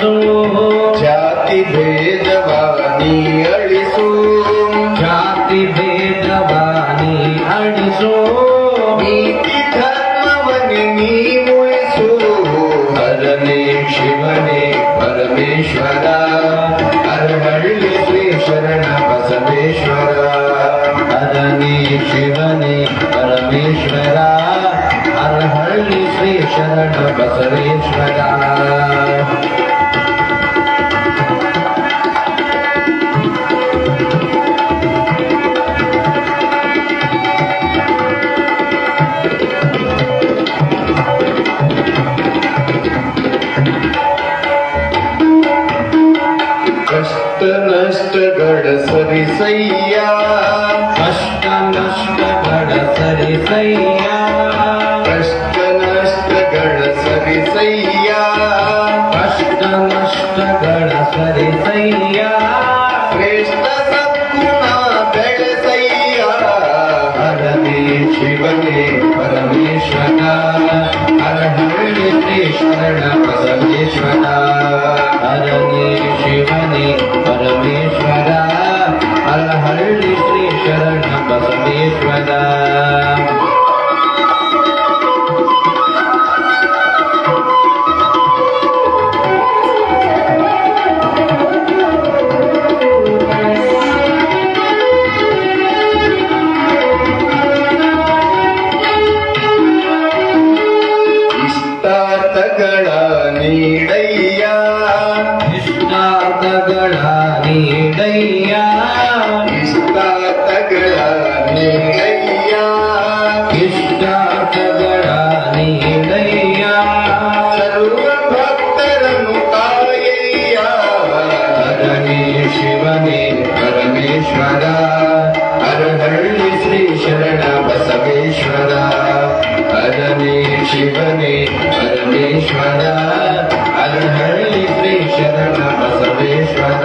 ಅಳಿಸು ಜಾತಿ ಭೇದವಾನಿ ಅಳಿಸು ಜಾತಿ ಭೇದವಾನಿ ಅಳಿಸು ನೀತಿ ಧರ್ಮವನ್ನೇ ನೀ ಉಳಿಸು ಹರನೇ ಶಿವನೇ ಪರಮೇಶ್ವರ ಅರಹಳ್ಳಿ ಶ್ರೀ ಶರಣ ಬಸವೇಶ್ವರ ಹರನೇ ಶಿವನೇ ಪರಮೇಶ್ವರ ಅರಹಳ್ಳಿ ಶ್ರೀ ಶರಣ ಬಸವೇಶ್ವರ ಕಷ್ಟ ನಷ್ಟಗಳ ಸರಿಸಯ್ಯ ಕಷ್ಟ ನಷ್ಟಗಳ ಸರಿಸಯ್ಯ ಕಷ್ಟ ನಷ್ಟಗಳ ಸರಿಸಯ್ಯ ಕಷ್ಟ ನಷ್ಟಗಳ ಸರಿಸಯ್ಯ ಶ್ರೇಷ್ಠ ಸದ್ಗುಣ ಬೆಳೆಸಯ್ಯ ಹರನೇ ಶಿವನೇ ಪರಮೇಶ್ವರ ಅರಹಳ್ಳಿ ಶ್ರೀ ಶರಣ ಬಸವೇಶ್ವರ ಹರನೇ ಶಿವನೇ ಪರಮೇಶ್ವರ ಅರಹಳ್ಳಿ ಶ್ರೀ ಶರಣ ಬಸವೇಶ್ವರ ಇಷ್ಟಾರ್ಥಗಳ ನೀಡಯ್ಯ ಇಷ್ಟಾರ್ಥಗಳ ನೀಡಯ್ಯ ಇಷ್ಟಾರ್ಥಗಳ ನೀಡಯ್ಯ ಇಷ್ಟಾರ್ಥಗಳ ನೀಡಯ್ಯ ಸರ್ವ ಭಕ್ತರನ್ನು ಕಾಯಯ್ಯ ಹರನೇ ಶಿವನೇ ಪರಮೇಶ್ವರ ಅರಹಳ್ಳಿ ಶ್ರೀ ಶರಣ ಬಸವೇಶ್ವರ ಹರನೇ ಶಿವನೇ ಪರಮೇಶ್ವರ ಅರಹಳ್ಳಿ ಶ್ರೀ ಶರಣ ಬಸವೇಶ್ವರ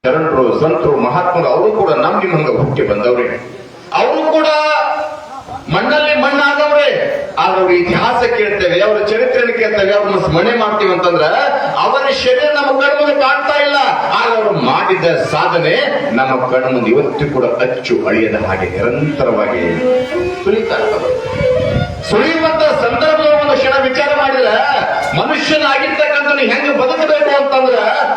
ಶರಣರು ಸಂತರು ಮಹಾತ್ಮರು ಅವರು ಕೂಡ ನಮ್ಗೆ ಹಂಗ ಹುಟ್ಟಿ ಬಂದವ್ರೆ. ಅವರು ಕೂಡ ಮಣ್ಣಲ್ಲಿ ಮಣ್ಣಾದವ್ರೆ. ಆದ್ರೆ ಅವ್ರ ಇತಿಹಾಸ ಕೇಳ್ತೇವೆ, ಅವರ ಚರಿತ್ರೆಯನ್ನು ಕೇಳ್ತೇವೆ, ಅವ್ರನ್ನ ಸ್ಮರಣೆ ಮಾಡ್ತೀವಿ ಅಂತಂದ್ರ ಅವರ ಶರೀರ ನಮ್ಮ ಕಣ್ಣು ಮುಂದೆ ಕಾಣ್ತಾ ಇಲ್ಲ. ಆಗ ಅವರು ಮಾಡಿದ ಸಾಧನೆ ನಮ್ಮ ಕಣ್ಣು ಮುಂದೆ ಇವತ್ತು ಕೂಡ ಅಚ್ಚು ಅಳಿಯದ ಹಾಗೆ ನಿರಂತರವಾಗಿ ಸುಳಿತಾ ಇರ್ತದೆ. ಸುಳಿಯುವಂತ ಸಂದರ್ಭದ ಒಂದು ಕ್ಷಣ ವಿಚಾರ ಮಾಡಿದ್ರ ಮನುಷ್ಯನಾಗಿರ್ತಕ್ಕಂಥ ಹೆಂಗ ಬದುಕಬೇಕು ಅಂತಂದ್ರ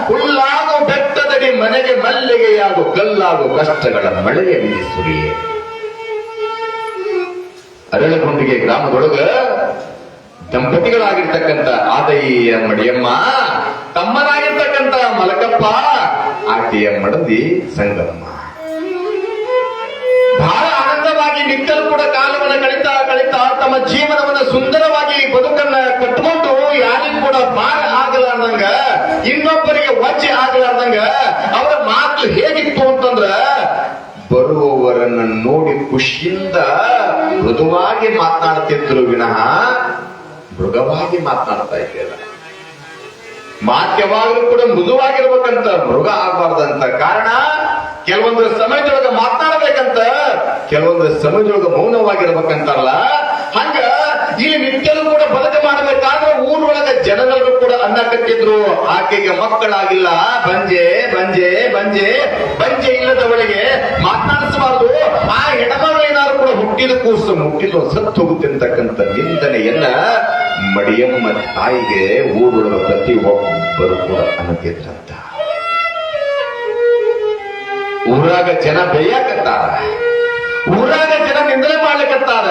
ಹುಲ್ಲಾಗೋ ಬೆಟ್ಟದಡಿ ಮನೆಗೆ ಮಲ್ಲಿಗೆಯಾಗೋ ಕಲ್ಲಾಗೋ ಕಷ್ಟಗಳ ಮಳೆಯ ಬಿಡಿ ಸುರಿಯೇ. ಅರಳಗುಂಡಿಗೆ ಗ್ರಾಮದೊಳಗ ದಂಪತಿಗಳಾಗಿರ್ತಕ್ಕಂಥ ಆದಯ್ಯ ಮಡಿಯಮ್ಮ, ತಮ್ಮನಾಗಿರ್ತಕ್ಕಂಥ ಮಲಕಪ್ಪ, ಆಕೆಯ ಮಡದಿ ಸಂಗಮ್ಮ ಬಹಳ ಆನಂದವಾಗಿ ನಿತ್ಯರು ಕೂಡ ಕಾಲವನ್ನು ಕಳಿತಾ ಕಳಿತಾ ತಮ್ಮ ಜೀವನವನ್ನು ಸುಂದರವಾಗಿ ಬದುಕನ್ನ ಕಟ್ಕೊಂಡು ಯಾರಿಗೂ ಕೂಡ ಭಾರ ಆಗಲಾರ್ದಂಗ, ಇನ್ನೊಬ್ಬರಿಗೆ ವಜ್ಜೆ ಆಗಲಾರ್ದಂಗ ಅವರ ಮಾತು ಹೇಗಿತ್ತು ಅಂತಂದ್ರ ಬರುವವರನ್ನ ನೋಡಿ ಖುಷಿಯಿಂದ ಮೃದುವಾಗಿ ಮಾತನಾಡ್ತಿದ್ರು ವಿನಃ ಮೃಗವಾಗಿ ಮಾತನಾಡ್ತಾ ಇದ್ದಿಲ್ಲ. ಮಾತ್ಯವಾಗಲೂ ಕೂಡ ಮೃದುವಾಗಿರ್ಬೇಕಂತ, ಮೃಗ ಆಗಬಾರ್ದಂತ. ಕಾರಣ ಕೆಲವೊಂದು ಸಮಯದೊಳಗ ಮಾತನಾಡಬೇಕಂತ, ಕೆಲವೊಂದು ಸಮಯದೊಳಗ ಮೌನವಾಗಿರ್ಬೇಕಂತಲ್ಲ. ಹಂಗ ಇಲ್ಲಿ ನಿತ್ಯನೂ ಕೂಡ ಬದುಕು ಮಾಡಬೇಕಾದ್ರೆ ಊರೊಳಗ ಜನಗಳು ಕೂಡ ಅನ್ನಕತ್ತಿದ್ರು, ಆಕೆಗೆ ಮಕ್ಕಳಾಗಿಲ್ಲ, ಬಂಜೆ ಬಂಜೆ ಬಂಜೆ ಬಂಜೆ ಇಲ್ಲದವಳಿಗೆ ಮಾತನಾಡಿಸಬಾರದು. ಆ ಹೆಣಮಗಳೇನಾದ್ರು ಕೂಡ ಹುಟ್ಟಿದ ಕೂಸು ಮುಟ್ಟಿದ ಸತ್ತು ಹೋಗುತ್ತಿರ್ತಕ್ಕಂಥ ನಿಂದನೆಯನ್ನ ಮಡಿಯಮ್ಮ ತಾಯಿಗೆ ಊರೊಳಗ ಪ್ರತಿ ಒಬ್ಬರು ಕೂಡ ಅನ್ನತಿದ್ರಂತ. ಊರಾಗ ಜನ ಬೇಯಕತ್ತಾರ, ಊರಾಗ ಜನ ನಿಂದನೆ ಮಾಡ್ಲಿಕ್ಕತ್ತಾರ,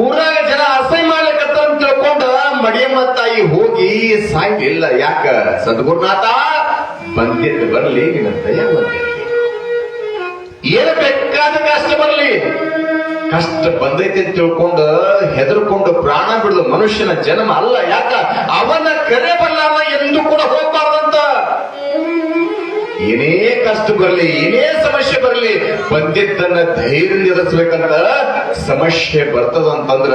ಊರಾಗ ಜನ ಅಸಹ್ಯ ಮಾಡ್ಲಿಕ್ಕತ್ತ ಅಂತ ತಿಳ್ಕೊಂಡ ಮಡಿಯಮ್ಮ ತಾಯಿ ಹೋಗಿ ಸಾಯ್ಲಿಲ್ಲ. ಯಾಕ? ಸದ್ಗುರುನಾಥ ಬಂದಿದ್ದು ಬರ್ಲಿ, ನಿನ್ನ ದಯ ಬಂದಿರಲಿ, ಏನು ಬೇಕಾದ ಕಷ್ಟ ಬರ್ಲಿ, ಕಷ್ಟ ಬಂದೈತೆ ಅಂತ ತಿಳ್ಕೊಂಡು ಹೆದರ್ಕೊಂಡು ಪ್ರಾಣ ಬಿಡುದು ಮನುಷ್ಯನ ಜನ್ಮ ಅಲ್ಲ. ಯಾಕ? ಅವನ ಕರೆ ಬರಲಾರ ಎಂದು ಕೂಡ ಹೋಗ್ಬಾರ್ದಂತ. ಏನೇ ಕಷ್ಟ ಬರಲಿ, ಏನೇ ಸಮಸ್ಯೆ ಬರಲಿ, ಬಂದಿದ್ದನ್ನ ಧೈರ್ಯ ಎದುರಿಸ್ಬೇಕಂತ. ಸಮಸ್ಯೆ ಬರ್ತದಂತಂದ್ರ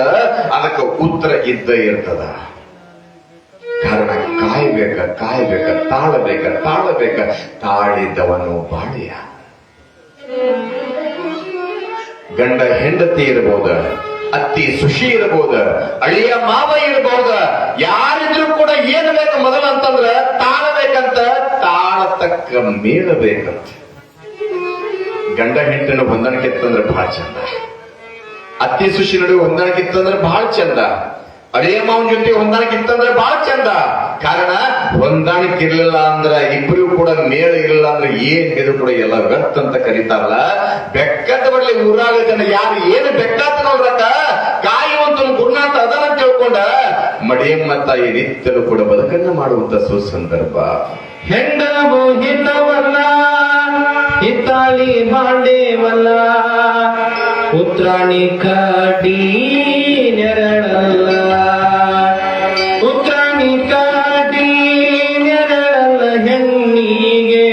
ಅದಕ್ಕೆ ಉತ್ತರ ಇದ್ದ ಇರ್ತದ. ಕಾರಣ ಕಾಯ್ಬೇಕ, ಕಾಯ್ಬೇಕ, ತಾಳಬೇಕ, ತಾಳಬೇಕ. ತಾಳಿದವನು ಬಾಳಿಯ. ಗಂಡ ಹೆಂಡತಿ ಇರಬಹುದ, ಅತ್ತಿ ಸುಶಿ ಇರಬಹುದ, ಅಳಿಯ ಮಾವ ಇರಬಹುದ, ಯಾರಿದ್ರು ಕೂಡ ಏನು ಬೇಕು ಮೊದಲ ಅಂತಂದ್ರ ತಾಳಬೇಕಂತ. ತಾಳತಕ್ಕ ಮೇಳಬೇಕಂತ. ಗಂಡ ಹೆಂಡತಿನ ಹೊಂದಾಣಿಕೆ ಇತ್ತಂದ್ರೆ ಬಹಳ ಚಂದ, ಅತ್ತಿ ಸುಶಿ ನಡುವೆ ಹೊಂದಾಣಿಕೆ ಇತ್ತಂದ್ರೆ ಬಹಳ ಚಂದ, ಅಳಿಯ ಮಾವನ ಜೊತೆ ಹೊಂದಾಣಿಕೆ ಇತ್ತಂದ್ರೆ ಬಹಳ ಚಂದ. ಕಾರಣ ಹೊಂದಾಣಿಕೆ ಇರ್ಲಿಲ್ಲ ಅಂದ್ರ, ಇಬ್ಬರು ಕೂಡ ಮೇಳ ಇರಲಿಲ್ಲ ಅಂದ್ರೆ ಏನ್ ಇದ್ರು ಕೂಡ ಎಲ್ಲ ವ್ಯರ್ಥ ಅಂತ ಕರೀತಾರಲ್ಲ. ಬೆಕ್ಕದ ಬರಲಿ ಊರಾಗ ಜನ ಯಾರು ಏನು ಬೆಕ್ಕಾತ ನೋಡ್ರಕ್ಕ ಕಾಯುವಂತನು ಗುರುನಾಥ ಅದನ್ನ ತಿಳ್ಕೊಂಡ ಮಡಿಯಮ್ಮ ತಾಯಿ ನಿತ್ಯಲು ಕೂಡ ಬದುಕನ್ನ ಮಾಡುವಂತ ಸುಸಂದರ್ಭ. ಹೆಂಡವು ಹಿತವಲ್ಲ, ಹಿತಾಳಿ ಬಾಂಡೇವಲ್ಲ, ಉತ್ರಾಣಿ ಕಡಿ ನೆರಳಲ್ಲ, ಉತ್ರಾಣಿ ಕಡಿ ನೆರಳಲ್ಲ. ಹೆಣ್ಣಿಗೆ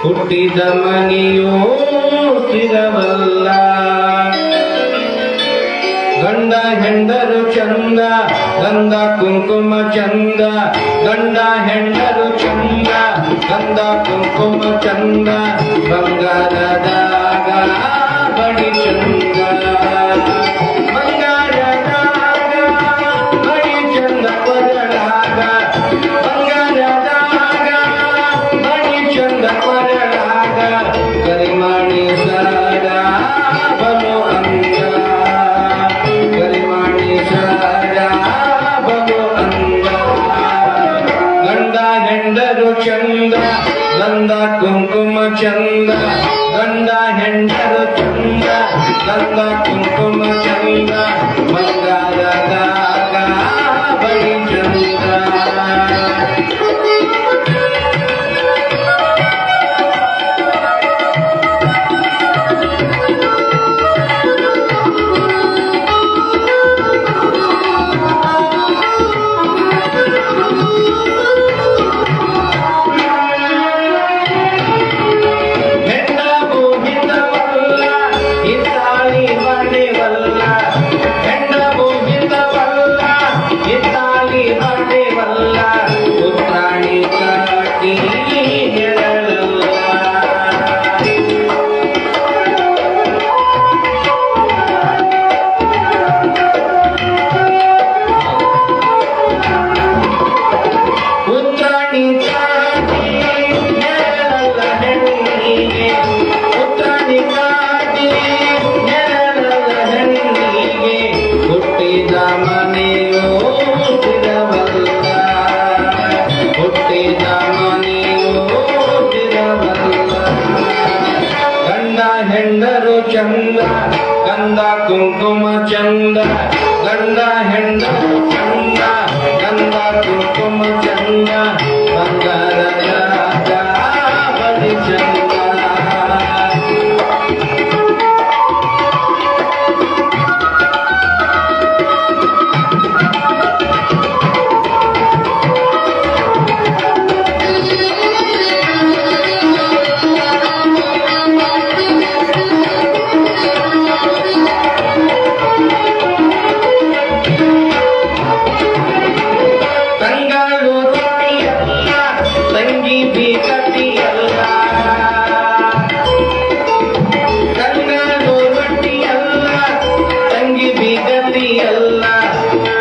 ಹುಟ್ಟಿದ ಮನೆಯೋ ಸ್ಥಿರವಲ್ಲ. ಗಂಡ ಹೆಂಡರು ಚಂದ ಗಂಧ ಕುಂಕುಮ ಚಂದ ಗಂಡ ಹೆಂಡರು ಚಂದ ಗಂಧ ಕುಂಕುಮ ಚಂದ ಬಂಗಾರದಾಗ ಬಡಿ ಚಂದ ಬಂಗಾರದಾಗ ಬಡಿ ಚಂದ ಕೊರಳಾಗ ಬಂಗಾರದಾಗ ಬಡಿ ಚಂದ ಕೊರಳಾಗ ಕರಿಮಣಿ ಸರ ಬಲು ಅಂದ ಕರಿಮಣಿ ಸರ ಬಲು ಅಂದ ಗಂಡ ಹೆಂಡರು ಚಂದ ಗಂಧ ಕುಂಕುಮ ಚಂದ ಗಂಡ ಹೆಂಡರು ಚಂದ ಗಂಧ ಕುಂಕುಮ ಚಂದ ಬಂಗಾರದಾಗ ಬಳಿ ಚಂದ ಹೆಂಡರು ಚಂದ ಗಂಧ ಕುಂಕುಮ ಚಂದ ಗಂಡ ಹೆಂಡರು ಚಂದ ಗಂಧ ಕುಂಕುಮ ಚಂದ ಬಂಗಾರದಾಗ ಬಲಿ ಚಂದ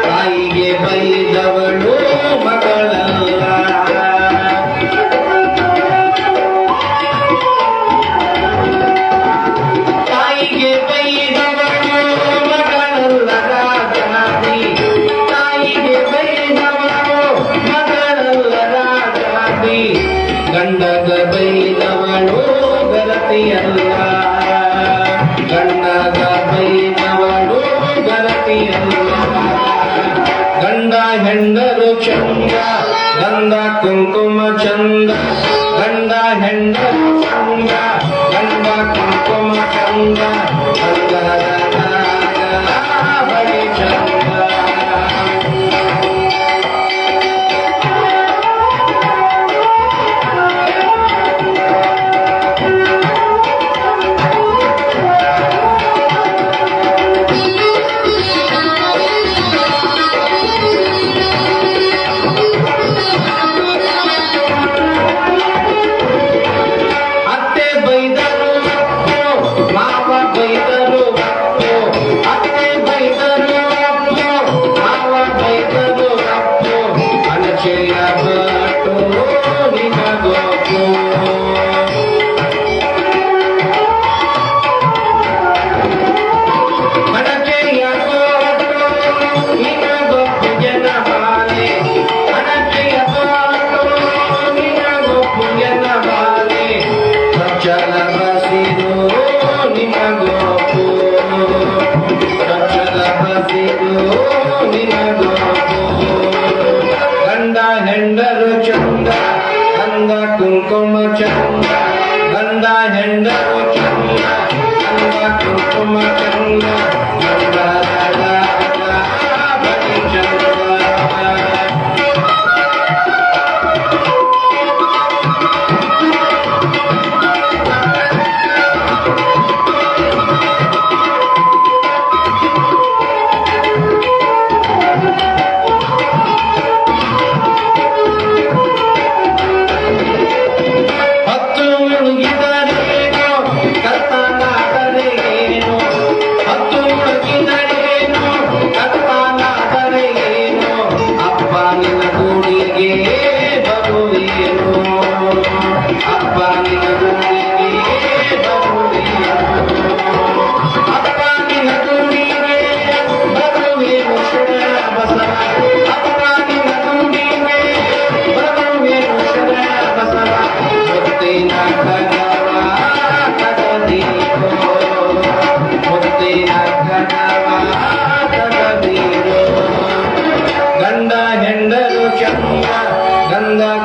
ತಾಯಿಗೆ ಬೈದವಳು ಮಗಳಲ್ಲ ತಾಯಿಗೆ ಬೈದವಳು ಮಗಳಲ್ಲ ರಾಜಾದಿ ತಾಯಿಗೆ ಬೈದವಳು ಮಗಳಲ್ಲ ರಾಜಾದಿ ಗಂಡಗ ಬೈದವಳು ಗಲತಿಯಲ್ಲ ಗಂಡಗ ಬೈದವಳು ಗಲತಿಯಲ್ಲ ಗಂಡ ಹೆಂಡರು ಚಂದ ಗಂಧ ಕುಂಕುಮ ಚಂದ ಗಂಡ ಹೆಂಡರು ಚಂದ ಗಂಧ ಕುಂಕುಮ ಚಂದ ಬಂಗಾರದಾಗ ಬಳಿ ಚಂದ ಗಂಡ ಹೆಂಡರು ಚಂದ ಗಂಧ ಕುಂಕುಮ ಚಂದ ಗಂಡ ಹೆಂಡರು ಚಂದ ಗಂಧ ಕುಂಕುಮ ಚಂದ ಬಳಿ ಚಂದ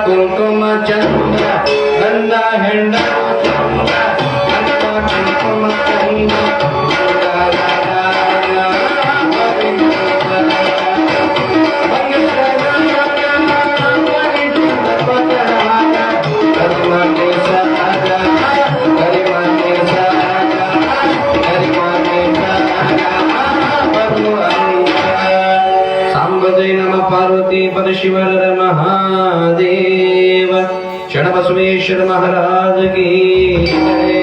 ಕುಂಕುಮ ಚಂದ್ರ ಗಂಡ ಹೆಂಡರು ಚಂದ್ರ ಗಂಧ ಕುಂಕುಮ सांबदे नमः पार्वती परशिवर महादेव शरणबसवेश्वर महाराज की जय।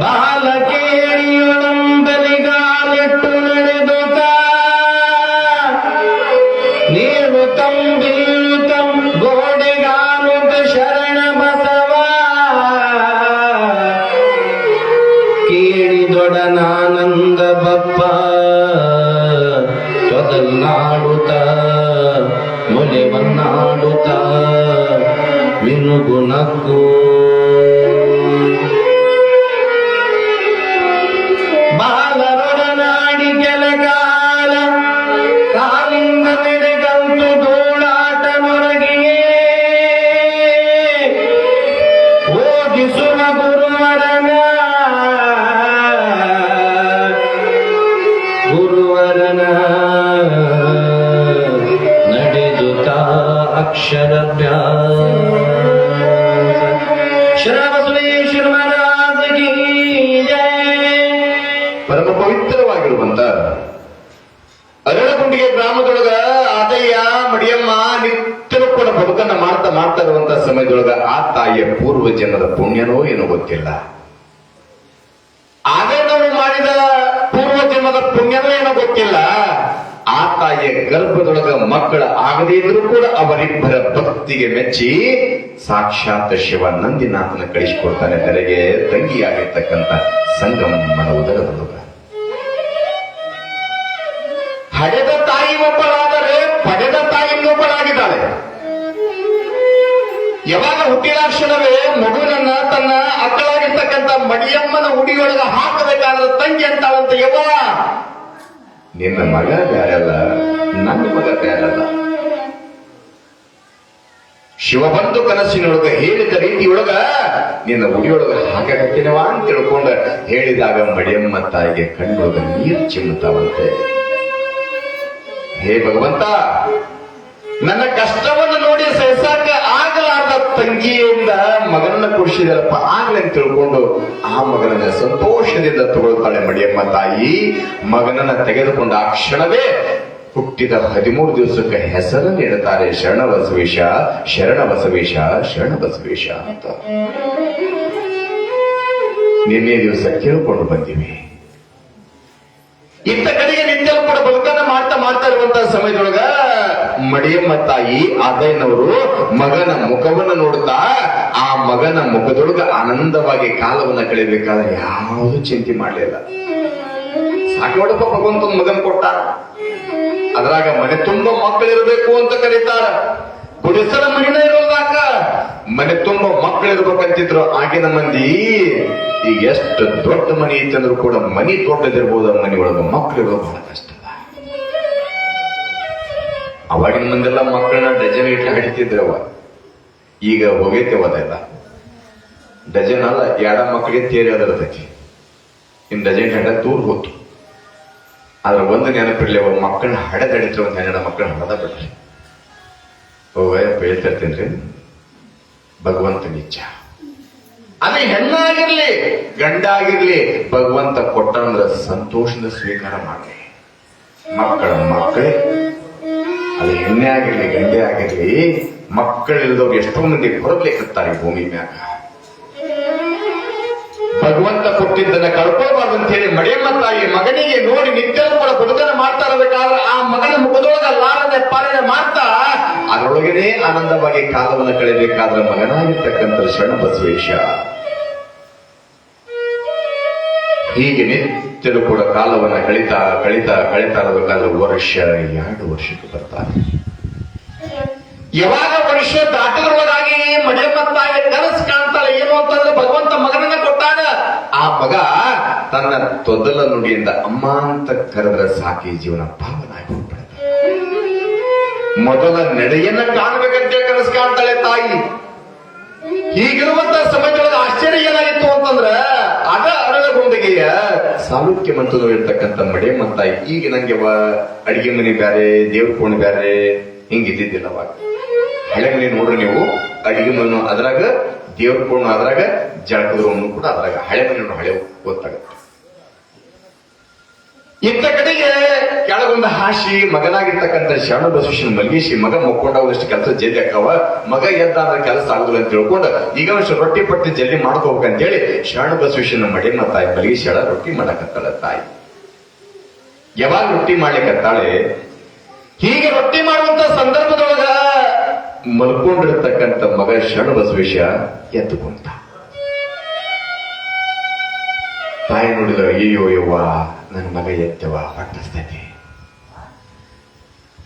ಬಾಲಕೇಳಿಯೊಳಂಬಲಿಗಾಲಿಟ್ಟು ನಡೆದುತ್ತ ನೀಡುತ್ತಂ ಬೀಳುತ್ತಂ ಗೋಡೆಗಾಲುತ್ತ ಶರಣ ಬಸವ ಕೇಳಿದೊಡನಾನಂದ ಬಪ್ಪ ತೊದಲ್ನಾಡುತ್ತ ಮೊಲೆವನ್ನಾಡುತ್ತ ಮಿನುಗುನಕ್ಕು ಬಾಲರೊಡನಾಡಿ ಕೆಲ ಕಾಲ ಕಾಲಿಂದ ನಡೆದಂತು ಧೂಳಾಟ ನೊರಗಿಯೇ ಓದಿಸುವ ಗುರುವರನ ನಡೆದುತ್ತ ಅಕ್ಷರಾಭ್ಯಾಸ ಶ್ರವಸುರೇಶ್ವರ ಮಹಾರಾಜ ಕೀ ಜಯ। ಪರಮ ಪವಿತ್ರವಾಗಿರುವಂತ ಅರಳಗುಂಡಿಗೆ ಗ್ರಾಮದೊಳಗ ಆದಯ್ಯ ಮಡಿಯಮ್ಮ ನಿತ್ಯನೂ ಕೂಡ ಬದುಕನ್ನ ಮಾಡ್ತಾ ಇರುವಂತ ಸಮಯದೊಳಗ ಆ ತಾಯಿಯ ಪೂರ್ವ ಜನ್ಮದ ಪುಣ್ಯನೋ ಏನೋ ಗೊತ್ತಿಲ್ಲ. ಆದೇ ನಾವು ಮಾಡಿದ ಪೂರ್ವ ಜನ್ಮದ ಪುಣ್ಯನೋ ಏನೋ ಗೊತ್ತಿಲ್ಲ. ಆ ತಾಯಿಯ ಗರ್ಭದೊಳಗ ಮಕ್ಕಳ ಆಗದೇ ಇದ್ರೂ ಕೂಡ ಅವರಿಬ್ಬರ ಭಕ್ತಿಗೆ ಮೆಚ್ಚಿ ಸಾಕ್ಷಾತ್ ಶಿವ ನಂದಿನಾಥನ ಕಳಿಸಿಕೊಡ್ತಾನೆ ತೆರೆಗೆ ತಂಗಿಯಾಗಿರ್ತಕ್ಕಂಥ ಸಂಗಮನ ಉದರದೊಳಗ. ಹಡೆದ ತಾಯಿ ಒಬ್ಬಳಾದರೆ ಪಡೆದ ತಾಯಿ ಇನ್ನೊಬ್ಬಳಾಗಿದ್ದಾಳೆ. ಯಾವಾಗ ಹುಟ್ಟಿದಾಕ್ಷಣವೇ ಮಗುವನ್ನ ತನ್ನ ಅಕ್ಕಳಾಗಿರ್ತಕ್ಕಂಥ ಮಡಿಯಮ್ಮನ ಹುಡಿಯೊಳಗ ಹಾಕಬೇಕಾದ್ರೆ ತಂಗಿ ಅಂತಾಳಂತ ಯವ್ವ ನಿನ್ನ ಮಗ ಬ್ಯಾರಲ್ಲ, ನನ್ನ ಮಗ ಬ್ಯಾರಲ್ಲ. ಶಿವ ಬಂದು ಕನಸಿನೊಳಗ ಹೇಳಿದ ರೀತಿಯೊಳಗ ನಿನ್ನ ಉಡಿಯೊಳಗ ಹಾಕಕತ್ತಿನವ ಅಂತ ತಿಳ್ಕೊಂಡ ಹೇಳಿದಾಗ ಮಡಿಯಮ್ಮ ತಾಯಿಗೆ ಕಣ್ಣೊಳಗ ನೀರು ಚಿಮ್ಮುತ್ತಾವಂತೆ. ಹೇ ಭಗವಂತ, ನನ್ನ ಕಷ್ಟವನ್ನು ನೋಡಿ ಸಹಿಸಾಕ ಆಗಲಾರ್ದ ತಂಗಿಯಿಂದ ಮಗನನ್ನ ಕೊಡಿಸಿದರಪ್ಪ ಆಗ್ಲಿ ಅಂತ ತಿಳ್ಕೊಂಡು ಆ ಮಗನನ್ನ ಸಂತೋಷದಿಂದ ತಗೊಳ್ತಾಳೆ ಮಡಿಯಮ್ಮ ತಾಯಿ. ಮಗನನ್ನ ತೆಗೆದುಕೊಂಡ ಆ ಕ್ಷಣವೇ ಹುಟ್ಟಿದ 13 ದಿವಸಕ್ಕೆ ಹೆಸರನ್ನು ಇಡುತ್ತಾರೆ ಶರಣಬಸವೇಶ, ಶರಣಬಸವೇಶ, ಶರಣಬಸವೇಶ ಅಂತ. ನಿನ್ನೆ ದಿವಸ ಕೇಳಿಕೊಂಡು ಬಂದಿವಿ. ಇತ್ತ ಕಡೆಗೆ ನಿತ್ಯವೂ ಕೂಡ ಬದುಕನ್ನ ಮಾಡ್ತಾ ಇರುವಂತಹ ಸಮಯದೊಳಗ ಮಡಿಯಮ್ಮ ತಾಯಿ ಆದಯ್ಯನವರು ಮಗನ ಮುಖವನ್ನು ನೋಡುತ್ತಾ ಆ ಮಗನ ಮುಖದೊಳಗ ಆನಂದವಾಗಿ ಕಾಲವನ್ನ ಕಳೆಯಬೇಕಾದ್ರೆ ಯಾವುದು ಚಿಂತೆ ಮಾಡಲಿಲ್ಲ. ಸಾಕೋಡಪ್ಪ ಭಗವಂತ ಮಗನ್ ಕೊಟ್ಟಾರ, ಅದ್ರಾಗ ಮನೆ ತುಂಬ ಮಕ್ಕಳಿರ್ಬೇಕು ಅಂತ ಕರೀತಾರ. ಗುಡಿಸಲ ಮಹಿಳ ಇರೋದಾಕ ಮನೆ ತುಂಬ ಮಕ್ಕಳಿರ್ಬೇಕಂತಿದ್ರು ಆಗಿನ ಮಂದಿ. ಈಗ ಎಷ್ಟು ದೊಡ್ಡ ಮನೆ ಇತ್ತಂದ್ರೂ ಕೂಡ ಮನಿ ದೊಡ್ಡದಿರ್ಬೋದು, ಮನೆ ಒಳಗ ಮಕ್ಕಳಿರೋದು ಬಹಳ ಕಷ್ಟ. ಅವಾಗಿನ ಮಂದೆಲ್ಲ ಮಕ್ಕಳನ್ನ ಡಜನ್ ಇಟ್ಟು ಹಡಿತಿದ್ರವ. ಈಗ ಹೋಗೈತೆವ ಅದೆಲ್ಲ. ಡಜನ್ ಅಲ್ಲ, ಎಡ ಮಕ್ಕಳಿಗೆ ತೇರಿ ಅದರದೈತಿ. ಇನ್ ಡಜನ್ ಹಡ ದೂರ ಹೋತು. ಆದ್ರೆ ಒಂದು ನೆನಪಿರ್ಲಿ, ಅವ ಮಕ್ಕಳನ್ನ ಹಡದಡಿತ್ರ ಒಂದ್ 12 ಮಕ್ಕಳನ್ನ ಹಡದ ಬಿಡ್ರಿ. ಹೋಗಪ್ಪ ಹೇಳ್ತಿರ್ತೀನ್ರಿ, ಭಗವಂತ ನಿಜ. ಅದೇ ಹೆಣ್ಣಾಗಿರ್ಲಿ ಗಂಡ ಆಗಿರ್ಲಿ ಭಗವಂತ ಕೊಟ್ಟಂದ್ರ ಸಂತೋಷದಿಂದ ಸ್ವೀಕಾರ ಮಾಡ್ರಿ. ಮಕ್ಕಳ ಮಕ್ಕಳೇ, ಅದು ಹೆಣ್ಣೆ ಆಗಿರ್ಲಿ ಗಂಡೆ ಆಗಿರ್ಲಿ, ಮಕ್ಕಳಿಲ್ದವ್ರು ಎಷ್ಟೋ ಮಂದಿ ಹೊರಗ್ಲಿಕ್ಕತ್ತಾರೆ ಭೂಮಿ ಮ್ಯಾಗ. ಭಗವಂತ ಕೊಟ್ಟಿದ್ದನ್ನ ಕಳ್ಕೊಳ್ಬಾರ್ದು ಅಂತ ಹೇಳಿ ಮಡಿಯಮ್ಮ ತಾಯಿ ಮಗನಿಗೆ ನೋಡಿ ನಿತ್ಯವೂ ಕೂಡ ಬದುಕನ್ನು ಮಾಡ್ತಾ ಇರಬೇಕಾದ್ರೆ ಆ ಮಗನ ಮುಖದೊಳಗ ಲಾರದೆ ಪಾಲನೆ ಮಾಡ್ತಾ ಅದರೊಳಗನೆ ಆನಂದವಾಗಿ ಕಾಲವನ್ನು ಕಳೆಯಬೇಕಾದ್ರೆ ಮಗನಾಗಿರ್ತಕ್ಕಂಥ ಶರಣಬಸವೇಶ ಹೀಗೆ ನಿತ್ಯರು ಕೂಡ ಕಾಲವನ್ನು ಕಳೀತಾ ಇರಬೇಕಾದ್ರೆ ವರ್ಷ 2 ವರ್ಷಕ್ಕೆ ಬರ್ತಾರೆ. ಯಾವಾಗ ವರ್ಷ ದಾಟದ್ರೊಳಗಾಗಿ ಮಡಿಯಮ್ಮತ್ತಾಗಿ ಕನಸು ಕಾಣ್ತಾಳೆ ಏನು ಅಂತಂದ್ರೆ ಭಗವಂತ ಮಗನನ್ನ ಕೊಟ್ಟಾಗ ಆ ಮಗ ತನ್ನ ತೊದಲ ನುಡಿಯಿಂದ ಅಮ್ಮ ಅಂತ ಕರೆದ್ರೆ ಸಾಕಿ ಜೀವನ ಪಾವನಾಗಿ ಹೋಗ್ಬಿಡ್ತಾನೆ. ಮೊದಲ ನಡೆಯನ್ನ ಕಾಣ್ಬೇಕಂತೇಳಿ ಕನಸು ಕಾಣ್ತಾಳೆ ತಾಯಿ. ಹೀಗಿರುವಂತ ಸಮಯದೊಳಗೆ ಆಶ್ಚರ್ಯ ಏನಾಗಿತ್ತು ಅಂತಂದ್ರ ಅದ ಅರಳಗುಂಡಿಗೆಯ ಸಾಲುಕ್ಯ ಮಂತ್ರದಲ್ಲಿ ಇರ್ತಕ್ಕಂಥ ಮಡಿಯಮ್ಮತ್ತಾಯಿ ಈಗ ನಂಗೆ ಅಡಿಗೆ ಮನೆ ಬ್ಯಾರೆ ದೇವ್ರ ಕೋಣೆ ಬ್ಯಾರೆ ಹಿಂಗಿದ್ದಿದ್ದಿಲ್ಲ ಅವಾಗ. ಹಳೆ ಮನೆ ನೋಡ್ರಿ ನೀವು, ಅಡಿಗೆ ಮಣ್ಣು ಅದ್ರಾಗ, ದೇವ್ರ ಕೋಣ ಅದ್ರಾಗ, ಜಳಕದ ರೂಮ್ ಕೂಡ ಅದ್ರಾಗ. ಹಳೆ ಮನೆ ಹಳೆ ಗೊತ್ತಾಗುತ್ತೆ. ಇಂಥ ಕಡೆಗೆ ಕೆಳಗೊಂದು ಹಾಸಿ ಮಗನಾಗಿರ್ತಕ್ಕಂಥ ಶರಣ ಬಸವೇಶ್ವರನ ಮಲಗಿಸಿ ಮಗ ಮಕ್ಕೊಂಡ ಒಂದಷ್ಟು ಕೆಲಸ ಜಲ್ದಿ ಹಾಕವ, ಮಗ ಎದ್ದ ಅಂದ್ರೆ ಕೆಲಸ ಆಗುದಿಲ್ಲ ಅಂತ ತಿಳ್ಕೊಂಡು ಈಗ ಒಂಷ್ಟು ರೊಟ್ಟಿ ಪಟ್ಟಿ ಜಲ್ದಿ ಮಾಡ್ಕೋಬೇಕಂತೇಳಿ ಶರಣ ಬಸವೇಶ್ವರನ ಮಡಿಯಮ್ಮ ತಾಯಿ ಮಲಗಿಸಿ ರೊಟ್ಟಿ ಮಾಡಕತ್ತಾಳ ತಾಯಿ. ಯಾವಾಗ ರೊಟ್ಟಿ ಮಾಡ್ಲಿಕ್ಕತ್ತಾಳೆ, ಹೀಗೆ ರೊಟ್ಟಿ ಮಾಡುವಂತ ಸಂದರ್ಭದೊಳಗ ಮಲ್ಕೊಂಡಿರ್ತಕ್ಕಂಥ ಮಗ ಶರಣ ಬಸವೇಶ ಎದ್ದು ಕುಂತ. ತಾಯಿ ನೋಡಿದ, ಅಯ್ಯೋ ಯವ್ವ ನನ್ನ ಮಗ ಎದ್ದವ ಹೊಟ್ಟಸ್ತೈತಿ.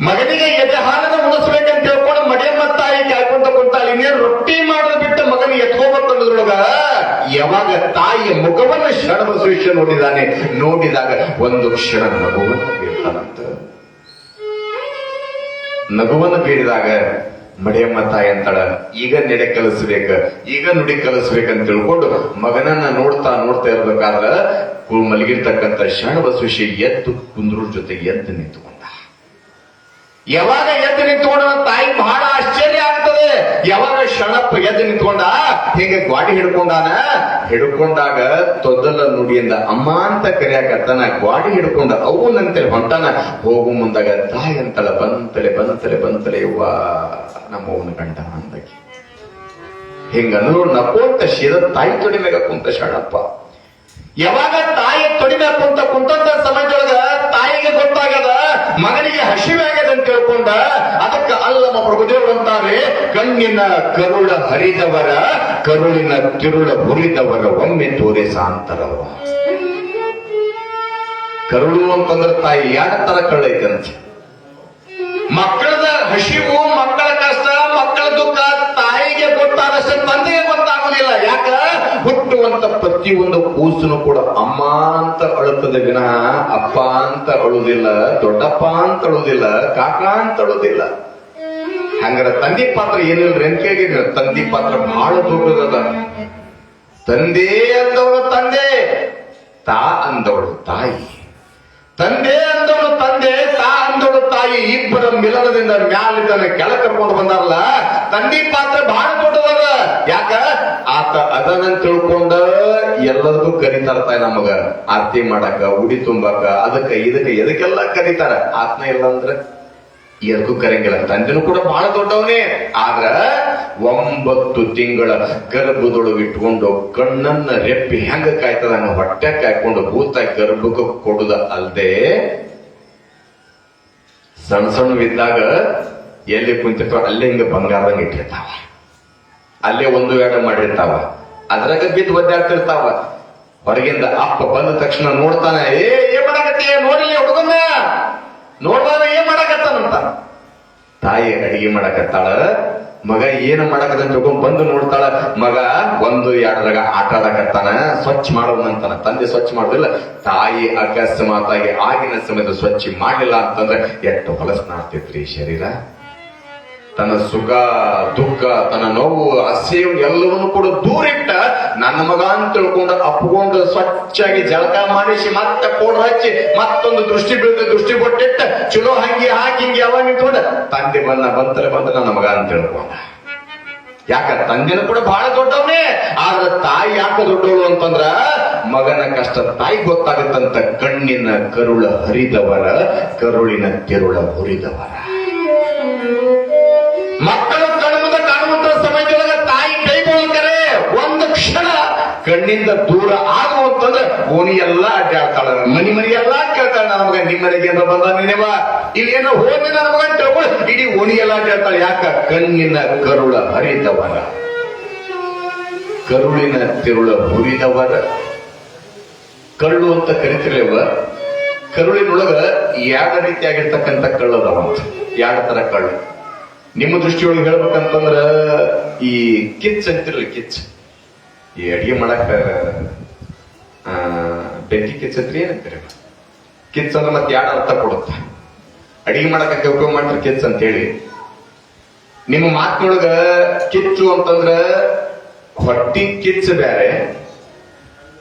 ಮಗನಿಗೆ ಎದೆ ಹಾಲನ್ನು ಉಳಿಸ್ಬೇಕಂತ ಹೇಳ್ಕೊಂಡು ಮಡಿಯಮ್ಮ ತಾಯಿ ಕಾಯ್ಕೊಂತ ಕುಂತಾಳೆ. ಇನ್ನೇನು ರೊಟ್ಟಿ ಮಾಡೋದು ಬಿಟ್ಟು ಮಗನಿಗೆ ಎತ್ಕೋಬೇಕನ್ನೋದ್ರೊಳಗ ಯಾವಾಗ ತಾಯಿಯ ಮುಖವನ್ನ ಶರಣ ಬಸವೇಶ ನೋಡಿದಾಗ ಒಂದು ಕ್ಷಣ ಮಗುವನ್ನ ಬೀಳ್ತಾನಂತ. ನಗುವನ್ನು ಬೀರಿದಾಗ ಮಡಿಯಮ್ಮ ತಾಯಿ ಅಂತಾಳ, ಈಗ ನಡೆ ಕಲಿಸ್ಬೇಕ, ಈಗ ನುಡಿ ಕಲಿಸ್ಬೇಕಂತ ತಿಳ್ಕೊಂಡು ಮಗನನ್ನ ನೋಡ್ತಾ ಇರ್ಬೇಕಾದ್ರ ಮಲಗಿರ್ತಕ್ಕಂಥ ಶರಣ ಬಸವೇಶ ಎದ್ದು ಕುಂದ್ರ ಜೊತೆಗೆ ಎದ್ದು ನಿಂತುಕೊಂಡ. ಯಾವಾಗ ಎದ್ದು ನಿಂತ್ಕೊಂಡ ತಾಯಿ ಬಹಳ ಆಶ್ಚರ್ಯ ಆಗ್ತದೆ. ಯಾವಾಗ ಶರಣಪ್ಪ ಎದ್ದು ನಿಂತ್ಕೊಂಡ ಹೀಗೆ ಗ್ವಾಡಿ ಹಿಡ್ಕೊಂಡಾಗ ತೊದಲ ನುಡಿಯಿಂದ ಅಮ್ಮ ಅಂತ ಕರೆಯಾಕತ್ತಾನ. ಗ್ವಾಡಿ ಹಿಡ್ಕೊಂಡ ಅವನಂತೇಳಿ ಹೊಂಟಾನ. ಹೋಗು ಮುಂದಾಗ ತಾಯಿ ಅಂತಳ, ಬಂತಲೆ ಯವ್ವ ನಮ್ಮವನ ಗಂಡ ಅಂದಕ್ಕೆ. ಹಿಂಗ ನಕ್ಕೊಂತ ಶೀರ ತಾಯಿ ತೊಡಿ ಮ್ಯಾಗ ಕುಂತ ಶರಣಪ್ಪ. ಯಾವಾಗ ತಾಯಿ ತೊಡಿ ಮ್ಯಾಗ ಕುಂತಂತ ಸಮಯದೊಳಗ ತಾಯಿಗೆ ಗೊತ್ತಾಗದ ಮಗನಿಗೆ ಹಸಿವೆ ಆಗ್ಯದ ಅಂತ ತಿಳ್ಕೊಂಡ. ಅದಕ್ಕೆ ಅಲ್ಲಮ್ಮ ಪ್ರಭುದೇವರು ಅಂತಾರೆ, ಕಣ್ಣಿನ ಕರುಳ ಹರಿದವರ ಕರುಳಿನ ತಿರುಳ ಹುರಿದವರ ಒಮ್ಮೆ ತೋರಿಸ ಅಂತಾರವ. ಕರುಳು ಅಂತಂದ್ರೆ ತಾಯಿ ಯಾರ ತರ ಕಳ್ಳೈತಂತೆ. ಮಕ್ಕಳದ ಹಸಿವು, ಮಕ್ಕಳ ಕಷ್ಟ, ಮಕ್ಕಳ ದುಃಖ ತಾಯಿಗೆ ಗೊತ್ತಾದಷ್ಟು ತಂದೆಗೆ ಗೊತ್ತಾಗುದಿಲ್ಲ. ಯಾಕ ಹುಟ್ಟುವಂತ ಪ್ರತಿಯೊಂದು ಕೂಸನು ಕೂಡ ಅಮ್ಮ ಅಂತ ಅಳುತ್ತದೆ ವಿನಃ ಅಪ್ಪ ಅಂತ ಅಳುದಿಲ್ಲ, ದೊಡ್ಡಪ್ಪ ಅಂತ ಅಳುದಿಲ್ಲ, ಕಾಕ ಅಂತ ಅಳುದಿಲ್ಲ. ಹಂಗಾರ ತಂದೆ ಪಾತ್ರ ಏನಿಲ್ರಿ ಅಂತ ಕೇಳಿದ್ರೆ ತಂದೆ ಪಾತ್ರ ಬಹಳ ದೊಡ್ಡದದ. ತಂದೆ ಅಂದವಳು ತಂದೆ, ತಾ ಅಂದವಳು ತಾಯಿ. ತಂದೆ ಅಂದವಳು ತಂದೆ, ತಾ ಅಂದವಳು ತಾಯಿ. ಇಬ್ಬರ ಮಿಲನದಿಂದ ಮ್ಯಾಲಿದ್ದನ್ನ ಕೆಳ ಕರ್ಕೊಂಡು ಬಂದಾರಲ್ಲ, ತಂದೆ ಪಾತ್ರ ಬಹಳ ದೊಡ್ಡದದ. ಯಾಕ ಆತ ಅದನ್ನ ತಿಳ್ಕೊಂಡ ಎಲ್ಲದಕ್ಕೂ ಕರೀತಾರ ತಾಯಿ ನಮಗ. ಆರತಿ ಮಾಡಾಕ, ಉಡಿ ತುಂಬಾಕ, ಇದಕ್ಕೆ ಎದಕ್ಕೆಲ್ಲ ಕರೀತಾರ. ಆತ್ನ ಇಲ್ಲ ಅಂದ್ರೆ ಎದಕ್ಕೂ ಕರೆಯಂಗಿಲ್ಲ. ತಂದೆನೂ ಕೂಡ ಬಹಳ ದೊಡ್ಡವನೇ. ಆದ್ರ 9 ತಿಂಗಳ ಗರ್ಭದೊಳಗೆ ಇಟ್ಕೊಂಡು ಕಣ್ಣನ್ನ ರೆಪ್ಪಿ ಹೆಂಗ ಕಾಯ್ತದ ಹಂಗ ಹೊಟ್ಟೆ ಕಾಯ್ಕೊಂಡು ಭೂತ ಗರ್ಭಕ್ಕೆ ಕೊಡುದ ಅಲ್ದೆ, ಸಣ್ಣವಿದ್ದಾಗ ಎಲ್ಲಿ ಕುಂತಿರ್ತಾವ ಅಲ್ಲೇ ಹಿಂಗ ಬಂಗಾರದಂಗ ಇಟ್ಟಿರ್ತಾವ, ಅಲ್ಲೇ 1-2 ಮಾಡಿರ್ತಾವ, ಅದ್ರಾಗ ಬಿದ್ದು ಒದ್ದಾಡ್ತಿರ್ತಾವ. ಹೊರಗಿಂದ ಅಪ್ಪ ಬಂದ ತಕ್ಷಣ ನೋಡ್ತಾನೆ, ಏನ್ ಮಾಡಕತ್ತಿ, ನೋಡಿಲ್ಲ ಹುಡುಗನ್ನ, ನೋಡ್ದಾಗ ಏನ್ ಮಾಡಕತ್ತಾನಂತ. ತಾಯಿ ಅಡಿಗೆ ಮಾಡಕತ್ತಾಳ, ಮಗ ಏನ ಮಾಡಕತ್ತ ಬಂದು ನೋಡ್ತಾಳ. ಮಗ 1-2 ಆಟ ಆಡಕತ್ತಾನ, ಸ್ವಚ್ಛ ಮಾಡೋದಂತಾನ. ತಂದೆ ಸ್ವಚ್ಛ ಮಾಡೋದಿಲ್ಲ. ತಾಯಿ ಅಕಸ್ಮಾತಾಗಿ ಆಗಿನ ಸಮಯದ ಸ್ವಚ್ಛ ಮಾಡ್ಲಿಲ್ಲ ಅಂತಂದ್ರೆ ಎಷ್ಟು ಹೊಲಸ್ನಾಡ್ತಿದ್ರಿ ಶರೀರ. ತನ್ನ ಸುಖ ದುಃಖ, ತನ್ನ ನೋವು ಅಸಹ್ಯ ಎಲ್ಲವನ್ನೂ ಕೂಡ ದೂರಿಟ್ಟ ನನ್ನ ಮಗ ಅಂತ ತಿಳ್ಕೊಂಡು ಅಪ್ಕೊಂಡು ಸ್ವಚ್ಛಾಗಿ ಜಳಕ ಮಾಡಿಸಿ ಮತ್ತೆ ಪೌಡರ್ ಹಚ್ಚಿ ಮತ್ತೊಂದು ದೃಷ್ಟಿ ಕೊಟ್ಟಿಟ್ಟ ಚಲೋ ಹಂಗಿ ಹಾಕಿ ಹಿಂಗೆ ಯಾವಾಗ ನಿಂತ್ಕೊಂಡ ತಂದೆ ಬಂತಲೆ ನನ್ನ ಮಗ ಅಂತ ತಿಳ್ಕೊಂಡ. ಯಾಕ ತಂದೆನೂ ಕೂಡ ಬಹಳ ದೊಡ್ಡವನೇ. ಆದ್ರೆ ತಾಯಿ ಯಾಕ ದೊಡ್ಡವಳು ಅಂತಂದ್ರ ಮಗನ ಕಷ್ಟ ತಾಯಿ ಗೊತ್ತಾಗತ್ತಂತ. ಕಣ್ಣಿನ ಕರುಳ ಹರಿದವರ ಕರುಳಿನ ತಿರುಳ ಹುರಿದವರ. ಮಕ್ಕಳು ಕಣ್ಮುಂದ ಕಾಣುವಂತ ಸಮಯದೊಳಗ ತಾಯಿ ಕೈ ಮುಳ್ಕರೆ ಒಂದು ಕ್ಷಣ ಕಣ್ಣಿಂದ ದೂರ ಆಗುವಂತಂದ್ರೆ ಓಣಿ ಎಲ್ಲಾ ಅಡ್ಡಾಡ್ತಾಳ, ಮನಿ ಎಲ್ಲಾ ಕೇಳ್ತಾಳ. ನನ್ನ ಮಗ ನಿಮ್ಮ ಮನೆಗೆ ಏನೋ ಬಂದ ನೀನೇವ ಇಲ್ಲಿ ಏನೋ ಹೋಗಿ ನನ್ನ ಮಗ ತಿಳ್ಕೊಂಡು ಇಡೀ ಓಣಿ ಎಲ್ಲಾ ಅಡ್ಡಾಡ್ತಾಳೆ. ಯಾಕ ಕಣ್ಣಿನ ಕರುಳ ಹರಿದವರ ಕರುಳಿನ ತಿರುಳ ಹುರಿದವರ. ಕಳ್ಳು ಅಂತ ಕರಿತಿರ್ಲೇವ, ಕರುಳಿನೊಳಗ 2 ರೀತಿಯಾಗಿರ್ತಕ್ಕಂಥ ಕಳ್ಳದವಂತ. 2 ತರ ಕಳ್ಳು. ನಿಮ್ಮ ದೃಷ್ಟಿಯೊಳಗೆ ಹೇಳ್ಬೇಕಂತಂದ್ರ ಈ ಕಿಚ್ ಅಂತಿರಲ್ಲ, ಕಿಚ್ ಈ ಅಡಿಗೆ ಮಾಡಕ್ಕ ಬೆಂಕಿ ಕಿಚ್ ಅಂತ್ರಿ ಏನಂತೀರ? ಕಿಚ್ ಅಂದ್ರೆ ಮತ್ತೆ ಎರಡು ಅರ್ಥ ಕೊಡುತ್ತ. ಅಡಿಗೆ ಮಾಡಕ್ಕೆ ಉಪಯೋಗ ಮಾಡ್ತಾರೆ ಕಿಚ್ ಅಂತ ಹೇಳಿ. ನಿಮ್ಮ ಮಾತಿನೊಳಗ ಕಿಚ್ಚು ಅಂತಂದ್ರ ಹೊಟ್ಟಿ ಕಿಚ್ಚ ಬ್ಯಾರೆ,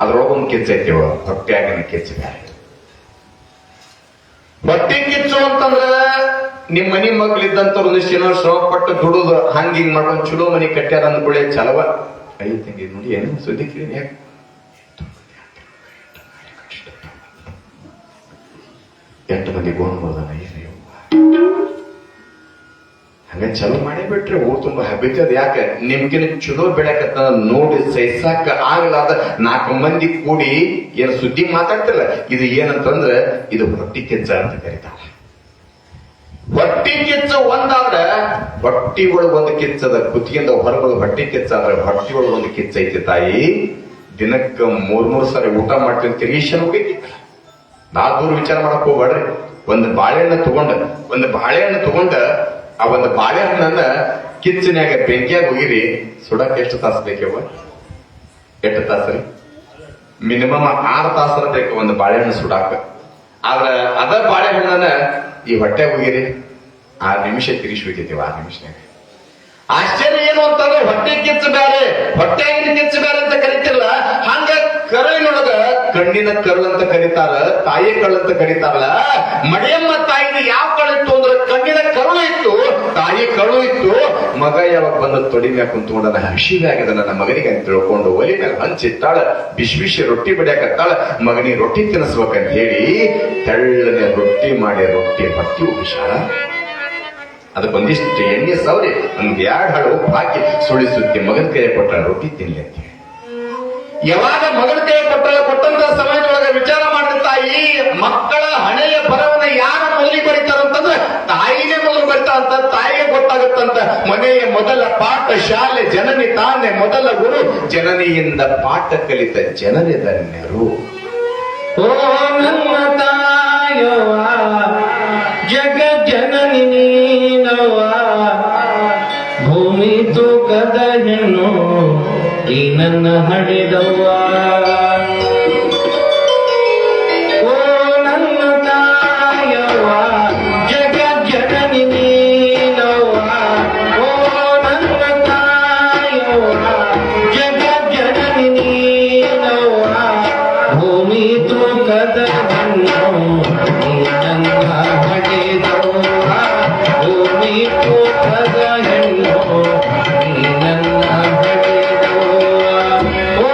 ಅದ್ರೊಳಗೊಂದು ಕಿಚ್ಚ ಐತಿ, ಹೊಟ್ಟೆಯಾಗಿನ ಕಿಚ್ಚ ಬ್ಯಾರೆ. ಹೊಟ್ಟಿ ಕಿಚ್ಚು ಅಂತಂದ್ರ ನಿಮ್ ಮನಿ ಮಗ್ಳಿದ್ದಂತವ್ರು ಒಂದಿಷ್ಟು ಏನೋ ಶ್ರಮ ಪಟ್ಟು ದುಡುದು ಹಂಗಿಂಗ್ ಮಾಡ್ಕೊಂಡು ಚಲೋ ಮನಿ ಕಟ್ಟ್ಯಾರ ಅಂದ್ಕೊಳ್ಳಿ, ಚಲವ ಐತಿ ನೋಡಿ ಏನು ಸುದ್ದಿ ಕೇಳಿ ಯಾಕೆ ಎಂಟು ಮಂದಿ ಗೋಣ್ ಬರ್ದಾನ ಹಂಗ ಚಲೋ ಮಾಡಿ ಬಿಟ್ರೆ ಊರ್ ತುಂಬಾ ಹಬ್ಬಿತ್ತದ. ಯಾಕೆ ನಿಮ್ಗಿನ ಚಲೋ ಬೆಳಕತ್ತ ನೋಡಿ ಸಹಿಸಾಕ ಆಗಲಾದ 4 ಮಂದಿ ಕೂಡಿ ಏನು ಸುದ್ದಿ ಮಾತಾಡ್ತಿಲ್ಲ. ಇದು ಏನಂತಂದ್ರ ಇದು ಹೊಟ್ಟಿ ಕಿಚ್ಚ ಅಂತ ಕರೀತಾರ. ಹೊಟ್ಟಿ ಕಿಚ್ಚ ಒಂದಾದ್ರ ಹೊಟ್ಟಿ ಒಳಗೆ ಒಂದು ಕಿಚ್ಚದ, ಕುತ್ತಿಗೆಂದ ಹೊರಗೊಳಗೆ ಹೊಟ್ಟಿ ಕಿಚ್ಚ ಆದ್ರೆ ಹೊಟ್ಟಿ ಒಳಗೆ ಒಂದು ಕಿಚ್ಚ ಐತಿ ತಾಯಿ. ದಿನಕ್ಕ 3 ಸಾರಿ ಊಟ ಮಾಡ್ತೀನಿ ತಿರುಗಿಶನ್ ಹೋಗೈತಿ. ನಾ ದೂರ ವಿಚಾರ ಮಾಡಕ್ ಹೋಗ್ಬೇಡ್ರಿ. ಒಂದು ಬಾಳೆಹಣ್ಣು ತಗೊಂಡ ಆ ಒಂದು ಬಾಳೆಹಣ್ಣನ್ನ ಕಿಚ್ಚನ್ಯಾಗ ಬೆಂಕಿಯಾಗ ಹೋಗಿರಿ, ಸುಡಕ್ ಎಷ್ಟು ತಾಸು ಬೇಕವ? ಎಷ್ಟು ತಾಸ್ರಿ? ಮಿನಿಮಮ್ 6 ತಾಸರ ಬೇಕು ಒಂದು ಬಾಳೆಹಣ್ಣು ಸುಡಾಕ. ಆದ್ರ ಅದ ಬಾಳೆಹಣ್ಣನ ಈ ಹೊಟ್ಟೆ ಹೋಗಿರಿ 6 ನಿಮಿಷ ತಿರುಗಿಸಿ ಹೋಗಿದ್ದೀವಿ. 6 ನಿಮಿಷನಾಗ ಆಶ್ಚರ್ಯ ಏನು ಅಂತಂದ್ರೆ ಹೊಟ್ಟೆ ಕಿಚ್ಚು ಬೇರೆ, ಹೊಟ್ಟೆಗಿನ ಕಿಚ್ಚು ಬೇರೆ ಅಂತ ಕರಿತಿರಲ್ಲ. ಹಂಗ ಕರುಳಿನೊಳಗ ಕಣ್ಣಿನ ಕರುಳು ಅಂತ ಕರೀತಾರ, ತಾಯಿ ಕರುಳು ಅಂತ ಕರೀತಾರಲ್ಲ. ಮಡಿಯಮ್ಮ ತಾಯಿನ ಯಾವ ಕರುಳಿತ್ತು ಅಂದ್ರೆ ಕಣ್ಣಿನ ಕರುಳು ಇತ್ತು, ತಾಯಿ ಕರುಳು ಇತ್ತು. ಮಗ ಯಾವಾಗ ಬಂದ ತೊಡಿ ಮ್ಯಾಗ ಕುಂತ್ಕೊಂಡ ಹಸಿವೆ ಆಗದ ನನ್ನ ಮಗನಿಗೆ ಅಂತ ತಿಳ್ಕೊಂಡು ಒಲಿ ಮ್ಯಾಗ ಹಂಚಿಟ್ಟಾಳ, ಬಿಸಿ ರೊಟ್ಟಿ ಬಡಿಯಾಕತ್ತಾಳ. ಮಗನಿಗೆ ರೊಟ್ಟಿ ತಿನ್ನಿಸ್ಬೇಕಂತ ಹೇಳಿ ತೆಳ್ಳನೆ ರೊಟ್ಟಿ ಮಾಡಿ ರೊಟ್ಟಿ ಹೊಟ್ಟಿ ಉಪಿಸಾಳ. ಅದಕ್ಕೊಂದಿಷ್ಟು ಎಣ್ಣೆ ಸವರಿ ನಮ್ಗೆ 2 ಹಾಳು ಉಪ್ಪು ಹಾಕಿ ಸುಳಿ ಸುತ್ತಿ ಮಗನ ಕೈ ಕೊಟ್ಟ ರೊಟ್ಟಿ ತಿನ್ಲಿ ಅಂತ ಹೇಳಿ. ಯಾವಾಗ ಮಗನ ಕೈ ಕೊಟ್ಟಂತ ಸಮಯದೊಳಗೆ ವಿಚಾರ ಮಾಡಿದ ತಾಯಿ, ಮಕ್ಕಳ ಹಣೆಯ ಬರವನ್ನ ಯಾರ ಮೊದಲಿಗೆ ಬರೀತಾರಂತಂದ್ರೆ ತಾಯಿನೇ ಮೊದಲು ಬರೀತಾರಂತ. ತಾಯಿಗೆ ಗೊತ್ತಾಗುತ್ತಂತ ಮನೆಯ ಮೊದಲ ಪಾಠ ಶಾಲೆ ಜನನಿ ತಾನೇ ಮೊದಲ ಗುರು, ಜನನಿಯಿಂದ ಪಾಠ ಕಲಿತ ಜನನಿ ಧನ್ಯರು. ಓ ನನ್ನ ತಾಯವ್ವ ಜಗಜ್ಜನನಿ ನೀನವ್ವ, ಭೂಮಿ ತೂಕದ ಹೆಣ್ಣು ಈ ನನ್ನ ಹಡಿದವ್ವ. ಓ ನನ್ನ ತಾಯವ್ವ ಜಗಜ್ಜನನಿ ನೀನವ್ವ, ಓ ನನ್ನ ತಾಯವ್ವ ಜಗಜ್ಜನನಿ ನೀನವ್ವ, ಭೂಮಿ ತೂಕದ ಹೆಣ್ಣು ಈ ನನ್ನ ಹಡಿದವ್ವ, ಭೂಮಿ ತೂಕದ ಹೆಣ್ಣು ಈ ನನ್ನ ಹಡಿದವ್ವ. ಓ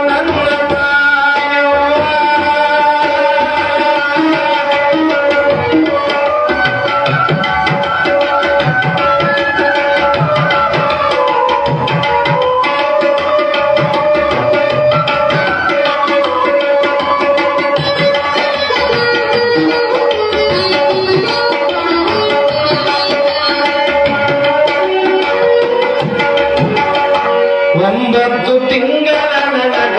ನನ್ನ ತಾಯವ್ವ. ಒಂಬತ್ತು ತಿಂಗಳ ನನಗ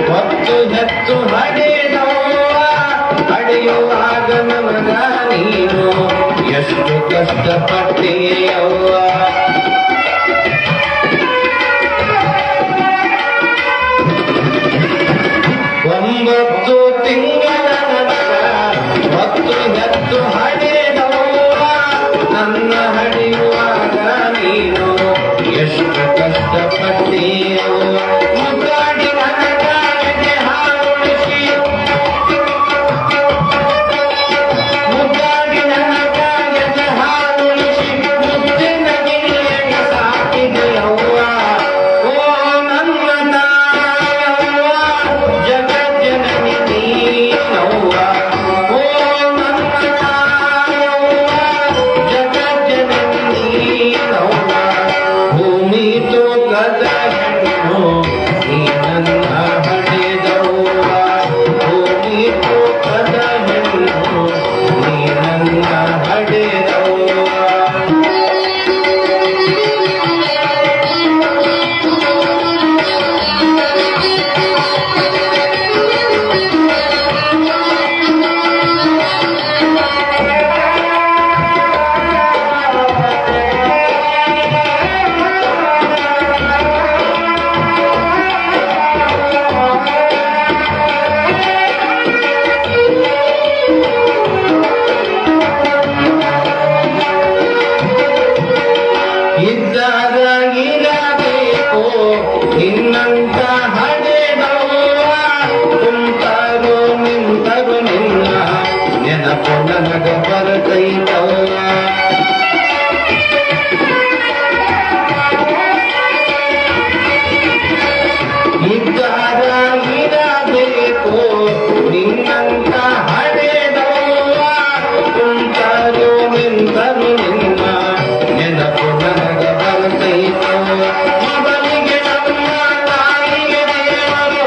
ಹೊತ್ತು ಹೆತ್ತು ಹಡೆದವ್ವ, ಹಡೆಯುವಾಗ ನನಗ ನೀನು ಎಷ್ಟು ಕಷ್ಟಪಟ್ಟೆಯವ್ವ. ಒಂಬತ್ತು ತಿಂಗಳ ನನಗ ಹೊತ್ತು ಹೆತ್ತು ಹಡೆದವ್ವ, ನನ್ನ ಹಡೆಯುವಾಗ ನೀನು ಎಷ್ಟು ಕಷ್ಟಪಟ್ಟೆಯವ್ವ. ಮುದ್ದಾಡಿ ನನಗ ಎದೆ ಹಾಲುಣಿಸಿ, ಮುದ್ದಾಡಿ ನನಗ ಎದೆ ಹಾಲುಣಿಸಿ, ಮುದ್ದಿನ ನನಗ ಬರ್ತೈತವ್ವ ಇದ್ದಾಗ ಇರಬೇಕು ನಿನ್ನಂತ ಹಡೆದವ್ವ ಕುಂತರು ನಿಂತರು ನಿನ್ನ ನೆನಪು ನನಗ ಬರ್ತೈತವ್ವ ಮೊದಲಿಗೆ ನಮ್ಮ ತಾಯಿಗೆ ದೇವರು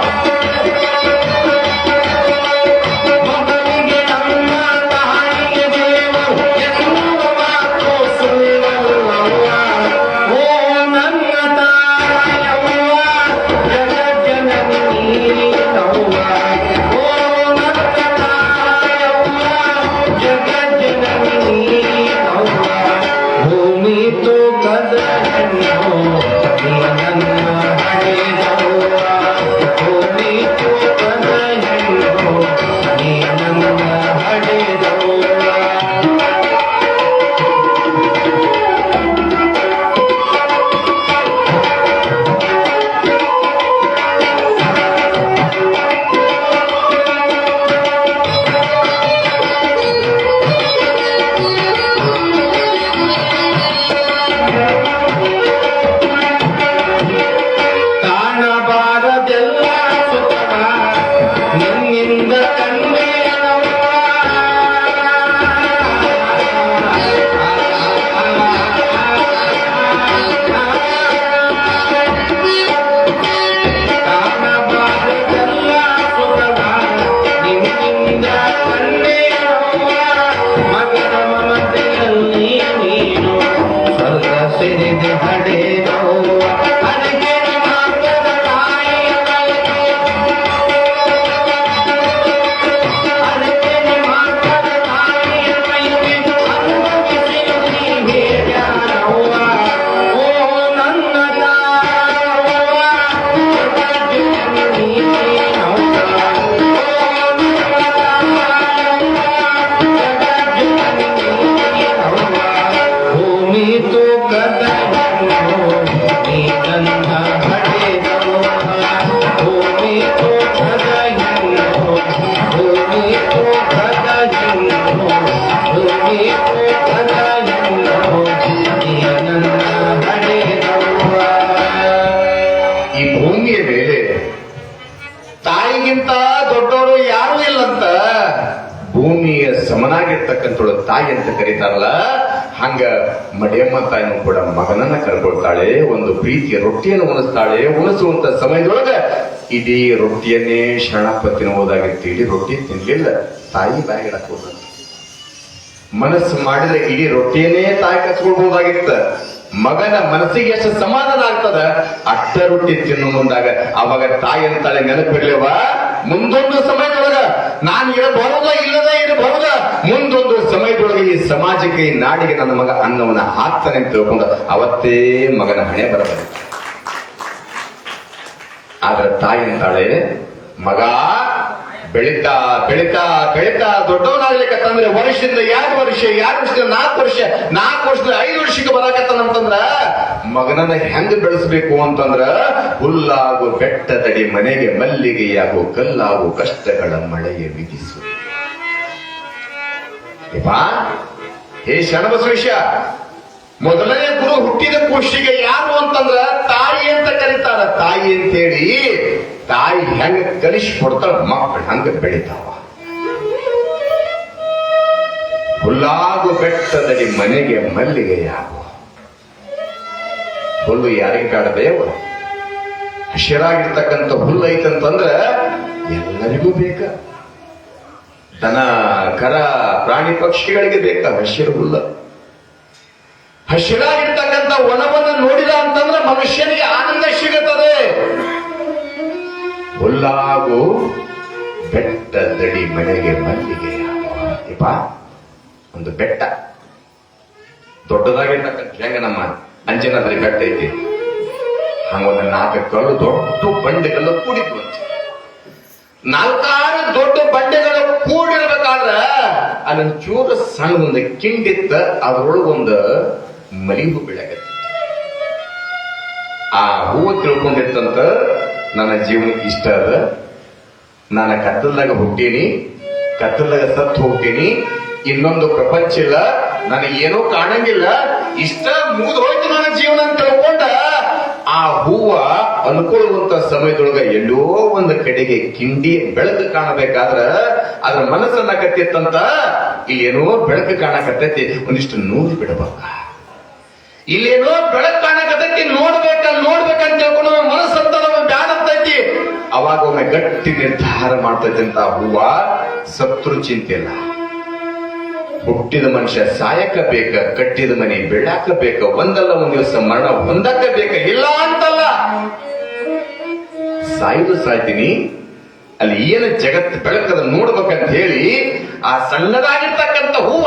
ಮೊದಲಿಗೆ ನಮ್ಮ ತಾಯಿಗೆ ದೇವರು ಎನ್ನುವ ಮಾತು ಸುಳ್ಳಲ್ಲವ್ವ ಓ ನನ್ನ ತಾಯವ್ವ ಜಗಜ್ಜನನಿ ನೀನವ್ವ ಓ ನನ್ನ ತಾಯವ್ವ ಜಗಜ್ಜನನಿ ನೀನವ್ವ ಭೂಮಿ ತೂಕದ ಹೆಣ್ಣು ನೀ ನನ್ನ ಹಡೆದವ್ವ ಭೂಮಿ ತೂಕದ ಹೆಣ್ಣು ನೀ ನನ್ನ ಹಡೆದವ್ವ ಕಾಣಬಾರದೆಲ್ಲ ಸುಖ ನಿನ್ನಿಂದ ಕಣ್ಣೇನವ್ವ ಕಾಣಬಾರದೆಲ್ಲ ಸುಖ ನಿನ್ನಿಂದ ಕಣ್ಣೇನವ್ವ ಮಗನ ಮಮತೆಯಲ್ಲಿ ನೀನು ಸ್ವರ್ಗ ಸೇರಿದೆ ಹಡೆದವ್ವ ಅದಕ್ಕೆ ಮಾರ್ಗದ ತಾಯಿಯ ಬಯಕೆ ಅದಕ್ಕೆ ಮಾರ್ಗದ ತಾಯಿಯ ಬಯಕೆ ಅನುಭವಿಸಿಯು ನೀ ಬೇಡ್ಯಾರವ್ವ ಓ ನನ್ನ ತಾಯವ್ವ ಜಗಜ್ಜನನಿ ನೀನವ್ವ ಓ ನನ್ನ ತಾಯವ್ವ ಜಗಜ್ಜನನಿ ನೀನವ್ವ ಭೂಮಿ ತೂಕದ ಹೆಣ್ಣು ನೀ ನನ್ನ ಹಡೆದವ್ವ ಭೂಮಿ ತೂಕದ ಹೆಣ್ಣು ಭೂಮಿ ತೂಕದ ಹೆಣ್ಣು ಭೂಮಿ ತೂಕದ ಹೆಣ್ಣು ನೀ ನನ್ನ ಹಡೆದವ್ವ ಈ ಭೂಮಿಯ ಮೇಲೆ ತಾಯಿಗಿಂತ ದೊಡ್ಡವರು ಯಾರೂ ಇಲ್ಲಂತ ಭೂಮಿಯ ಸಮನಾಗಿರ್ತಕ್ಕಂಥಳು ತಾಯಿ ಅಂತ ಕರೀತಾರಲ್ಲ ಹಂಗ ಮಡಿಯಮ್ಮ ತಾಯಿನೂ ಕೂಡ ಮಗನನ್ನ ಕರ್ಕೊಳ್ತಾಳೆ ಒಂದು ಪ್ರೀತಿಯ ರೊಟ್ಟಿಯನ್ನು ಉಣಿಸ್ತಾಳೆ ಉಣಿಸುವಂತ ಸಮಯದೊಳಗ ಇಡೀ ರೊಟ್ಟಿಯನ್ನೇ ಶರಣಪ್ಪ ತಿನ್ನುವುದಾಗಿತ್ತು ಇಡೀ ರೊಟ್ಟಿ ತಿನ್ಲಿಲ್ಲ ತಾಯಿ ಬಾಯಿಗೆ ಹೋದ ಮನಸ್ಸು ಮಾಡಿದ್ರೆ ಇಡೀ ರೊಟ್ಟಿಯನ್ನೇ ತಾಯಿ ಕಚ್ಕೊಳ್ಬಹುದಾಗಿತ್ತ ಮಗನ ಮನಸ್ಸಿಗೆ ಎಷ್ಟು ಸಮಾಧಾನ ಆಗ್ತದ ಅಟ್ಟ ರೊಟ್ಟಿ ತಿನ್ನು ಮುಂದಾಗ ಅವಾಗ ತಾಯಿ ಅಂತಾಳೆ ನೆನಪಿರ್ಲಿವ ಮುಂದೊಂದು ಸಮಯದೊಳಗ ನಾನು ಇರಬಹುದ ಇಲ್ಲದ ಇರಬಹುದ ಮುಂದೊಂದು ಸಮಯದೊಳಗೆ ಈ ಸಮಾಜಕ್ಕೆ ಈ ನಾಡಿಗೆ ನನ್ನ ಮಗ ಅನ್ನವನ್ನ ಹಾಕ್ತಾನೆ ಅಂತ ತಿಳ್ಕೊಂಡು ಅವತ್ತೇ ಮಗನ ಹಣೆ ಬರಬೇಕು ಆದ್ರೆ ತಾಯಿ ಅಂತಾಳೆ ಮಗ ಬೆಳಿತಾ ಬೆಳಿತಾ ಬೆಳಿತಾ ದೊಡ್ಡವನಾಗ್ಲಿಕ್ಕಂದ್ರೆ ವರ್ಷದಿಂದ 2 ವರ್ಷ 2 ವರ್ಷದಿಂದ 4 ವರ್ಷ 4 ವರ್ಷದಿಂದ 5 ವರ್ಷಕ್ಕೆ ಬರಾಕತ್ತಾನಂತಂದ್ರ ಮಗನನ್ನ ಹೆಂಗ್ ಬೆಳೆಸಬೇಕು ಅಂತಂದ್ರ ಹುಲ್ಲಾಗು ಬೆಟ್ಟದಡಿ ಮನೆಗೆ ಮಲ್ಲಿಗೆಯಾಗು ಕಲ್ಲಾಗು ಕಷ್ಟಗಳ ಮಳೆಯ ವಿಧಿಸು ಹೇ ಶರಣಬಸವೇಶ ಮೊದಲನೇ ಗುರು ಹುಟ್ಟಿದ ಖುಷಿಗೆ ಯಾರು ಅಂತಂದ್ರ ತಾಯಿ ಅಂತ ಕರೀತಾರ ತಾಯಿ ಅಂತೇಳಿ ತಾಯಿ ಹೆಂಗ ಕಲಿಸಿ ಕೊಡ್ತಾಳ ಮಕ್ಕಳು ಹಂಗ ಬೆಳಿತಾವ ಹುಲ್ಲಾಗು ಬೆಟ್ಟದಡಿ ಮನೆಗೆ ಮಲ್ಲಿಗೆಯಾಗುವ ಹುಲ್ಲು ಯಾರಿಗೆ ಕಾಡದೇವ ಹಸಿರಾಗಿರ್ತಕ್ಕಂಥ ಹುಲ್ಲು ಐತಂತಂದ್ರ ಎಲ್ಲರಿಗೂ ಬೇಕ ದನ ಕರ ಪ್ರಾಣಿ ಪಕ್ಷಿಗಳಿಗೆ ಬೇಕ ಹಸಿರು ಹುಲ್ಲ ಹಸಿರಾಗಿರ್ತಕ್ಕಂಥ ವನವನ್ನು ನೋಡಿದ ಅಂತಂದ್ರೆ ಮನುಷ್ಯನಿಗೆ ಆನಂದ ಸಿಗುತ್ತದೆ ಹುಲ್ಲಾಗು ಬೆಟ್ಟದಡಿ ಮನೆಗೆ ಮಲ್ಲಿಗೆ ಇಪ್ಪ ಒಂದು ಬೆಟ್ಟ ದೊಡ್ಡದಾಗಿರ್ತಕ್ಕಂಥ ಹೆಂಗ ನಮ್ಮ ಅಂಜನಾದ್ರಿ ಬೆಟ್ಟ ಐತಿ ಹಂಗೊಂದು 4 ಕಲ್ಲು ದೊಡ್ಡ ಬಂಡೆಗಳು ಕೂಡಿದ್ವು 4 ದೊಡ್ಡ ಬಂಡೆಗಳು ಕೂಡಿರ್ಬೇಕಾದ್ರ ಅಲ್ಲೊಂದು ಚೂರು ಸಣ್ಣ ಒಂದು ಕಿಂಡಿತ್ತ ಅದ್ರೊಳಗೊಂದು ಮಲಿಹು ಬೆಳಗತ್ತೆ ಆ ಹೂವು ತಿಳ್ಕೊಂಡಿತ್ತಂತ ನನ್ನ ಜೀವನಕ್ಕೆ ಇಷ್ಟ ಅದ ನಾನು ಕತ್ತಲ್ದಾಗ ಹುಟ್ಟೀನಿ ಕತ್ತಲ್ದಾಗ ಸತ್ತು ಹೋಗ್ತೀನಿ ಇನ್ನೊಂದು ಪ್ರಪಂಚ ಇಲ್ಲ, ನನಗೇನೂ ಕಾಣಂಗಿಲ್ಲ, ಇಷ್ಟ ಮುಗಿದು ಹೋಯ್ತು ನನ್ನ ಜೀವನ ಅಂತ ತಿಳ್ಕೊಂಡ ಆ ಹೂವ ಅನ್ಕೊಳ್ಳುವಂತ ಸಮಯದೊಳಗ ಎಲ್ಲೋ ಒಂದು ಕಡೆಗೆ ಕಿಂಡಿ ಬೆಳಕು ಕಾಣಬೇಕಾದ್ರ ಅದ್ರ ಮನಸ್ಸನ್ನ ಕತ್ತಿತ್ತಂತ ಇಲ್ಲೇನೋ ಬೆಳಕು ಕಾಣಕತ್ತೈತಿ, ಒಂದಿಷ್ಟು ನೋಡಿ ಬಿಡಬೇಕ. ಇಲ್ಲೇನೋ ಬೆಳಕು ಕಾಣಕತ್ತೈತಿ, ನೋಡ್ಬೇಕಂತ ತಿಳ್ಕೊಂಡು ಮನಸ್ಸಂತ ಬ್ಯಾಡತ್ತೈತಿ. ಅವಾಗ ಒಮ್ಮೆ ಗಟ್ಟಿ ನಿರ್ಧಾರ ಮಾಡ್ತೈತಿ ಅಂತ ಹೂವ. ಸತ್ರು ಚಿಂತೆ ಇಲ್ಲ. ಹುಟ್ಟಿದ ಮನುಷ್ಯ ಸಾಯಕ ಬೇಕ, ಕಟ್ಟಿದ ಮನೆ ಬೆಳಾಕ ಬೇಕ, ಒಂದಲ್ಲ ಒಂದ್ ದಿವಸ ಮರಣ ಹೊಂದಕ್ಕ ಬೇಕ, ಇಲ್ಲ ಅಂತಲ್ಲ. ಸಾಯುದು ಸಾಯ್ತೀನಿ, ಅಲ್ಲಿ ಏನು ಜಗತ್ ಬೆಳಕದ ನೋಡ್ಬೇಕಂತ ಹೇಳಿ ಆ ಸಣ್ಣದಾಗಿರ್ತಕ್ಕಂಥ ಹೂವ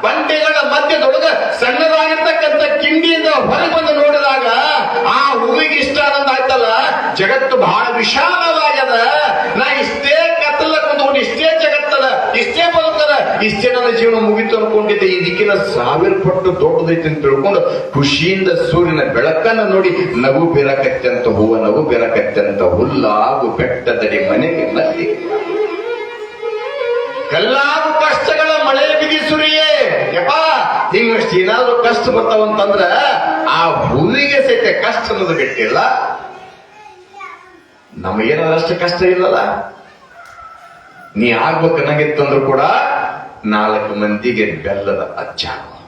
ಬಂಡೆಗಳ ಮಧ್ಯದೊಳಗ ಸಣ್ಣದಾಗಿರ್ತಕ್ಕಂಥ ಕಿಂಡಿಯಿಂದ ಹೊರಗೆ ಬಂದು ನೋಡಿದಾಗ ಆ ಹೂವಿಗೆ ಇಷ್ಟ ಆನಂದ ಆಯ್ತಲ್ಲ. ಜಗತ್ತು ಬಹಳ ವಿಶಾಲವಾಗ್ಯದ, ನಾ ಇಷ್ಟೇ ಕತ್ತಲ ಕುಂತ್ಕೊಂಡು ಇಷ್ಟೇ ಜಗತ್ತದ, ಇಷ್ಟೇ ಬದುಕದ, ಇಷ್ಟೇ ನನ್ನ ಜೀವನ ಮುಗಿತು ಅನ್ಕೊಂಡಿದ್ದೆ. ಈ ದಿಕ್ಕಿನ 1000 ಪಟ್ಟು ದೊಡ್ಡದೈತಿ ಅಂತ ತಿಳ್ಕೊಂಡು ಖುಷಿಯಿಂದ ಸೂರ್ಯನ ಬೆಳಕನ್ನ ನೋಡಿ ನಗು ಬೇರಕತ್ತಂತ ಹೂವ, ನಗು ಬೇರಕತ್ತಂತ ಹುಲ್ಲಾಗು ಬೆಟ್ಟದಡಿ ಮನೆಗೆ ನಲ್ಲಿ ಕಲ್ಲಾಗು ಕಷ್ಟಗಳ ಮಳೆ ಬಿಗಿ ಸುರಿಯೇ. ಯಪ್ಪಾ ಹಿಂಗಷ್ಟು ಏನಾದ್ರೂ ಕಷ್ಟ ಬರ್ತಾವಂತಂದ್ರ ಆ ಹೂವಿಗೆ ಸಹಿತ ಕಷ್ಟ ಅನ್ನೋದು ಗಟ್ಟಿಲ್ಲ. ನಮಗೇನಾದಷ್ಟು ಕಷ್ಟ ಇಲ್ಲಲ್ಲ. ನೀ ಆಗ್ಬೇಕನ್ನಾಗಿತ್ತಂದ್ರು ಕೂಡ 4 ಮಂದಿಗೆ ಬೆಲ್ಲದ ಅಚ್ಚಾಗು,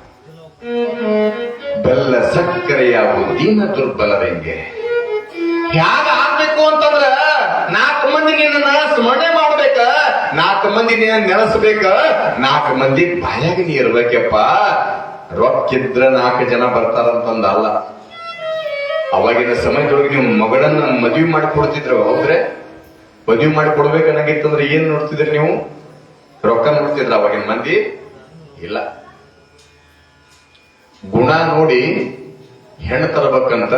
ಬೆಲ್ಲ ಸಕ್ಕರೆಯಾಗು ದೀನ ದುರ್ಬಲರಂಗೆ. ಹ್ಯಾಗ ಆಗ್ಬೇಕು ಅಂತಂದ್ರ 4 ಮಂದಿ ನಿನ್ನ ಸ್ಮರಣೆ ಮಾಡ್ಬೇಕ, 4 ಮಂದಿ ನೀನ ನೆನೆಸ್ಬೇಕ, 4 ಮಂದಿ ಬಾಯಾಗ ನೀ ಇರ್ಬೇಕಪ್ಪ. ರೊಕ್ಕಿದ್ರ 4 ಜನ ಬರ್ತಾರಂತಂದ ಅಲ್ಲ. ಅವಾಗಿನ ಸಮಯದೊಳಗೆ ನೀವು ಮಗಳನ್ನ ಮದುವೆ ಮಾಡಿಕೊಡ್ತಿದ್ರ, ಹೌದ್ರೆ? ಮದುವೆ ಮಾಡಿಕೊಡ್ಬೇಕನ್ನಾಗಿತ್ತಂದ್ರೆ ಏನ್ ನೋಡ್ತಿದ್ರಿ ನೀವು? ರೊಕ್ಕ ನೋಡ್ತಿದ್ರ ಅವಾಗಿನ ಮಂದಿ? ಇಲ್ಲ. ಗುಣ ನೋಡಿ ಹೆಣ್ಣು ತರಬೇಕಂತ,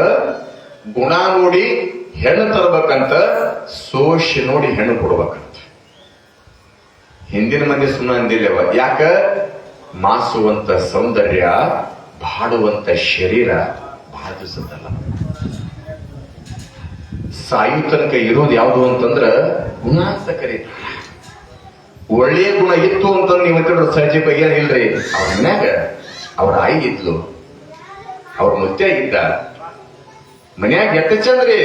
ಗುಣ ನೋಡಿ ಹೆಣ್ಣು ತರಬೇಕಂತ, ಸೋಷಿ ನೋಡಿ ಹೆಣ್ಣು ಕೊಡ್ಬೇಕಂತ. ಹಿಂದಿನ ಮಂದಿ ಸುಮ್ಮನೆ ಅಂದಿಲ್ಲವ. ಯಾಕ? ಮಾಸುವಂತ ಸೌಂದರ್ಯ, ಬಾಡುವಂತ ಶರೀರ ಬಹಳ ದಿವಸದಲ್ಲ. ಸಾಯು ತನಕ ಇರೋದು ಯಾವುದು ಅಂತಂದ್ರ ಗುಣ ಅಂತ ಕರೀತಾರೆ. ಒಳ್ಳೆಯ ಗುಣ ಇತ್ತು ಅಂತಂದ್ರೆ ನೀವು ಸಹಜ ಬಗ್ಗೆ ಇಲ್ರಿ. ಅವ್ರ ಮನ್ಯಾಗ ಅವ್ರ ಆಯಿ ಇದ್ಲು, ಅವ್ರ ಮುತ್ತೆ ಇದ್ದ, ಮನ್ಯಾಗ ಎಟ್ಟ ಚಂದ್ರಿ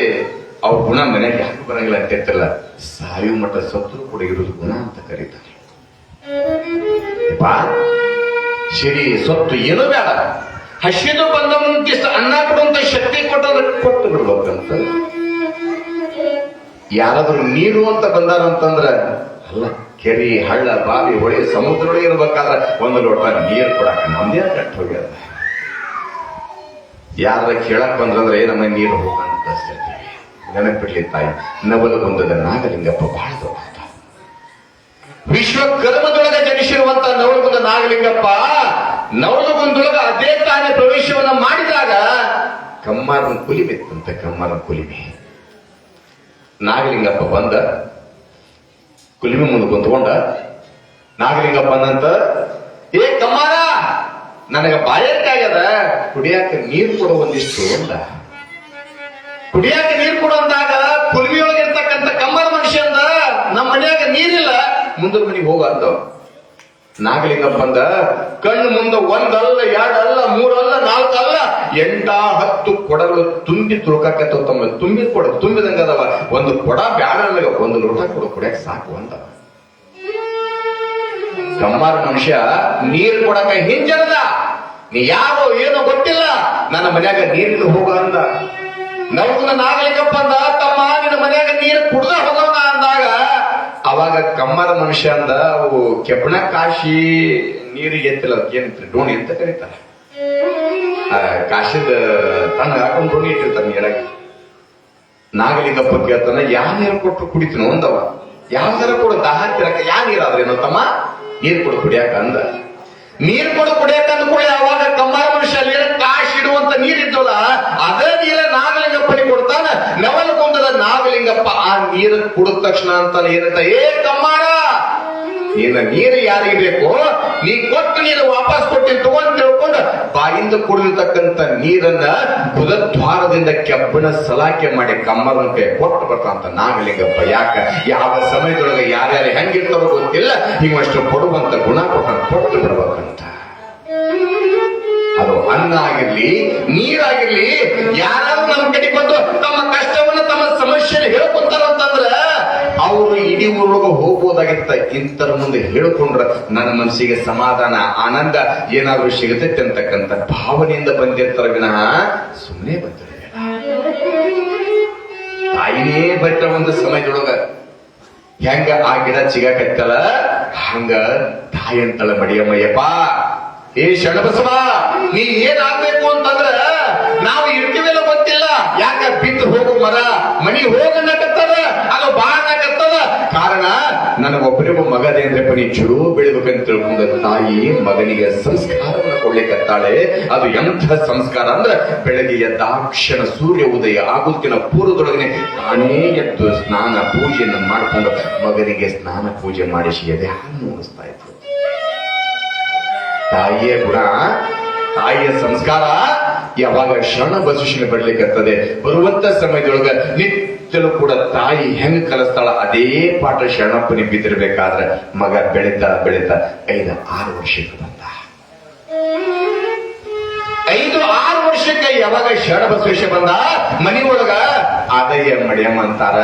ಅವ್ರ ಗುಣ ಮನ್ಯಾಗ ಯಾಕೆ ಬರಂಗಿಲ್ಲ ಅಂತ ಇರ್ತಲ್ಲ. ಸಾಯು ಮಠ ಸತ್ರು ಕೂಡ ಇರೋದು ಗುಣ ಅಂತ ಕರೀತಾರೆ. ಶರಿ ಸೊತ್ತು ಏನೂ ಬೇಡ, ಹಸಿದು ಬಂದವನಿಗಿಷ್ಟ ಅನ್ನ ಕೊಡುವಂತ ಶಕ್ತಿ ಕೊಟ್ಟು ಬಿಡ್ಬೇಕಂತ. ಯಾರಾದ್ರೂ ನೀರು ಅಂತ ಬಂದಾರಂತಂದ್ರ ಅಲ್ಲ, ಕೆರಿ ಹಳ್ಳ ಬಾವಿ ಹೊಳೆ ಸಮುದ್ರ ಇರ್ಬೇಕಾದ್ರೆ 1 ಲೋಟ ನೀರು ಕೊಡಕ ನಮ್ದೇ ಕಟ್ಟು ಹೋಗ್ಯದ. ಯಾರ ಕೇಳಕ್ ಬಂದ್ರಂದ್ರೆ ನಮ್ಮ ನೀರು ಹೋಗಂತ ಕಳಿಸ್ತಿರ್ತೀವಿ. ನೆನಪಿಡ್ಲಿ ತಾಯಿ, ನವಲಗುಂದದ ನಾಗಲಿಂಗಪ್ಪ ಬಹಳ ದೊಡ್ಡ ವಿಶ್ವಕರ್ಮದೊಳಗೆ ಜನಿಸಿರುವಂತ ನವಲಗುಂದ ನಾಗಲಿಂಗಪ್ಪ ನವಲಗುಂದೊಳಗ ಅದೇ ತಾನೇ ಪ್ರವೇಶವನ್ನ ಮಾಡಿದಾಗ ಕಮ್ಮಾರನ ಕುಲಿಮೆ ಇತ್ತಂತೆ. ಕಮ್ಮಾರನ ಕುಲಿಮೆ ನಾಗಲಿಂಗಪ್ಪ ಬಂದ ಕುಲಿಮೆ ಮುಂದೆ ಕುಂತ್ಕೊಂಡ. ನಾಗಲಿಂಗಪ್ಪ ಅನ್ನಂತ, ಏ ಕಮ್ಮಾರ, ನನಗ ಬಾಯರ್ಕಾಗ್ಯದ, ಕುಡಿಯಾಕ ನೀರು ಕೊಡೋ ಒಂದಿಷ್ಟು ಅಂದ. ಕುಡಿಯಾಕ ನೀರು ಕೊಡು ಅಂದಾಗ ಕುಲಿಮೆಯೊಳಗೆ ಇರ್ತಕ್ಕಂಥ ಕಮ್ಮಾರ ಮನುಷ್ಯ ಅಂದ, ನಮ್ಮ ಮನ್ಯಾಗ ನೀರಿಲ್ಲ, ಮುಂದೆ ಮನೆಗೆ ಹೋಗ ಅಂದ. ನಾಗಲಿಂಗಪ್ಪ ಅಂದ, ಕಣ್ಣು ಮುಂದೆ 1 ಅಲ್ಲ 2 ಅಲ್ಲ 3 ಅಲ್ಲ 4 ಅಲ್ಲ 8 10 ಕೊಡಗಳು ತುಂಬಿ ತುಳ್ಕಾಕತ್ತವ. ತಮ್ಮ ತುಂಬಿದ ಕೊಡ ತುಂಬಿದಂಗದವ. 1 ಕೊಡ ಬ್ಯಾಡ, 1 ಲೋಟ ಕೊಡ, ಕುಡಿಯಕ್ ಸಾಕು ಅಂತ. ಕಮ್ಮಾರ ಮನುಷ್ಯ ನೀರು ಕೊಡಕ ಹಿಂಜರದ. ನೀ ಯಾರೋ ಏನೋ ಗೊತ್ತಿಲ್ಲ, ನನ್ನ ಮನ್ಯಾಗ ನೀರಿನ ಹೋಗ ಅಂದ. ನವಲಗುಂದ ನಾಗಲಿಂಗಪ್ಪ ಅಂದ, ತಮ್ಮ ನಿನ್ನ ಮನ್ಯಾಗ ನೀರು ಕುಡ್ದ ಹೋಗೋಣ ಅಂದಾಗ ಅವಾಗ ಕಮ್ಮಾರ ಮನುಷ್ಯ ಅಂದ, ಅವು ಕೆಬ್ಬಣ ಕಾಶಿ ನೀರಿಗೆ ಎತ್ತಿಲ್ಲ, ಏನಂತ ಡೋಣಿ ಅಂತ ಕರೀತಾರೆ. ಕಾಶಿದ ತನ್ನ ಹಾಕೊಂಡು ಡೋಣಿ ಇಟ್ಟಿರ್ತಾನೆ ನೀರಾಗಿ. ನಾಗಲಿಂಗಪ್ಪ ಕೇಳ್ತಾನ, ಯಾ ನೀರು ಕೊಟ್ಟು ಕುಡಿತೀನೋ ಅಂದವ. ಯಾವ್ದಾರ ಕೊಡು, ದಾಹ ತಿರಕ ಯಾ ನೀರಾದ್ರೇನೋ ತಮ್ಮ, ನೀರು ಕೊಡು ಕುಡಿಯಾಕ ಅಂದ. ನೀರು ಕೊಡು ಕುಡಿಯಾಕ ಅಂದ ಕೂಡ ಯಾವಾಗ ಕಮ್ಮಾರ ಮನುಷ್ಯ ನೀರ ಕಾಶಿಡುವಂತ ನೀರಿದ್ದಲ್ಲ, ಅದೇ ನೀರ ನಾಗಲಿಂಗಪ್ಪನಿಗೆ ಕೊಡ್ತಾನ. ನವಲಗುಂದದ ನಾಗಲಿಂಗಪ್ಪ ಆ ನೀರು ಕುಡಿದ ತಕ್ಷಣ ಅಂತಾನೆ ಏನಂತ, ಏ ಕಮ್ಮಾರ, ನಿನ್ನ ನೀರು ಯಾರಿಗೆ ಬೇಕು, ನೀ ಕೊಟ್ಟು ನೀರು ವಾಪಸ್ ಕೊಟ್ಟಿನ ತಗೊಂಡು ತಿಳ್ಕೊಂಡು ಬಾಯಿಂದ ಬಾಯಿಂದ ಕುಡಿದಿರ್ತಕ್ಕಂಥ ನೀರನ್ನ ಬುಧದ್ವಾರದಿಂದ ಕೆಬ್ಬಣ ಸಲಾಕೆ ಮಾಡಿ ಕಮ್ಮರನ ಕೈ ಕೊಟ್ಟು ಬರ್ತಾಂತ ನಾಗಲಿಂಗಪ್ಪ. ಯಾಕ ಯಾವ ಸಮಯದೊಳಗೆ ಯಾರ್ಯಾರು ಹೆಂಗಿರ್ತಾರೋ ಗೊತ್ತಿಲ್ಲ, ಹಿಂಗಷ್ಟು ಕೊಡುವಂತ ಗುಣ ಕೊಟ್ಟು ಬಿಡ್ಬೇಕಂತ. ಅದು ಅನ್ನ ಆಗಿರ್ಲಿ, ನೀರಾಗಿರ್ಲಿ, ಯಾರಾದ್ರೂ ನಮ್ಮ ಕಡೆ ಬಂದು ತಮ್ಮ ಕಷ್ಟವನ್ನ ತಮ್ಮ ಸಮಸ್ಯೆ ಹೇಳ್ಕೊಂತಾರಂತಂದ್ರ ಅವರು ಇಡೀ ಊರೊಳಗೆ ಹೋಗ್ಬೋದಾಗಿತ್ತ. ಇಂತರ ಮುಂದೆ ಹೇಳ್ಕೊಂಡ್ರ ನನ್ನ ಮನಸ್ಸಿಗೆ ಸಮಾಧಾನ, ಆನಂದ ಏನಾದ್ರೂ ಸಿಗತೈತೆ ಅಂತಕ್ಕಂಥ ಭಾವನೆಯಿಂದ ಬಂದಿರ್ತಾರ ವಿನಃ ಸುಮ್ಮನೆ ಬಂದಿರಲಿಲ್ಲ. ತಾಯಿನೇ ಬಟ್ಟ ಒಂದು ಸಮಯದೊಳಗ ಹೆಂಗ ಆ ಗಿಡ ಚಿಗಾಕತ್ತಲ್ಲ, ಹಂಗ ತಾಯಿ ಅಂತಳ ಮಡಿಯಮ್ಮಯ್ಯಪ್ಪ, ಏ ಶರಣಬಸವ, ನೀ ಏನಾಗ್ಬೇಕು ಅಂತಂದ್ರ ನಾವು ಇರ್ತೀವೆಲ್ಲ ಗೊತ್ತಿಲ್ಲ. ಯಾಕ ಬಿದ್ದು ಹೋಗು ಮರ ಮನಿ ಹೋಗನ್ನಕತ್ತದ, ಅದು ಬಾಳಕತ್ತದ. ಕಾರಣ ನನಗೊಬ್ಬರಿಗೂ ಮಗದೆ ಅಂದ್ರೆ ಪನಿ ಚುರು ಬೆಳಿಬೇಕಂತ ತಿಳ್ಕೊಂಡ ತಾಯಿ ಮಗನಿಗೆ ಸಂಸ್ಕಾರವನ್ನು ಕೊಡ್ಲಿಕ್ಕತ್ತಾಳೆ. ಅದು ಎಂಥ ಸಂಸ್ಕಾರ ಅಂದ್ರೆ ಬೆಳಗ್ಗೆ ಎದ್ದಾಕ್ಷಣ ಸೂರ್ಯ ಉದಯ ಆಗುತ್ತಿನ ಪೂರ್ವದೊಳಗನೆ ತಾನೇ ಎದ್ದು ಸ್ನಾನ ಪೂಜೆಯನ್ನು ಮಾಡಿಕೊಂಡು ಮಗನಿಗೆ ಸ್ನಾನ ಪೂಜೆ ಮಾಡಿಸಿ ಎದೆ ಹಾಲು ಉಣಿಸ್ತಾ ಇತ್ತು. ತಾಯಿಯ ಗುಣ, ತಾಯಿಯ ಸಂಸ್ಕಾರ ಯಾವಾಗ ಶರಣ ಬಸವೇಶ್ವರನ ಬರ್ಲಿಕ್ಕತ್ತದೆ, ಬರುವಂತ ಸಮಯದೊಳಗ ನಿತ್ಯಲು ಕೂಡ ತಾಯಿ ಹೆಂಗ್ ಕಲಿಸ್ತಾಳ ಅದೇ ಪಾಠ ಶರಣಪ್ಪನಿಗೆ ಬಿದ್ದಿರ್ಬೇಕಾದ್ರೆ ಮಗ ಬೆಳೀತಾ 5-6 ವರ್ಷಕ್ಕೆ ಬಂದ. 5-6 ವರ್ಷಕ್ಕೆ ಯಾವಾಗ ಶರಣ ಬಸವೇಶ್ವರ ಬಂದ, ಮನಿ ಒಳಗ ಆದಯ್ಯ ಮಡಿಯಮ್ಮ ಅಂತಾರ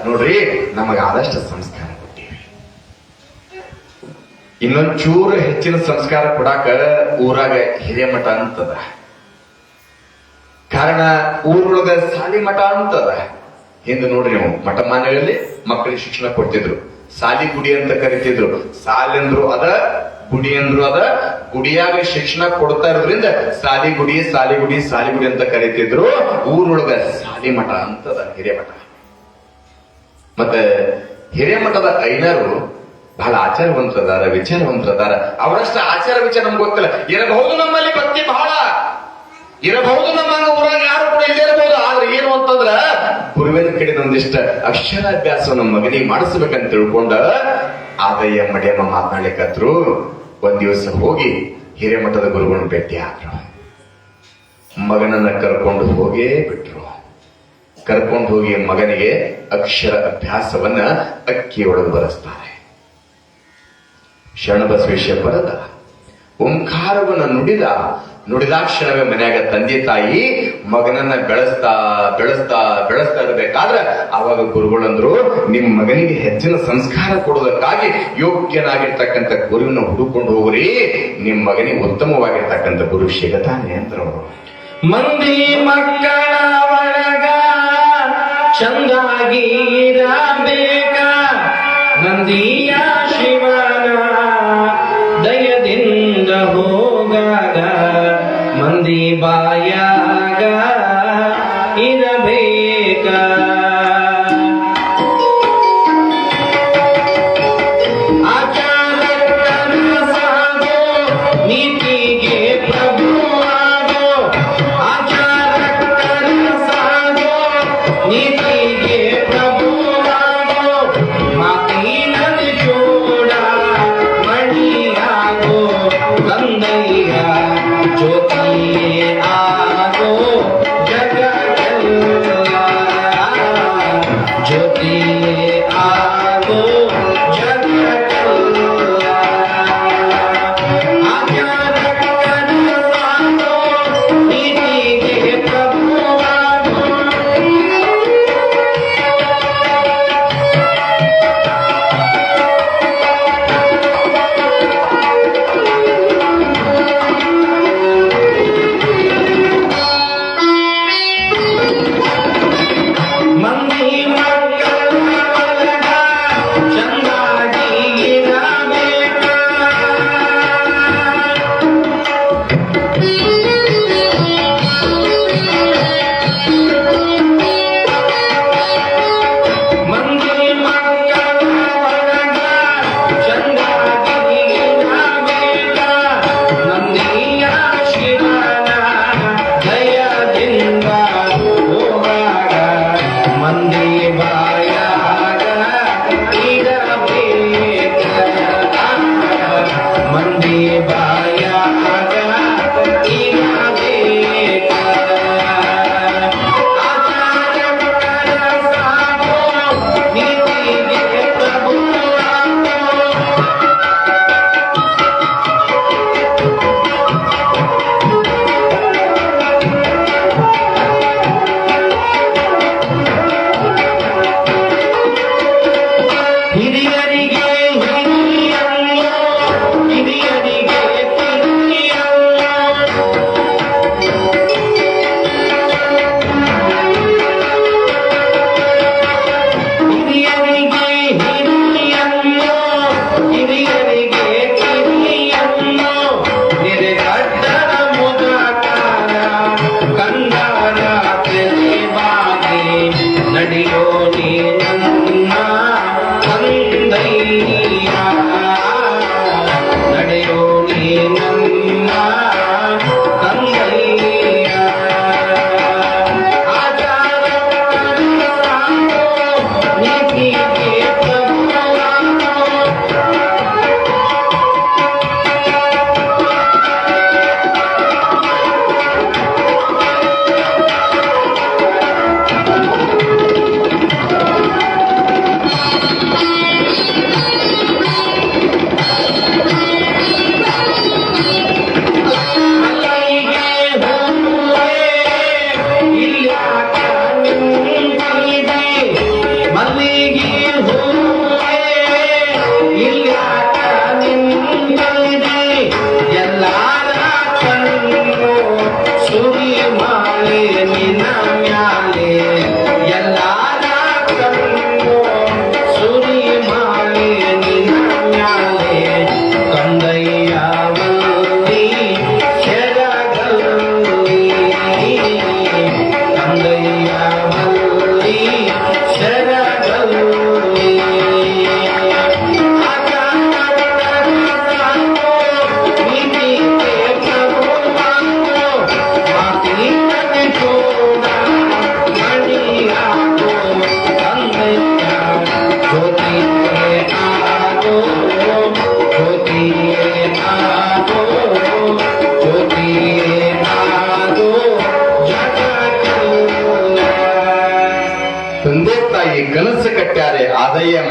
ನೋಡ್ರಿ, ನಮಗ ಆದಷ್ಟು ಸಂಸ್ಕಾರ ಕೊಟ್ಟಿವಿ. ಇನ್ನೊಂಚೂರು ಹೆಚ್ಚಿನ ಸಂಸ್ಕಾರ ಕೊಡಾಕ ಊರಾಗ ಹಿರೇಮಠ ಅಂತದ. ಕಾರಣ ಊರೊಳಗ ಸಾಲಿ ಮಠ ಅಂತದ. ಹಿಂದೆ ನೋಡ್ರಿ ನೀವು ಮಠ ಮಾನ್ಯಗಳಲ್ಲಿ ಮಕ್ಕಳಿಗೆ ಶಿಕ್ಷಣ ಕೊಡ್ತಿದ್ರು, ಸಾಲಿ ಗುಡಿ ಅಂತ ಕರಿತಿದ್ರು. ಸಾಲಿ ಅಂದ್ರು ಅದ, ಗುಡಿ ಅಂದ್ರು ಅದ. ಗುಡಿಯಾಗ ಶಿಕ್ಷಣ ಕೊಡ್ತಾ ಇರೋದ್ರಿಂದ ಸಾಲಿ ಗುಡಿ ಅಂತ ಕರಿತಿದ್ರು. ಊರೊಳಗ ಸಾಲಿ ಮಠ ಅಂತದ ಹಿರೇಮಠ. ಮತ್ತೆ ಹಿರೇಮಠದ ಐನರು ಬಹಳ ಆಚಾರವಂತದಾರ, ವಿಚಾರವಂತದಾರ. ಅವರಷ್ಟು ಆಚಾರ ವಿಚಾರ ನಮ್ಗೆ ಗೊತ್ತಿಲ್ಲ. ಇರಬಹುದು ನಮ್ಮಲ್ಲಿ ಭಕ್ತಿ ಬಹಳ ಇರಬಹುದು, ನಮ್ಮ ಊರಾಗ ಯಾರು ಕೂಡ ಇಲ್ಲೇ ಇರಬಹುದು. ಆದ್ರೆ ಏನು ಅಂತಂದ್ರ ಗುರುವಿನ ಕಡೆ ಒಂದಿಷ್ಟ ಅಕ್ಷರಾಭ್ಯಾಸ ನಮ್ಮ ಮಗನಿಗೆ ಮಾಡಿಸ್ಬೇಕಂತ ತಿಳ್ಕೊಂಡ ಆದಯ್ಯ ಮಡಿಯಮ್ಮ ಮಾತನಾಡ್ಲಿಕ್ಕತ್ರು. ಒಂದ್ ದಿವಸ ಹೋಗಿ ಹಿರೇಮಠದ ಗುರುಗಳನ್ನ ಭೇಟಿ ಆದ್ರು. ಮಗನನ್ನ ಕರ್ಕೊಂಡು ಹೋಗೇ ಬಿಟ್ರು. ಕರ್ಕೊಂಡು ಹೋಗಿ ಮಗನಿಗೆ ಅಕ್ಷರ ಅಭ್ಯಾಸವನ್ನ ಅಕ್ಕಿಯೊಳಗೆ ಬರೆಸ್ತಾರೆ. ಶರಣಬಸವೇಶ್ವರ ಬರದ ಓಂಕಾರವನ್ನ ನುಡಿದಾಕ್ಷಣವೇ ಮನ್ಯಾಗ ತಂದೆ ತಾಯಿ ಮಗನನ್ನ ಬೆಳೆಸ್ತಾ ಇರಬೇಕಾದ್ರೆ ಅವಾಗ ಗುರುಗಳಂದ್ರು, ನಿಮ್ ಮಗನಿಗೆ ಹೆಚ್ಚಿನ ಸಂಸ್ಕಾರ ಕೊಡೋದಕ್ಕಾಗಿ ಯೋಗ್ಯನಾಗಿರ್ತಕ್ಕಂಥ ಗುರುವಿನ ಹುಡುಕೊಂಡು ಹೋಗ್ರಿ, ನಿಮ್ ಮಗನಿಗೆ ಉತ್ತಮವಾಗಿರ್ತಕ್ಕಂಥ ಗುರು ಸಿಗತಾನೆ ಅಂದ್ರು. ಮಂದಿ ಮಕ್ಕಳ ಒಳಗ ಚಂದಾಗಿ ಇರಬೇಕ, ನಂದಿಯ ಶಿವನ ದಯದಿಂದ ಹೋಗಾಗ ಮಂದಿ ಬಾಯಾಗ ಇರಬೇಕ. ಆಚಾರಕ್ಕನ ಸಾಗೋ ನೀತಿಗೆ ಪ್ರಭುವಾಗೋ, ಆಚಾರಕ್ಕನ ಸಾಗೋ ನೀತಿಗೆ ಪ್ರಭುವಾಗೋ, ಮಾತಿನ ಜೋಡ ಮಣಿಯಾಗೋ, ಗಂಗಯ್ಯ ಜ್ಯೋತಿಯೇ ಆ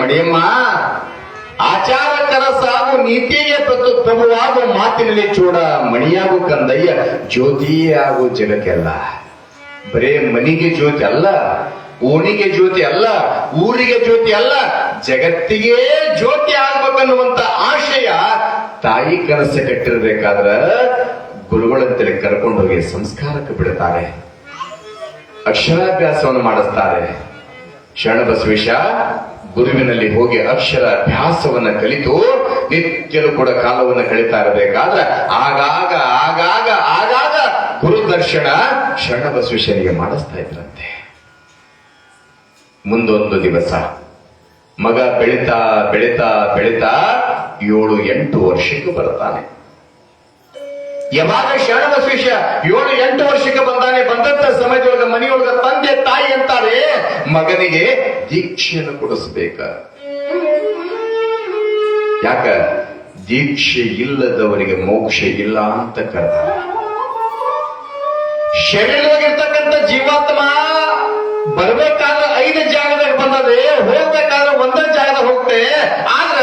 ಮಡಿಯಮ್ಮ, ಆಚಾರಕರ ಸಾಗು ನೀತಿಯ ಪ್ರಭುವಾಗುವ ಮಾತಿನಲ್ಲಿ ಚೂಡ ಮಣಿಯಾಗು ಕಂದಯ್ಯ, ಜ್ಯೋತಿಯೇ ಆಗು ಜಗಕ್ಕೆಲ್ಲ. ಬರೇ ಮನಿಗೆ ಜ್ಯೋತಿ ಅಲ್ಲ, ಓಣಿಗೆ ಜ್ಯೋತಿ ಅಲ್ಲ, ಊರಿಗೆ ಜ್ಯೋತಿ ಅಲ್ಲ, ಜಗತ್ತಿಗೆ ಜ್ಯೋತಿ ಆಗ್ಬೇಕನ್ನುವಂತ ಆಶಯ ತಾಯಿ ಕನಸು ಕಟ್ಟಿರ್ಬೇಕಾದ್ರ ಗುರುಗಳಂತೇಳಿ ಕರ್ಕೊಂಡೋಗಿ ಸಂಸ್ಕಾರಕ್ಕೆ ಬಿಡುತ್ತಾರೆ, ಅಕ್ಷರಾಭ್ಯಾಸವನ್ನು ಮಾಡಿಸ್ತಾರೆ. ಶರಣಬಸವೇಶ ಗುರುವಿನಲ್ಲಿ ಹೋಗಿ ಅಕ್ಷರ ಅಭ್ಯಾಸವನ್ನ ಕಲಿತು ನಿತ್ಯಲು ಕೂಡ ಕಾಲವನ್ನು ಕಳೀತಾ ಇರಬೇಕಾದ್ರೆ ಆಗಾಗ ಆಗಾಗ ಆಗಾಗ ಗುರು ದರ್ಶನ ಶರಣಬಸವೇಶ್ವರಿಗೆ ಮಾಡಿಸ್ತಾ ಇದ್ರಂತೆ. ಮುಂದೊಂದು ದಿವಸ ಮಗ ಬೆಳೀತಾ ಬೆಳೀತಾ ಬೆಳೀತಾ 7-8 ವರ್ಷಕ್ಕೆ ಬರ್ತಾನೆ. ಯಾವಾಗ ಶರಣಬಸವೇಶ 7-8 ವರ್ಷಕ್ಕೆ ಬಂದಂತ ಸಮಯದೊಳಗ ಮನೆಯೊಳಗ ತಂದೆ ತಾಯಿ ಅಂತಾರೆ, ಮಗನಿಗೆ ದೀಕ್ಷೆಯನ್ನು ಕೊಡಿಸ್ಬೇಕ. ಯಾಕ? ದೀಕ್ಷೆ ಇಲ್ಲದವರಿಗೆ ಮೋಕ್ಷ ಇಲ್ಲ ಅಂತ ಕರ್ತಾರೆ. ಶರೀರವಾಗಿರ್ತಕ್ಕಂಥ ಜೀವಾತ್ಮ ಬರ್ಬೇಕಾದ್ರೆ 5 ಜಾಗದಾಗ ಬಂದದೆ, ಹೋಗ್ಬೇಕಾದ್ರೆ 1 ಜಾಗದಾಗ ಹೋಗ್ತೆ. ಆದ್ರ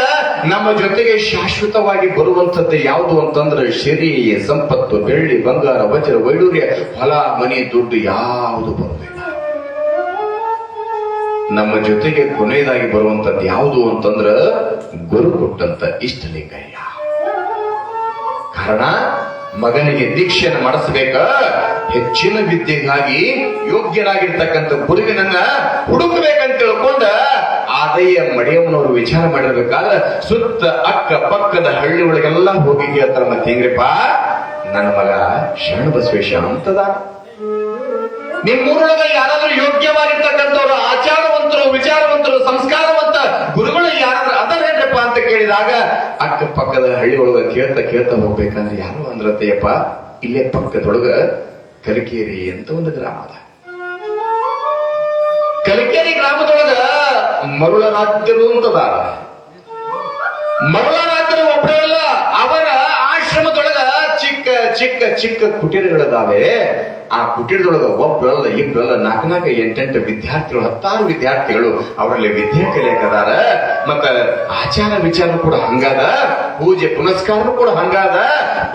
ನಮ್ಮ ಜೊತೆಗೆ ಶಾಶ್ವತವಾಗಿ ಬರುವಂತದ್ದು ಯಾವುದು ಅಂತಂದ್ರೆ ಶರೀ, ಸಂಪತ್ತು, ಬೆಳ್ಳಿ, ಬಂಗಾರ, ವಜ್ರ, ವೈಡೂರ್ಯ, ಹೊಲ, ಮನೆ, ದುಡ್ಡು ಯಾವುದು ಬರುವುದಿಲ್ಲ. ನಮ್ಮ ಜೊತೆಗೆ ಕೊನೆಯದಾಗಿ ಬರುವಂತದ್ದು ಯಾವುದು ಅಂತಂದ್ರ ಗುರು ಕೊಟ್ಟಂತ ಇಷ್ಟಲಿಂಗಯ್ಯ. ಕಾರಣ ಮಗನಿಗೆ ದೀಕ್ಷೆಯನ್ನು ಮಾಡಿಸಬೇಕ. ಹೆಚ್ಚಿನ ವಿದ್ಯೆಗಾಗಿ ಯೋಗ್ಯನಾಗಿರ್ತಕ್ಕಂಥ ಗುರುವಿನನ್ನ ಹುಡುಕಬೇಕಂತ ತಿಳ್ಕೊಂಡ ಆದಯ್ಯ ಮಡಿಯಮ್ಮನವರು ವಿಚಾರ ಮಾಡಿರ್ಬೇಕಾದ್ರೆ ಸುತ್ತ ಅಕ್ಕ ಪಕ್ಕದ ಹಳ್ಳಿ ಒಳಗೆಲ್ಲ ಹೋಗಿ ಕೇಳ್ತಾರ, ಮತ್ತೆ ಹೆಂಗ್ರಿಪ್ಪ ನನ್ನ ಮಗ ಶರಣಬಸವೇಶ ಅಂತದ, ನಿಮ್ಮೂರೊಳಗ ಯಾರಾದ್ರೂ ಯೋಗ್ಯವಾಗಿರ್ತಕ್ಕಂಥವ್ರು, ಆಚಾರವಂತರು, ವಿಚಾರವಂತರು, ಸಂಸ್ಕಾರವಂತ ಗುರುಗಳು ಯಾರಾದ್ರೂ ಅದರೇನ್ರಪ್ಪ ಅಂತ ಕೇಳಿದಾಗ ಅಕ್ಕ ಪಕ್ಕದ ಹಳ್ಳಿ ಒಳಗ ಕೇಳ್ತಾ ಹೋಗ್ಬೇಕಂದ್ರೆ ಯಾರು ಅಂದ್ರತೆಯಪ್ಪ, ಇಲ್ಲೇ ಪಕ್ಕದೊಳಗ ಕಲಿಕೇರಿ ಅಂತ ಒಂದು ಗ್ರಾಮ ಅದ. ಕಲಿಕೇರಿ ಗ್ರಾಮದೊಳಗ ಮರುಳರಾಜ್ಯರು ಅಂತದಾರ. ಮರುಳರಾಜ್ಯರು ಒಬ್ಬರೇ ಅಲ್ಲ, ಅವರ ಆಶ್ರಮದೊಳಗ ಚಿಕ್ಕ ಚಿಕ್ಕ ಚಿಕ್ಕ ಕುಟೀರಗಳಿದಾವೆ. ಆ ಕುಟೀರದೊಳಗ ಒಬ್ಬರಲ್ಲ, ಇಬ್ಬರಲ್ಲ, 4 8 ವಿದ್ಯಾರ್ಥಿಗಳು, 10 ವಿದ್ಯಾರ್ಥಿಗಳು ಅವರಲ್ಲಿ ವಿದ್ಯೆ ಕಲಿಯಕದಾರ. ಮತ್ತ ಆಚಾರ ವಿಚಾರ ಕೂಡ ಹಂಗಾದ, ಪೂಜೆ ಪುನಸ್ಕಾರ ಕೂಡ ಹಂಗಾದ.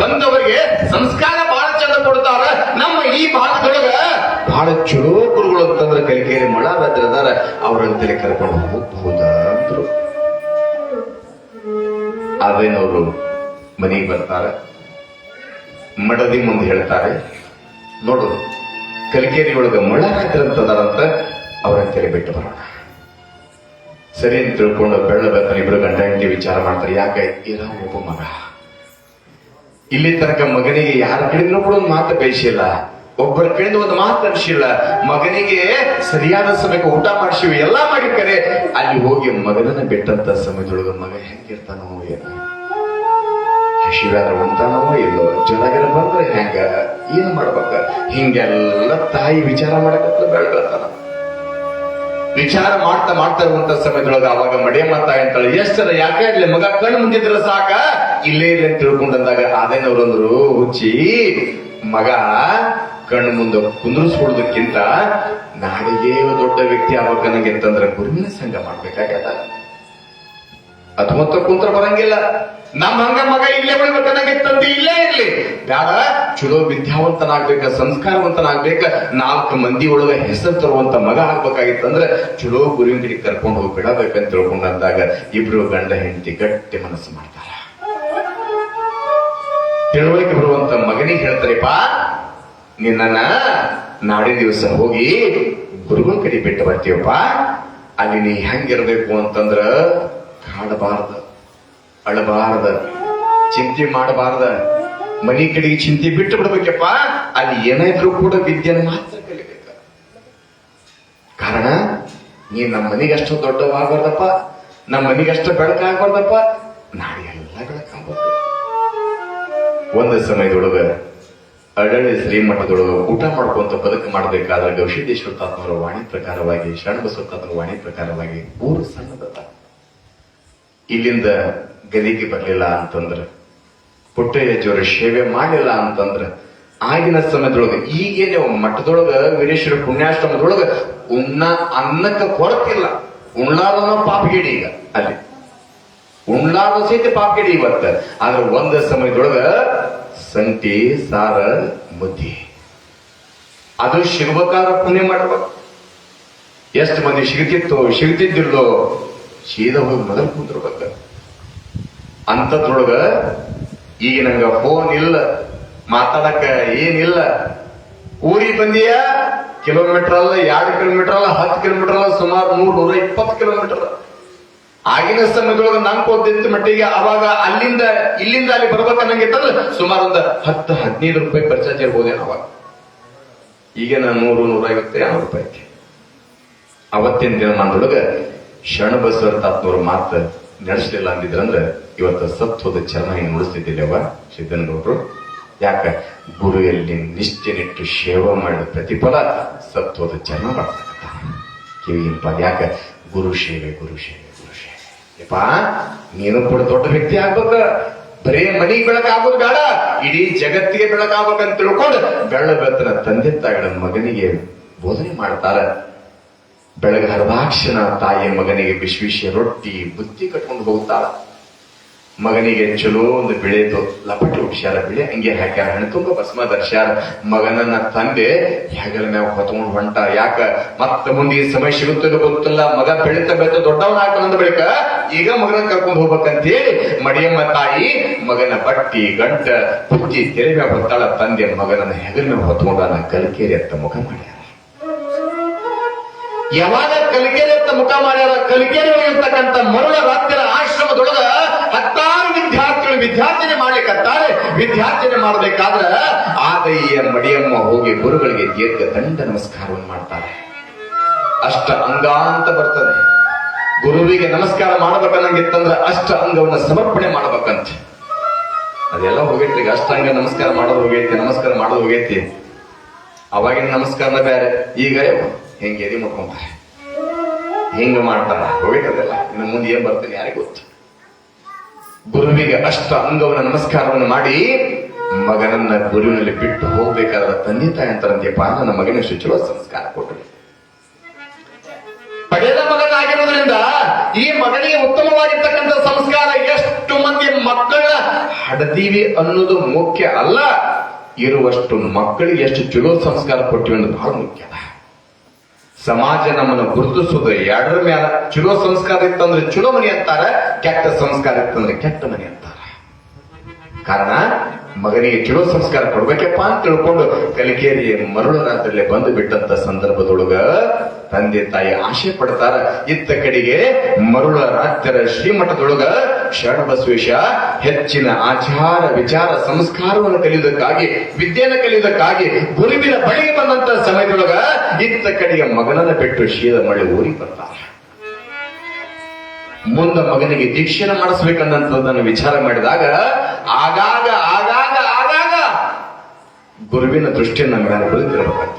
ಬಂದವರಿಗೆ ಸಂಸ್ಕಾರ ಬಹಳ ಚಂದ ಕೊಡ್ತಾರ. ನಮ್ಮ ಈ ಭಾಗದೊಳಗ ಬಹಳ ಚಲೋ ಗುರುಗಳು ಅಂತಂದ್ರೆ ಕಲಿಕೇರಿ ಮಳರಾಜ್ಯದಾರ, ಅವರಂತಲೇ ಕರ್ಕೊಂಡು ಹೋಗಬಹುದ ಅಂದ್ರು. ಅದೇನವರು ಮನೆಗೆ ಬರ್ತಾರೆ, ಮಡದಿ ಮುಂದೆ ಹೇಳ್ತಾರೆ, ನೋಡು ಕಲಿಕೇರಿ ಒಳಗ ಮಳರಾಜ್ಯರಂತದಾರಂತ, ಅವರಂತೇಳಿ ಬಿಟ್ಟು ಬರೋಣ. ಸರಿ ಅಂತ ತಿಳ್ಕೊಂಡು ಬೆಳ್ಳಬೇಕಂದ್ರೆ ಇಬ್ರು ಗಂಡ ಹೆಂಡತಿ ವಿಚಾರ ಮಾಡ್ತಾರೆ. ಯಾಕೆ ಇರೋ ಒಬ್ಬ ಮಗ, ಇಲ್ಲಿ ತನಕ ಮಗನಿಗೆ ಯಾರ ಕಡೆಯಿಂದ ಕೂಡ ಒಂದು ಮಾತು ಬಯಸಿಲ್ಲ, ಒಬ್ಬರ ಕಡೆಯಿಂದ ಒಂದು ಮಾತು ಅನಿಸಿಲ್ಲ. ಮಗನಿಗೆ ಸರಿಯಾದ ಸಮಯಕ್ಕೆ ಊಟ ಮಾಡಿಸಿವಿ, ಎಲ್ಲಾ ಮಾಡಿ ಕರೆ ಅಲ್ಲಿ ಹೋಗಿ ಮಗನನ್ನ ಬಿಟ್ಟಂತ ಸಮಯದೊಳಗ ಮಗ ಹೆಂಗಿರ್ತಾನೋ ಏನು, ಹಸಿವಾದ್ರೆ ಉಂಟಾನೋ ಇಲ್ಲೋ, ಜ್ವರಗಿರ ಬಂದ್ರೆ ಹೆಂಗ, ಏನ್ ಮಾಡ್ಬೇಕ, ಹಿಂಗೆಲ್ಲ ತಾಯಿ ವಿಚಾರ ಮಾಡಕತ್ತ ಬೆಳತಾನ. ವಿಚಾರ ಮಾಡ್ತಾ ಇರುವಂತ ಸಮಯದೊಳಗ ಅವಾಗ ಮಡಿಯಮ್ಮ ತಾಯಿ ಅಂತಾಳೆ, ಎಷ್ಟರ ಯಾಕೆ ಆಗ್ಲಿ ಮಗ ಕಣ್ಣು ಮುಂದಿದ್ರ ಸಾಕ, ಇಲ್ಲೇ ಇಲ್ಲ ಅಂತ ತಿಳ್ಕೊಂಡಂದಾಗ ಅದೇನವ್ರಂದ್ರು, ಹುಚ್ಚಿ ಮಗ ಕಣ್ಣು ಮುಂದೆ ಕುಂದ್ರಿಸ್ಕೊಡೋದಕ್ಕಿಂತ ನಾಡಿಗೆ ದೊಡ್ಡ ವ್ಯಕ್ತಿ ಆಗ್ಬೇಕನ್ನಂಗಿತ್ತಂದ್ರ ಗುರುವಿನ ಸಂಘ ಮಾಡ್ಬೇಕಾಗ್ಯದ. ಅಥವಾ ಕುಂತ್ರ ಬರಂಗಿಲ್ಲ, ನಮ್ಮ ಹಂಗ ಮಗ ಇಲ್ಲೇ ಬೆಳಿಬೇಕನ್ನಂಗಿತ್ತಂತ ಇಲ್ಲೇ ಇರ್ಲಿ, ಬ್ಯಾಡ, ಚಲೋ ವಿದ್ಯಾವಂತನಾಗ್ಬೇಕ, ಸಂಸ್ಕಾರವಂತನಾಗ್ಬೇಕ, 4 ಮಂದಿ ಒಳಗ ಹೆಸರು ತರುವಂತ ಮಗ ಆಗ್ಬೇಕಾಗಿತ್ತಂದ್ರ ಚಲೋ ಗುರುವಿನ ಕಡೆ ಕರ್ಕೊಂಡು ಹೋಗಿ ಬಿಡಬೇಕಂತ ತಿಳ್ಕೊಂಡಂದಾಗ ಇಬ್ರು ಗಂಡ ಹೆಂಡತಿ ಗಟ್ಟಿ ಮನಸ್ಸು ಮಾಡ್ತಾರ. ತಿಳುವಳಿಕೆ ಬರುವಂತ ಮಗನಿಗೆ ಹೇಳ್ತಾರೆಪ್ಪ, ನಿನ್ನ ನಾಡಿನ ದಿವಸ ಹೋಗಿ ಗುರುಗಳ ಕಡೆ ಬಿಟ್ಟು ಬರ್ತೀವಪ್ಪ, ಅಲ್ಲಿ ನೀ ಹೆಂಗಿರ್ಬೇಕು ಅಂತಂದ್ರ ಕಾಡಬಾರ್ದ, ಅಳಬಾರ್ದ, ಚಿಂತೆ ಮಾಡಬಾರ್ದ, ಮನಿ ಕಡೆಗೆ ಚಿಂತೆ ಬಿಟ್ಟು ಬಿಡ್ಬೇಕಪ್ಪ. ಅಲ್ಲಿ ಏನಾದ್ರೂ ಕೂಡ ವಿದ್ಯೆನ ಮಾತ್ರ ಕಲಿಬೇಕ. ಕಾರಣ ನೀ ನಮ್ಮ ಮನೆಗಷ್ಟು ದೊಡ್ಡವಾಗಬಾರ್ದಪ್ಪ, ನಮ್ಮ ಮನೆಗಷ್ಟು ಬೆಳಕಾಗಬಾರ್ದಪ್ಪ, ನಾಡಿಗೆಲ್ಲ ಬೆಳಕಾಗ್ಬೇಕು. ಒಂದು ಸಮಯದೊಳಗ ಅಡಳಿ ಶ್ರೀಮಠದೊಳಗ ಊಟ ಮಾಡ್ಕೊಂತ ಬದುಕು ಮಾಡಬೇಕಾದ್ರೆ ಗವಿಸಿದ್ದೇಶ್ವರ ತಾತನವರ ವಾಣಿ ಪ್ರಕಾರವಾಗಿ, ಶರಣಬಸವ ತಾತನ ವಾಣಿ ಪ್ರಕಾರವಾಗಿ ಊರು ಸಣ್ಣದಲ್ಲ. ಇಲ್ಲಿಂದ ಗದಿಗೆ ಬರ್ಲಿಲ್ಲ ಅಂತಂದ್ರ, ಪುಟ್ಟಯ್ಯಜ್ಜವರ ಸೇವೆ ಮಾಡಿಲ್ಲ ಅಂತಂದ್ರ, ಆಗಿನ ಸಮಯದೊಳಗ ಈಗೇನೆ ಮಠದೊಳಗ ವೀರೇಶ್ವರ ಪುಣ್ಯಾಶ್ರಮದೊಳಗ ಅನ್ನಕ್ಕ ಕೊರತಿಲ್ಲ. ಉಣ್ಣಾರನೋ ಪಾಪಗಿಡಿ ಈಗ ಅಲ್ಲಿ ಉಣ್ಣಾರ ಸಹಿತ ಪಾಪಗಿಡಿ ಇವತ್ತ. ಆದ್ರೆ ಒಂದ ಸಮಯದೊಳಗ ಸಂಟಿ ಸಾರ ಮುದ್ದಿ ಅದು ಸಿಗ್ಬೇಕಾದ್ರೆ ಪುಣ್ಯ ಮಾಡ್ಬೇಕು. ಎಷ್ಟು ಮಂದಿ ಸಿಗ್ತಿದ್ದಿಲ್ಲೋ ಸೀದಾ ಹೋಗಿ ಮೊದಲು ಕುಂದಿರ್ಬೇಕ. ಅಂತದ್ರೊಳಗ ಈಗ ನಂಗ ಫೋನ್ ಇಲ್ಲ, ಮಾತಾಡಕ ಏನಿಲ್ಲ. ಊರಿಗೆ ಬಂದಿಯ ಕಿಲೋಮೀಟರ್ ಅಲ್ಲ, 2 ಕಿಲೋಮೀಟರ್ ಅಲ್ಲ, 10 ಕಿಲೋಮೀಟರ್ ಅಲ್ಲ, ಸುಮಾರು 100-120 ಕಿಲೋಮೀಟರ್. ಆಗಿನ ಸಮಯದೊಳಗ ನಂಗೆ ಓದಿದ್ದ ಮಟ್ಟಿಗೆ ಅವಾಗ ಇಲ್ಲಿಂದ ಅಲ್ಲಿ ಬರ್ಬೇಕನ್ನಂಗಿತ್ತಂದ್ರೆ ಸುಮಾರು ಒಂದು 10-15 ರೂಪಾಯಿ ಖರ್ಚಾಚ್ ಇರ್ಬೋದೇನೋ ಅವಾಗ. ಈಗ 100-150-200 ರೂಪಾಯಿ. ಅವತ್ತಿನ ದಿನಮಾನದೊಳಗ ಶರಣಬಸವರ ತಾತ್ನವ್ರ ಮಾತು ನಡೆಸಲಿಲ್ಲ ಅಂದಿದ್ರಂದ್ರೆ ಇವತ್ತು ಸತ್ವದ ಚರ್ಮ ಹಿಂಗ್ ನುಡಿಸ್ತಿದ್ದಿಲ್ಲವ ಸಿದ್ದನಗೌಡರು. ಯಾಕ ಗುರುಯಲ್ಲಿ ನಿಷ್ಠೆನಿಟ್ಟು ಸೇವೆ ಮಾಡಿದ ಪ್ರತಿಫಲ ಸತ್ವದ ಚರ್ಮ ಬರ್ತಕ್ಕಂಥ ಕಿವಿಗಿನ ಪದ. ಯಾಕ ಗುರು ಸೇವೆ ಗುರು ಸೇವೆ ಗುರು ಸೇವೆ. ಯಪ್ಪ ನೀನು ಕೂಡ ದೊಡ್ಡ ವ್ಯಕ್ತಿ ಆಗ್ಬೇಕ. ಬರೇ ಮನಿಗೆ ಬೆಳಕಾಗೋದು ಬೇಡ, ಇಡೀ ಜಗತ್ತಿಗೆ ಬೆಳಕಾಗ್ಬೇಕಂತ ತಿಳ್ಕೊಂಡು ಬೆಳ್ಳಬೆತ್ತನ ತಂದೆ ತಾಯಿಗಳ ಮಗನಿಗೆ ಬೋಧನೆ ಮಾಡ್ತಾರ. ಬೆಳಗ್ಗೆ ಹರದಾಕ್ಷಣ ತಾಯಿಯ ಮಗನಿಗೆ ವಿಶ್ವಿಷ ರೊಟ್ಟಿ ಬುತ್ತಿ ಕಟ್ಕೊಂಡು ಹೋಗ್ತಾಳ. ಮಗನಿಗೆ ಚಲೋ ಒಂದು ಬೆಳೆದು ಲಪಟಿ ಹುಡ್ಸ್ಯಾರ, ಬೆಳೆ ಹಂಗೆ ಹಾಕ್ಯಾರ, ಹಣತುಂಬ ಭಸ್ಮ ಧರ್ಸ್ಯಾರ. ಮಗನನ್ನ ತಂದೆ ಹೆಗಲ ಮ್ಯಾಗ ಹೊತ್ಕೊಂಡು ಹೊಂಟ. ಯಾಕ ಮತ್ತ ಮುಂದೆ ಈ ಸಮಯ ಸಿಗುತ್ತೋ ಗೊತ್ತಿಲ್ಲ, ಮಗ ಬೆಳೀತ ದೊಡ್ಡವನಾಗ್ತಾನಂದ ಬಳಿಕ ಈಗ ಮಗನ ಕರ್ಕೊಂಡು ಹೋಗ್ಬೇಕಂತ ಹೇಳಿ ಮಡಿಯಮ್ಮ ತಾಯಿ ಮಗನ ಬಟ್ಟಿ ಗಂಟ ಬುತ್ತಿ ತೆರೆ ಮ್ಯಾಗ ಹೊತ್ತಾಳ. ತಂದೆ ಮಗನನ್ನ ಹೆಗಲ ಮ್ಯಾಗ ಹೊತ್ಕೊಂಡ ಕಲ್ಕೇರಿ ಅಂತ ಮುಖ ಮಾಡ್ಯಾರ. ಯಾವಾಗ ಕಲಿಕೆರೆ ಅಂತ ಮುಖ ಮಾಡ್ಯಾರ, ಕಲಿಕೆರೆ ಇರ್ತಕ್ಕಂಥ ಮರುಳ ರಾತ್ರಿ ಆಶ್ರಮದೊಳಗ 10 ವಿದ್ಯಾರ್ಥಿಗಳು ವಿದ್ಯಾರ್ಥನೆ ಮಾಡ್ಲಿಕ್ಕಂತಾರೆ. ವಿದ್ಯಾರ್ಥನೆ ಮಾಡಬೇಕಾದ್ರ ಆದಯ್ಯ ಮಡಿಯಮ್ಮ ಹೋಗಿ ಗುರುಗಳಿಗೆ ದೀರ್ಘ ದಂಡ ನಮಸ್ಕಾರವನ್ನು ಮಾಡ್ತಾರೆ. ಅಷ್ಟ ಅಂಗ ಅಂತ ಬರ್ತದೆ. ಗುರುವಿಗೆ ನಮಸ್ಕಾರ ಮಾಡ್ಬೇಕನ್ನಂಗಿತ್ತಂದ್ರೆ ಅಷ್ಟ ಅಂಗವನ್ನ ಸಮರ್ಪಣೆ ಮಾಡ್ಬೇಕಂತ. ಅದೆಲ್ಲ ಹೋಗೈತಿ. ಈಗ ಅಷ್ಟಾಂಗ ನಮಸ್ಕಾರ ಮಾಡೋದು ಹೋಗೈತಿ, ನಮಸ್ಕಾರ ಮಾಡೋದು ಹೋಗೈತಿ. ಅವಾಗಿನ ನಮಸ್ಕಾರನ ಬೇರೆ. ಈಗ ಹೆಂಗೆ ಎದಿ ಮುಟ್ಕೊಂತಾರೆ, ಹಿಂಗ ಮಾಡ್ತಾರ, ಹೋಗೈತದೆಲ್ಲ. ಇನ್ನು ಮುಂದೆ ಏನ್ ಬರ್ತೀನಿ ಯಾರಿಗೆ ಗೊತ್ತು. ಗುರುವಿಗೆ ಅಷ್ಟ ಅಂಗವನ್ನ ನಮಸ್ಕಾರವನ್ನು ಮಾಡಿ ಮಗನನ್ನ ಗುರುವಿನಲ್ಲಿ ಬಿಟ್ಟು ಹೋಗ್ಬೇಕಾದ ತಂದೆ ತಾಯಿ ಅಂತಾರಂತೆಪ್ಪ, ನನ್ನ ಮಗನಿಗೆ ಶುಚಿವ ಸಂಸ್ಕಾರ ಕೊಟ್ಟರು. ಪಡೆದ ಮಗನಾಗಿರೋದ್ರಿಂದ ಈ ಮಗನಿಗೆ ಉತ್ತಮವಾಗಿರ್ತಕ್ಕಂಥ ಸಂಸ್ಕಾರ ಎಷ್ಟು ಮಂದಿ ಮಕ್ಕಳ ಹಡದೀವಿ ಅನ್ನೋದು ಮುಖ್ಯ ಅಲ್ಲ, ಇರುವಷ್ಟು ಮಕ್ಕಳಿಗೆ ಎಷ್ಟು ಚಲೋ ಸಂಸ್ಕಾರ ಕೊಟ್ಟಿವಿ ಅನ್ನೋದು ಬಹಳ ಮುಖ್ಯ. ಸಮಾಜ ನಮ್ಮನ್ನು ಗುರುತಿಸೋದು ಎರಡರ ಮ್ಯಾಲ. ಚಲೋ ಸಂಸ್ಕಾರ ಇತ್ತಂದ್ರೆ ಚಲೋ ಮನೆ ಅಂತಾರ, ಕೆಟ್ಟ ಸಂಸ್ಕಾರ ಇತ್ತಂದ್ರೆ ಕೆಟ್ಟ ಮನೆ ಅಂತಾರ. ಕಾರಣ ಮಗನಿಗೆ ಚಲೋ ಸಂಸ್ಕಾರ ಕೊಡ್ಬೇಕಪ್ಪ ಅಂತ ತಿಳ್ಕೊಂಡು ಕಲಿಕೇರಿ ಮರುಳ ರಾತ್ರಿಯಲ್ಲೇ ಬಂದು ಬಿಟ್ಟಂತ ಸಂದರ್ಭದೊಳಗ ತಂದೆ ತಾಯಿ ಆಶೆ ಪಡ್ತಾರ. ಇತ್ತ ಕಡೆಗೆ ಮರುಳ ರಾತ್ರಿಯ ಶ್ರೀಮಠದೊಳಗ ಶರಣಬಸವೇಶ ಹೆಚ್ಚಿನ ಆಚಾರ ವಿಚಾರ ಸಂಸ್ಕಾರವನ್ನು ಕಲಿಯುವುದಕ್ಕಾಗಿ, ವಿದ್ಯೆಯನ್ನು ಕಲಿಯುವುದಕ್ಕಾಗಿ ಗುರುವಿನ ಬಳಿಗೆ ಬಂದಂತ ಸಮಯದೊಳಗ ಇತ್ತ ಕಡೆಗೆ ಮಗನನ್ನ ಬಿಟ್ಟು ಶೀದ ಮಳೆ ಊರಿಗೆ ಬರ್ತಾರ. ಮುಂದ ಮಗನಿಗೆ ದೀಕ್ಷೆನ ಮಾಡಿಸ್ಬೇಕನ್ನಂಥದ್ದನ್ನು ವಿಚಾರ ಮಾಡಿದಾಗ ಆಗಾಗ ಆಗಾಗ ಆಗಾಗ ಗುರುವಿನ ದೃಷ್ಟಿಯನ್ನು ಮೇಲೆ ಬೀಳ್ತಿರ್ಬೇಕಂತ.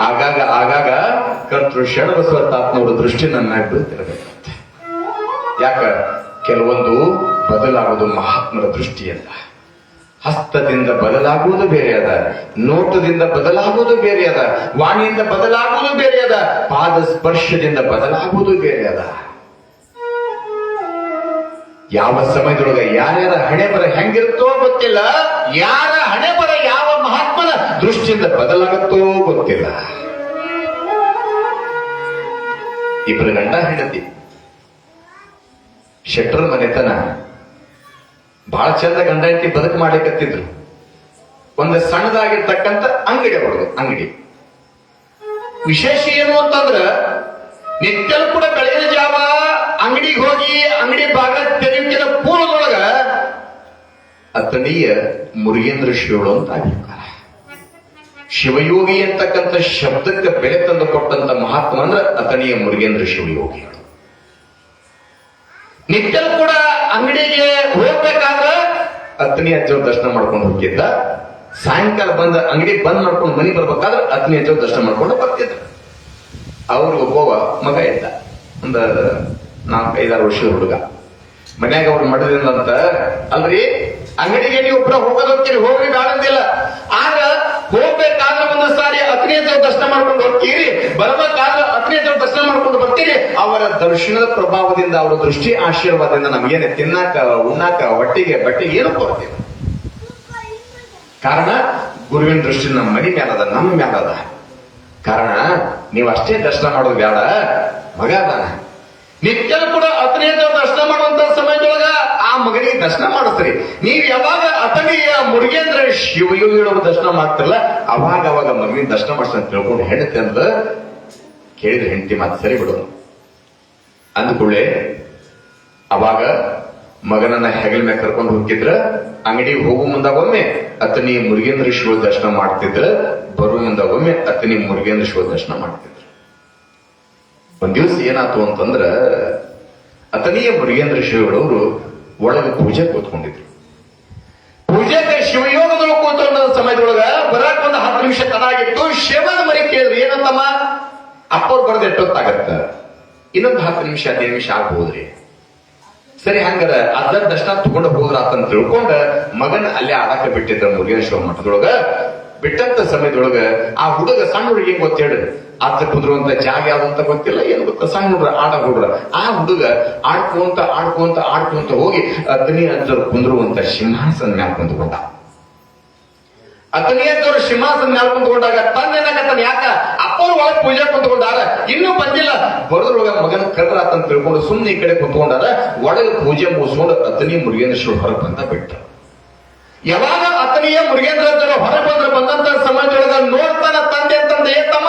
ಆಗಾಗ ಆಗಾಗ ಕರ್ತೃ ಶರಣಬಸವ ತಾತ್ನವರ ದೃಷ್ಟಿನ ಮೇಲೆ ಬೀಳ್ತಿರ್ಬೇಕಂತೆ. ಯಾಕ ಕೆಲವೊಂದು ಬದಲಾಗುವುದು ಮಹಾತ್ಮರ ದೃಷ್ಟಿಯಲ್ಲ. ಹಸ್ತದಿಂದ ಬದಲಾಗುವುದು ಬೇರೆ ಅದ, ನೋಟದಿಂದ ಬದಲಾಗುವುದು ಬೇರೆ ಅದ, ವಾಣಿಯಿಂದ ಬದಲಾಗುವುದು ಬೇರೆ ಅದ, ಪಾದ ಸ್ಪರ್ಶದಿಂದ ಬದಲಾಗುವುದು ಬೇರೆ ಅದ. ಯಾವ ಸಮಯದೊಳಗ ಯಾರ್ಯಾರ ಹಣೆ ಬರ ಹೆಂಗಿರುತ್ತೋ ಗೊತ್ತಿಲ್ಲ, ಯಾರ ಹಣೆ ಬರ ಯಾವ ಮಹಾತ್ಮನ ದೃಷ್ಟಿಯಿಂದ ಬದಲಾಗುತ್ತೋ ಗೊತ್ತಿಲ್ಲ. ಇಬ್ಬರು ಗಂಡ ಹೆಂಡತಿ, ಶೆಟ್ರ ಮನೆತನ, ಬಹಳ ಚಂದ ಗಂಡ ಹೆಂಡತಿ ಬದುಕು ಮಾಡ್ಲಿಕ್ಕತ್ತಿದ್ರು. ಒಂದು ಸಣ್ಣದಾಗಿರ್ತಕ್ಕಂಥ ಅಂಗಡಿ ಹೊಡೆದು ಅಂಗಡಿ. ವಿಶೇಷ ಏನು ಅಂತಂದ್ರ ನಿತ್ಯಲು ಕೂಡ ಬೆಳಗಿನ ಜಾವ ಅಂಗಡಿಗೆ ಹೋಗಿ ಅಂಗಡಿ ಭಾಗ ತೆರೆಯುತ್ತಿದ್ದ ಪೂರ್ವದೊಳಗ ಅತನೀಯ ಮುರುಗೇಂದ್ರ ಶಿವಳು ಅಂತ ಆಗಿರ್ತಾರ. ಶಿವಯೋಗಿ ಅಂತಕ್ಕಂಥ ಶಬ್ದಕ್ಕೆ ಬೆಲೆ ತಂದು ಕೊಟ್ಟಂತ ಮಹಾತ್ಮ ಅಂದ್ರೆ ಅತನೀಯ ಮುರುಗೇಂದ್ರ ಶಿವಯೋಗಿಗಳು. ನಿತ್ಯಲು ಕೂಡ ಅಂಗಡಿಗೆ ಹೋಗ್ಬೇಕಾದ್ರ ಅತ್ನಿ ಅಜ್ಜವ್ರ ದರ್ಶನ ಮಾಡ್ಕೊಂಡು ಹೋಗಿದ್ದ. ಸಾಯಂಕಾಲ ಬಂದ ಅಂಗಡಿ ಬಂದ್ ಮಾಡ್ಕೊಂಡು ಮನೆ ಬರ್ಬೇಕಾದ್ರೆ ಅತ್ನಿ ಅಜ್ಜವ್ರ ದರ್ಶನ ಮಾಡ್ಕೊಂಡು ಬರ್ತಿದ್ರು. ಅವ್ರಿಗೆ ಒಬ್ಬವ ಮಗ ಇದ್ದ, ಒಂದ 4-5-6 ವರ್ಷದ ಹುಡುಗ. ಮನ್ಯಾಗ ಅವ್ರು ಮಡದಿಂದ ಅಂತ ಅಲ್ರಿ ಅಂಗಡಿಗೆ ನೀವು ಒಬ್ಬರ ಹೋಗೋದಕ್ಕೆ ಹೋಗಿ ಬೇಡಂದಿಲ್ಲ. ಆಗ ಹೋಗ್ಬೇಕಾದ್ರೆ ಒಂದು ಸಾರಿ ಅತ್ನಿ ಅಜ್ಜವ್ರ ದರ್ಶನ ಮಾಡ್ಕೊಂಡು ಹೋಗ್ತೀರಿ, ಬರ್ಬೇಕಾದ್ರೆ ಅತ್ನಿ ಹತ್ತನೇ ದೇವ್ರ ದರ್ಶನ ಮಾಡ್ಕೊಂಡು ಬರ್ತೀರಿ. ಅವರ ದರ್ಶನದ ಪ್ರಭಾವದಿಂದ, ಅವರ ದೃಷ್ಟಿ ಆಶೀರ್ವಾದದಿಂದ ನಮಗೇನೆ ತಿನ್ನಾಕ, ಉಣ್ಣಾಕ, ಹೊಟ್ಟಿಗೆ, ಬಟ್ಟೆಗೆ ಏನು ಕೊಡ್ತೀವಿ. ಕಾರಣ ಗುರುವಿನ ದೃಷ್ಟಿ ನಮ್ಮ ಮನೆ ಮ್ಯಾಲದ, ನಮ್ಮ ಮ್ಯಾಲದ. ಕಾರಣ ನೀವು ಅಷ್ಟೇ ದರ್ಶನ ಮಾಡೋದು ಬೇಡ, ಮಗ ಅದಾನ. ನಿತ್ಯನೂ ಕೂಡ ಹತ್ತನೇ ದೇವ್ರ ದರ್ಶನ ಮಾಡುವಂತ ಸಮಯದೊಳಗ ಆ ಮಗನಿಗೆ ದರ್ಶನ ಮಾಡಿಸ್ರಿ. ನೀವು ಯಾವಾಗ ಅತನಿಯ ಮುರುಗೇಂದ್ರ ಶಿವಯೋಗಿಗಳ ದರ್ಶನ ಮಾಡ್ತಿರಲ್ಲ, ಅವಾಗ ಮಗನಿಗೆ ದರ್ಶನ ಮಾಡ್ಸಂತ ತಿಳ್ಕೊಂಡು ಹೆಂಡತಿ ಅಂದ ಕೇಳಿದ್ರೆ ಹೆಂಡತಿ ಮಾತು ಸರಿ ಬಿಡು ಅಂದ್ಕೊಳ್ಳೆ. ಅವಾಗ ಮಗನನ್ನ ಹೆಗಲ ಮೇಲೆ ಕರ್ಕೊಂಡು ಹೋಗಿದ್ರ, ಅಂಗಡಿಗೆ ಹೋಗೋ ಮುಂದಾಗೊಮ್ಮೆ ಅತನಿ ಮುರುಗೇಂದ್ರ ಶಿವ ದರ್ಶನ ಮಾಡ್ತಿದ್ರ, ಬರುವ ಮುಂದಾಗೊಮ್ಮೆ ಅತನಿ ಮುರುಗೇಂದ್ರ ಶಿವ ದರ್ಶನ ಮಾಡ್ತಿದ್ರ. ಒಂದ್ ದಿವಸ ಏನಾಯ್ತು ಅಂತಂದ್ರ, ಅತನಿಯ ಮುರುಗೇಂದ್ರ ಶಿವಗಳವರು ಒಳಗೆ ಪೂಜೆ ಕೂತ್ಕೊಂಡಿದ್ರು. ಪೂಜೆಗೆ ಶಿವಯೋಗದೊಳಗೆ ಕೂತ್ಕೊಂಡ ಸಮಯದೊಳಗ ಬರಾಕ್ ಒಂದು 10 ನಿಮಿಷ ತಡ ಆಗಿತ್ತು. ಶಿವನ ಮರಿ ಕೇಳಿದ್ರು, ಏನಂತಮ್ಮ ಅಪ್ಪವ್ರು ಬರೋದು ಎಷ್ಟೊತ್ತಾಗತ್ತ? ಇನ್ನೊಂದು 10 ನಿಮಿಷ 15 ನಿಮಿಷ ಆಗ್ಬಹುದ್ರಿ. ಸರಿ, ಹಂಗಾರ ಅದ ದರ್ಶನ ತಗೊಂಡು ಹೋದ್ರ ಅಂತ ತಿಳ್ಕೊಂಡ ಮಗನ ಅಲ್ಲೇ ಆಡಾಕ ಬಿಟ್ಟಿದ್ರ ಮುರುಗೇಂದ್ರ ಶಿವ ಮಠದೊಳಗ. ಬಿಟ್ಟಂತ ಸಮಯದೊಳಗ ಆ ಹುಡುಗ, ಸಣ್ಣ ಹುಡುಗ ಏನ್ ಗೊತ್ತೇಳಿ, ಆತ ಕುಂದ್ರುವಂತ ಜಾಗ ಯಾವ್ದಂತ ಗೊತ್ತಿಲ್ಲ, ಏನು ಗೊತ್ತ, ಸಣ್ಣ ಹುಡುಗ ಆಡ ಹುಡುಗ. ಆ ಹುಡುಗ ಆಡ್ಕೊಂತ ಹೋಗಿ ಅತನಿ ಅಜ್ಜರು ಕುಂದ್ರುವಂತ ಸಿಂಹಾಸನ ಮ್ಯಾಲ ಕುಂತ್ಕೊಂಡ. ಅತನಿ ಅಜ್ಜರು ಸಿಂಹಾಸನ ಮ್ಯಾಲ ಕುಂತ್ಕೊಂಡಾಗ ತನ್ನೇನಾಗತ್ತಾನ, ಯಾಕ ಅಪ್ಪವ್ರು ಒಳಗೆ ಪೂಜೆ ಕುಂತ್ಕೊಂಡಾರ, ಇನ್ನೂ ಬಂದಿಲ್ಲ. ಬರೋದ್ರೊಳಗ ಮಗನ ಕರ್ರಾತಂತ ತಿಳ್ಕೊಂಡು ಸುಮ್ಮನೆ ಈ ಕಡೆ ಕುಂತ್ಕೊಂಡಾರ. ಒಳಗೆ ಪೂಜೆ ಮುಗಿಸ್ಕೊಂಡು ಅತನಿ ಮುರುಗೇಂದ್ರ ಶಿವ ಹೊರಗೆ ಬಂದ ಬಿಟ್ಟ. ಯಾವಾಗ ಅತನಿಯ ಮುರುಗೇಂದ್ರ ಬಂದಂತ ಸಮಯದೊಳಗ ನೋಡ್ತಾನ ತಂದೆ ಅಂತಂದ, ತಮ್ಮ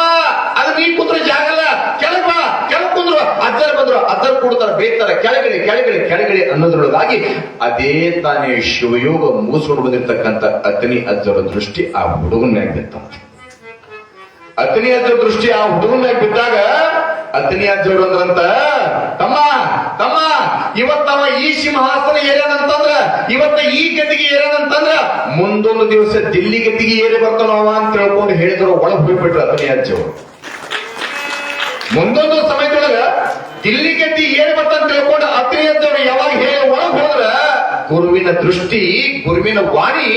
ಅದು ನೀ ಕೂತ್ರ ಜಾಗಲ್ಲ, ಕೆಳಗ್ ಬಾ, ಕೆಳಗ್ ಕುಂದ್ರು. ಅಜ್ಜರ್ ಬಂದ್ರು, ಅಜ್ಜರ್ ಕೊಡ್ತಾರ, ಬೇಯ್ತಾರ, ಕೆಳಗಡೆ ಅನ್ನೋದ್ರೊಳಗಾಗಿ ಅದೇ ತಾನೇ ಶಿವಯೋಗ ಮುಗಿಸ್ಕೊಂಡು ಬಂದಿರ್ತಕ್ಕಂಥ ಅತನಿ ಅಜ್ಜರ ದೃಷ್ಟಿ ಆ ಹುಡುಗನ ಮ್ಯಾಗ ಬಿತ್ತ. ಅತನಿ ಅಜ್ಜರ ದೃಷ್ಟಿ ಆ ಹುಡುಗನ ಮ್ಯಾಗ ಬಿದ್ದಾಗ ಅತನಿ ಅಜ್ಜರು ಅಂದ್ರಂತ, ತಮ್ಮ ಇವತ್ತವ ಈ ಸಿಂಹಾಸನ ಏರ್ಯಾನಂತಂದ್ರ, ಇವತ್ತ ಈ ಗತಿಗೆ ಏರ್ಯಾನಂತಂದ್ರ ಮುಂದೊಂದು ದಿವಸ ದಿಲ್ಲಿ ಗತಿಗೆ ಏರಿ ಬರ್ತಾನವ ಅಂತ ತಿಳ್ಕೊಂಡು ಹೇಳಿದ್ರು. ಒಳಗೆ ಹೋಗ್ಬಿಟ್ರು ಅತನಿ ಅಜ್ಜವರು. ಮುಂದೊಂದು ಸಮಯದೊಳಗ ದಿಲ್ಲಿ ಗತಿ ಏರಿ ಬರ್ತಾನ ತಿಳ್ಕೊಂಡು ಅತನಿ ಅಜ್ಜವರು ಯಾವಾಗ ಹೇಳಿ ಒಳಗೆ ಹೋದ್ರ, ಗುರುವಿನ ದೃಷ್ಟಿ, ಗುರುವಿನ ವಾಣಿ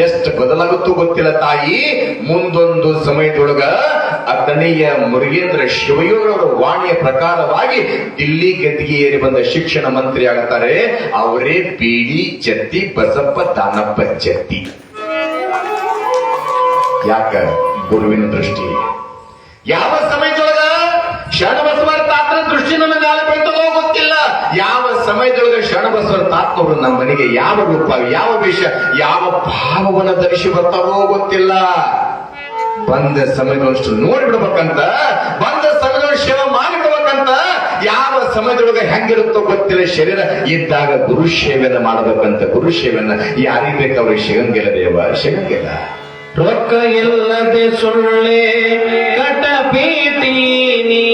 ಎಷ್ಟು ಬದಲಾಗುತ್ತೋ ಗೊತ್ತಿಲ್ಲ ತಾಯಿ. ಮುಂದೊಂದು ಸಮಯದೊಳಗ ಅತನಿಯ ಮುರುಗೇಂದ್ರ ಶಿವಯೋಗರ ವಾಣಿಯ ಪ್ರಕಾರವಾಗಿ ದಿಲ್ಲಿ ಗದ್ದಿಗೆ ಏರಿ ಬಂದ ಶಿಕ್ಷಣ ಮಂತ್ರಿ ಆಗ್ತಾರೆ. ಅವರೇ ಬಿಡಿ ಜತ್ತಿ ಬಸಪ್ಪ ದಾನಪ್ಪ ಜತ್ತಿ. ಯಾಕ? ಗುರುವಿನ ದೃಷ್ಟಿ. ಯಾವ ಸಮಯದೊಳಗ ಶರಣಬಸವರ ತಾತನ ದೃಷ್ಟಿ ನಮ್ಮ ಮ್ಯಾಲ ಬೀಳ್ತದೋ ಗೊತ್ತಿಲ್ಲ. ಯಾವ ಸಮಯದೊಳಗೆ ಶರಣಬಸವರ ತಾತನವರು ನಮ್ಮ ಮನೆಗೆ ಯಾವ ರೂಪ, ಯಾವ ವೇಷ, ಯಾವ ಭಾವವನ್ನು ಧರಿಸಿ ಬರ್ತಾರೋ ಗೊತ್ತಿಲ್ಲ. ಬಂದ ಸಮಯದಷ್ಟು ನೋಡಿಬಿಡ್ಬೇಕಂತ, ಬಂದ ಸಮಯದೊಳಗೆ ಸೇವೆ ಮಾಡಿಬಿಡ್ಬೇಕಂತ, ಯಾವ ಸಮಯದೊಳಗೆ ಹೆಂಗಿರುತ್ತೋ ಗೊತ್ತಿಲ್ಲ. ಶರೀರ ಇದ್ದಾಗ ಗುರು ಸೇವೆನ ಮಾಡಬೇಕಂತ. ಗುರು ಸೇವೆನ ಯಾರಿಗೆ ಬೇಕು ಅವ್ರಿಗೆ ಸಿಗಂಗಿಲ್ಲ ದೇವ, ಸಿಗಂಗಿಲ್ಲ. ರೊಕ್ಕ ಇಲ್ಲದೆ ಸೊಳ್ಳೆ ಕಟ ಬೀತೀನಿ,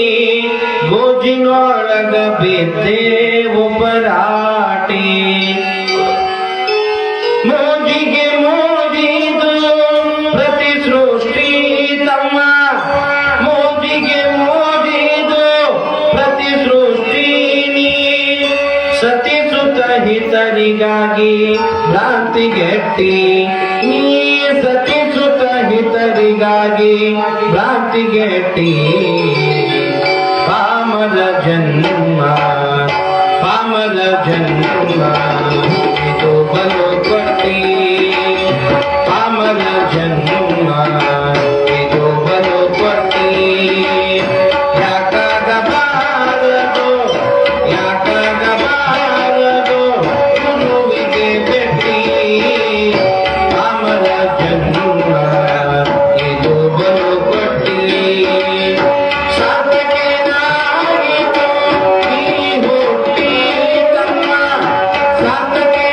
ಗೋಜಿನೊಳಗ ಬಿದ್ದೇವು ಪರಾಟಿ. ಮೋಜಿಗೆ ಮೋಜಿದು ಪ್ರತಿ ಸೃಷ್ಟಿ ತಮ್ಮ, ಮೋಜಿಗೆ ಮೋಜಿದು ಪ್ರತಿ ಸೃಷ್ಟಿ. ಸತಿ ಸುತ ಹಿತರಿಗಾಗಿ ಭ್ರಾಂತಿಗೆಟ್ಟಿ, ನೀ ಸತಿ ಸುತ ಹಿತರಿಗಾಗಿ ಭ್ರಾಂತಿಗೆಟ್ಟಿ. ಪಾಮರ ಜನ್ಮ ಇದು ಬಲು ಕೊಟ್ಟಿ, ಪಾಮರ ಜನ್ಮ ಇದು ಬಲು ಕೊಟ್ಟಿ. ಯಾಕಾಗಬಾರದು ಗುರುವಿಗೆ ಭೇಟಿ, ಪಾಮರ ಜನ್ಮ ಇದು ಬಲು ಕೊಟ್ಟಿ. ಸಾರ್ಥಕೇನಾಗಿತು ಈ ಹುಟ್ಟಿ ತಮ್ಮ, ಸಾರ್ಥಕೇನಾಗಿತು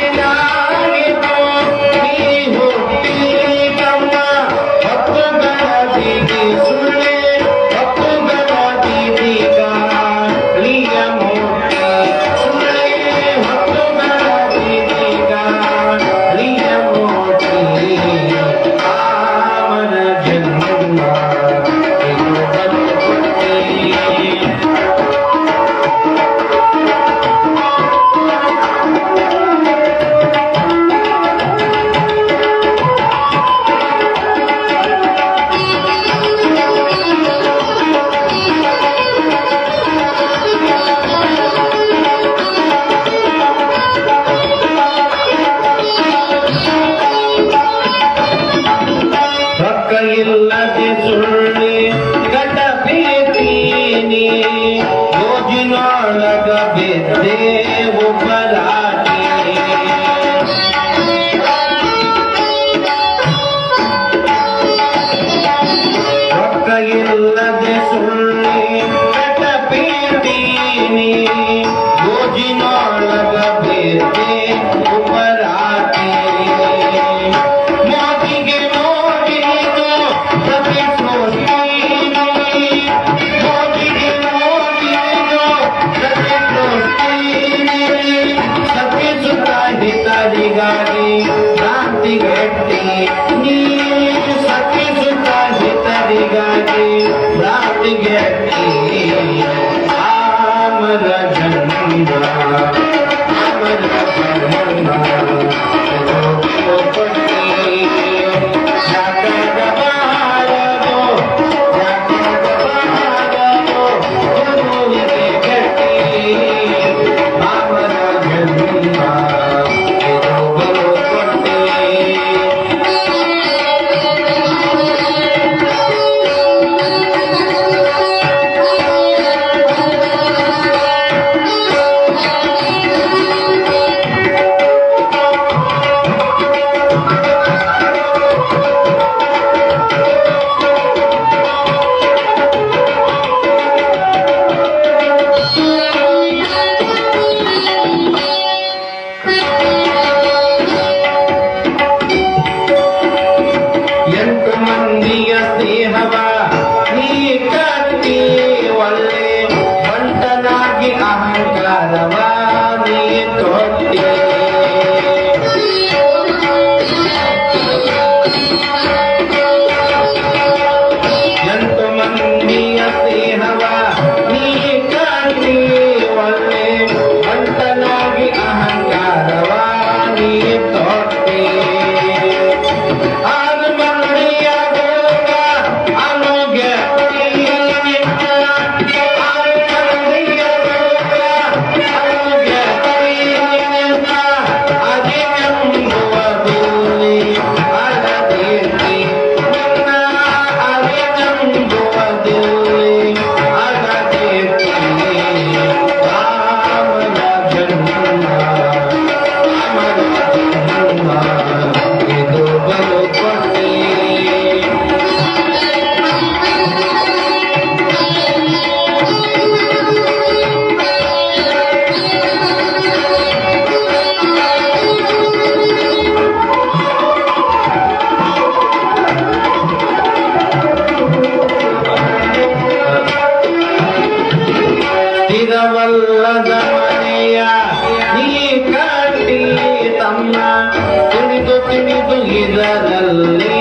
ತಿಳಿದು ಇದರಲ್ಲಿ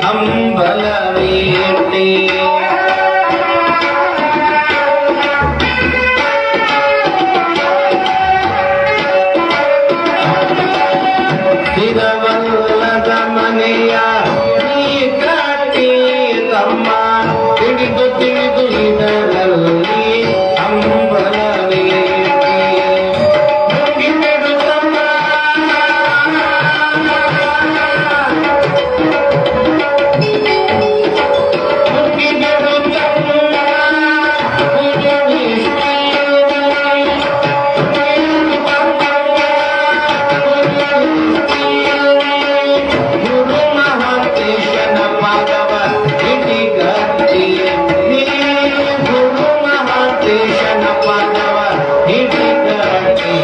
ಹಂಬಲವೇಟಿ ಸ್ಥಿರವಲ್ಲದ ಮನೆಯ ನೀ ಕಟ್ಟಿ ತಮ್ಮ ತಿಳಿದು ತಿಳಿದು ಇದರಲ್ಲಿ ಹಂಬಲವೇಟಿ ಮುಗಿಬಿಡು ತಮ್ಮ ಮುಗಿಬಿಡು ತಮ್ಮ ಗುರು ಮಹಾಂತೇಶನ ಪಾದವ ಹಿಡಿಗಟ್ಟಿ ಗುರು ಮಹಾಂತೇಶನ ಪಾದವ ಹಿಡಿಗಟ್ಟಿ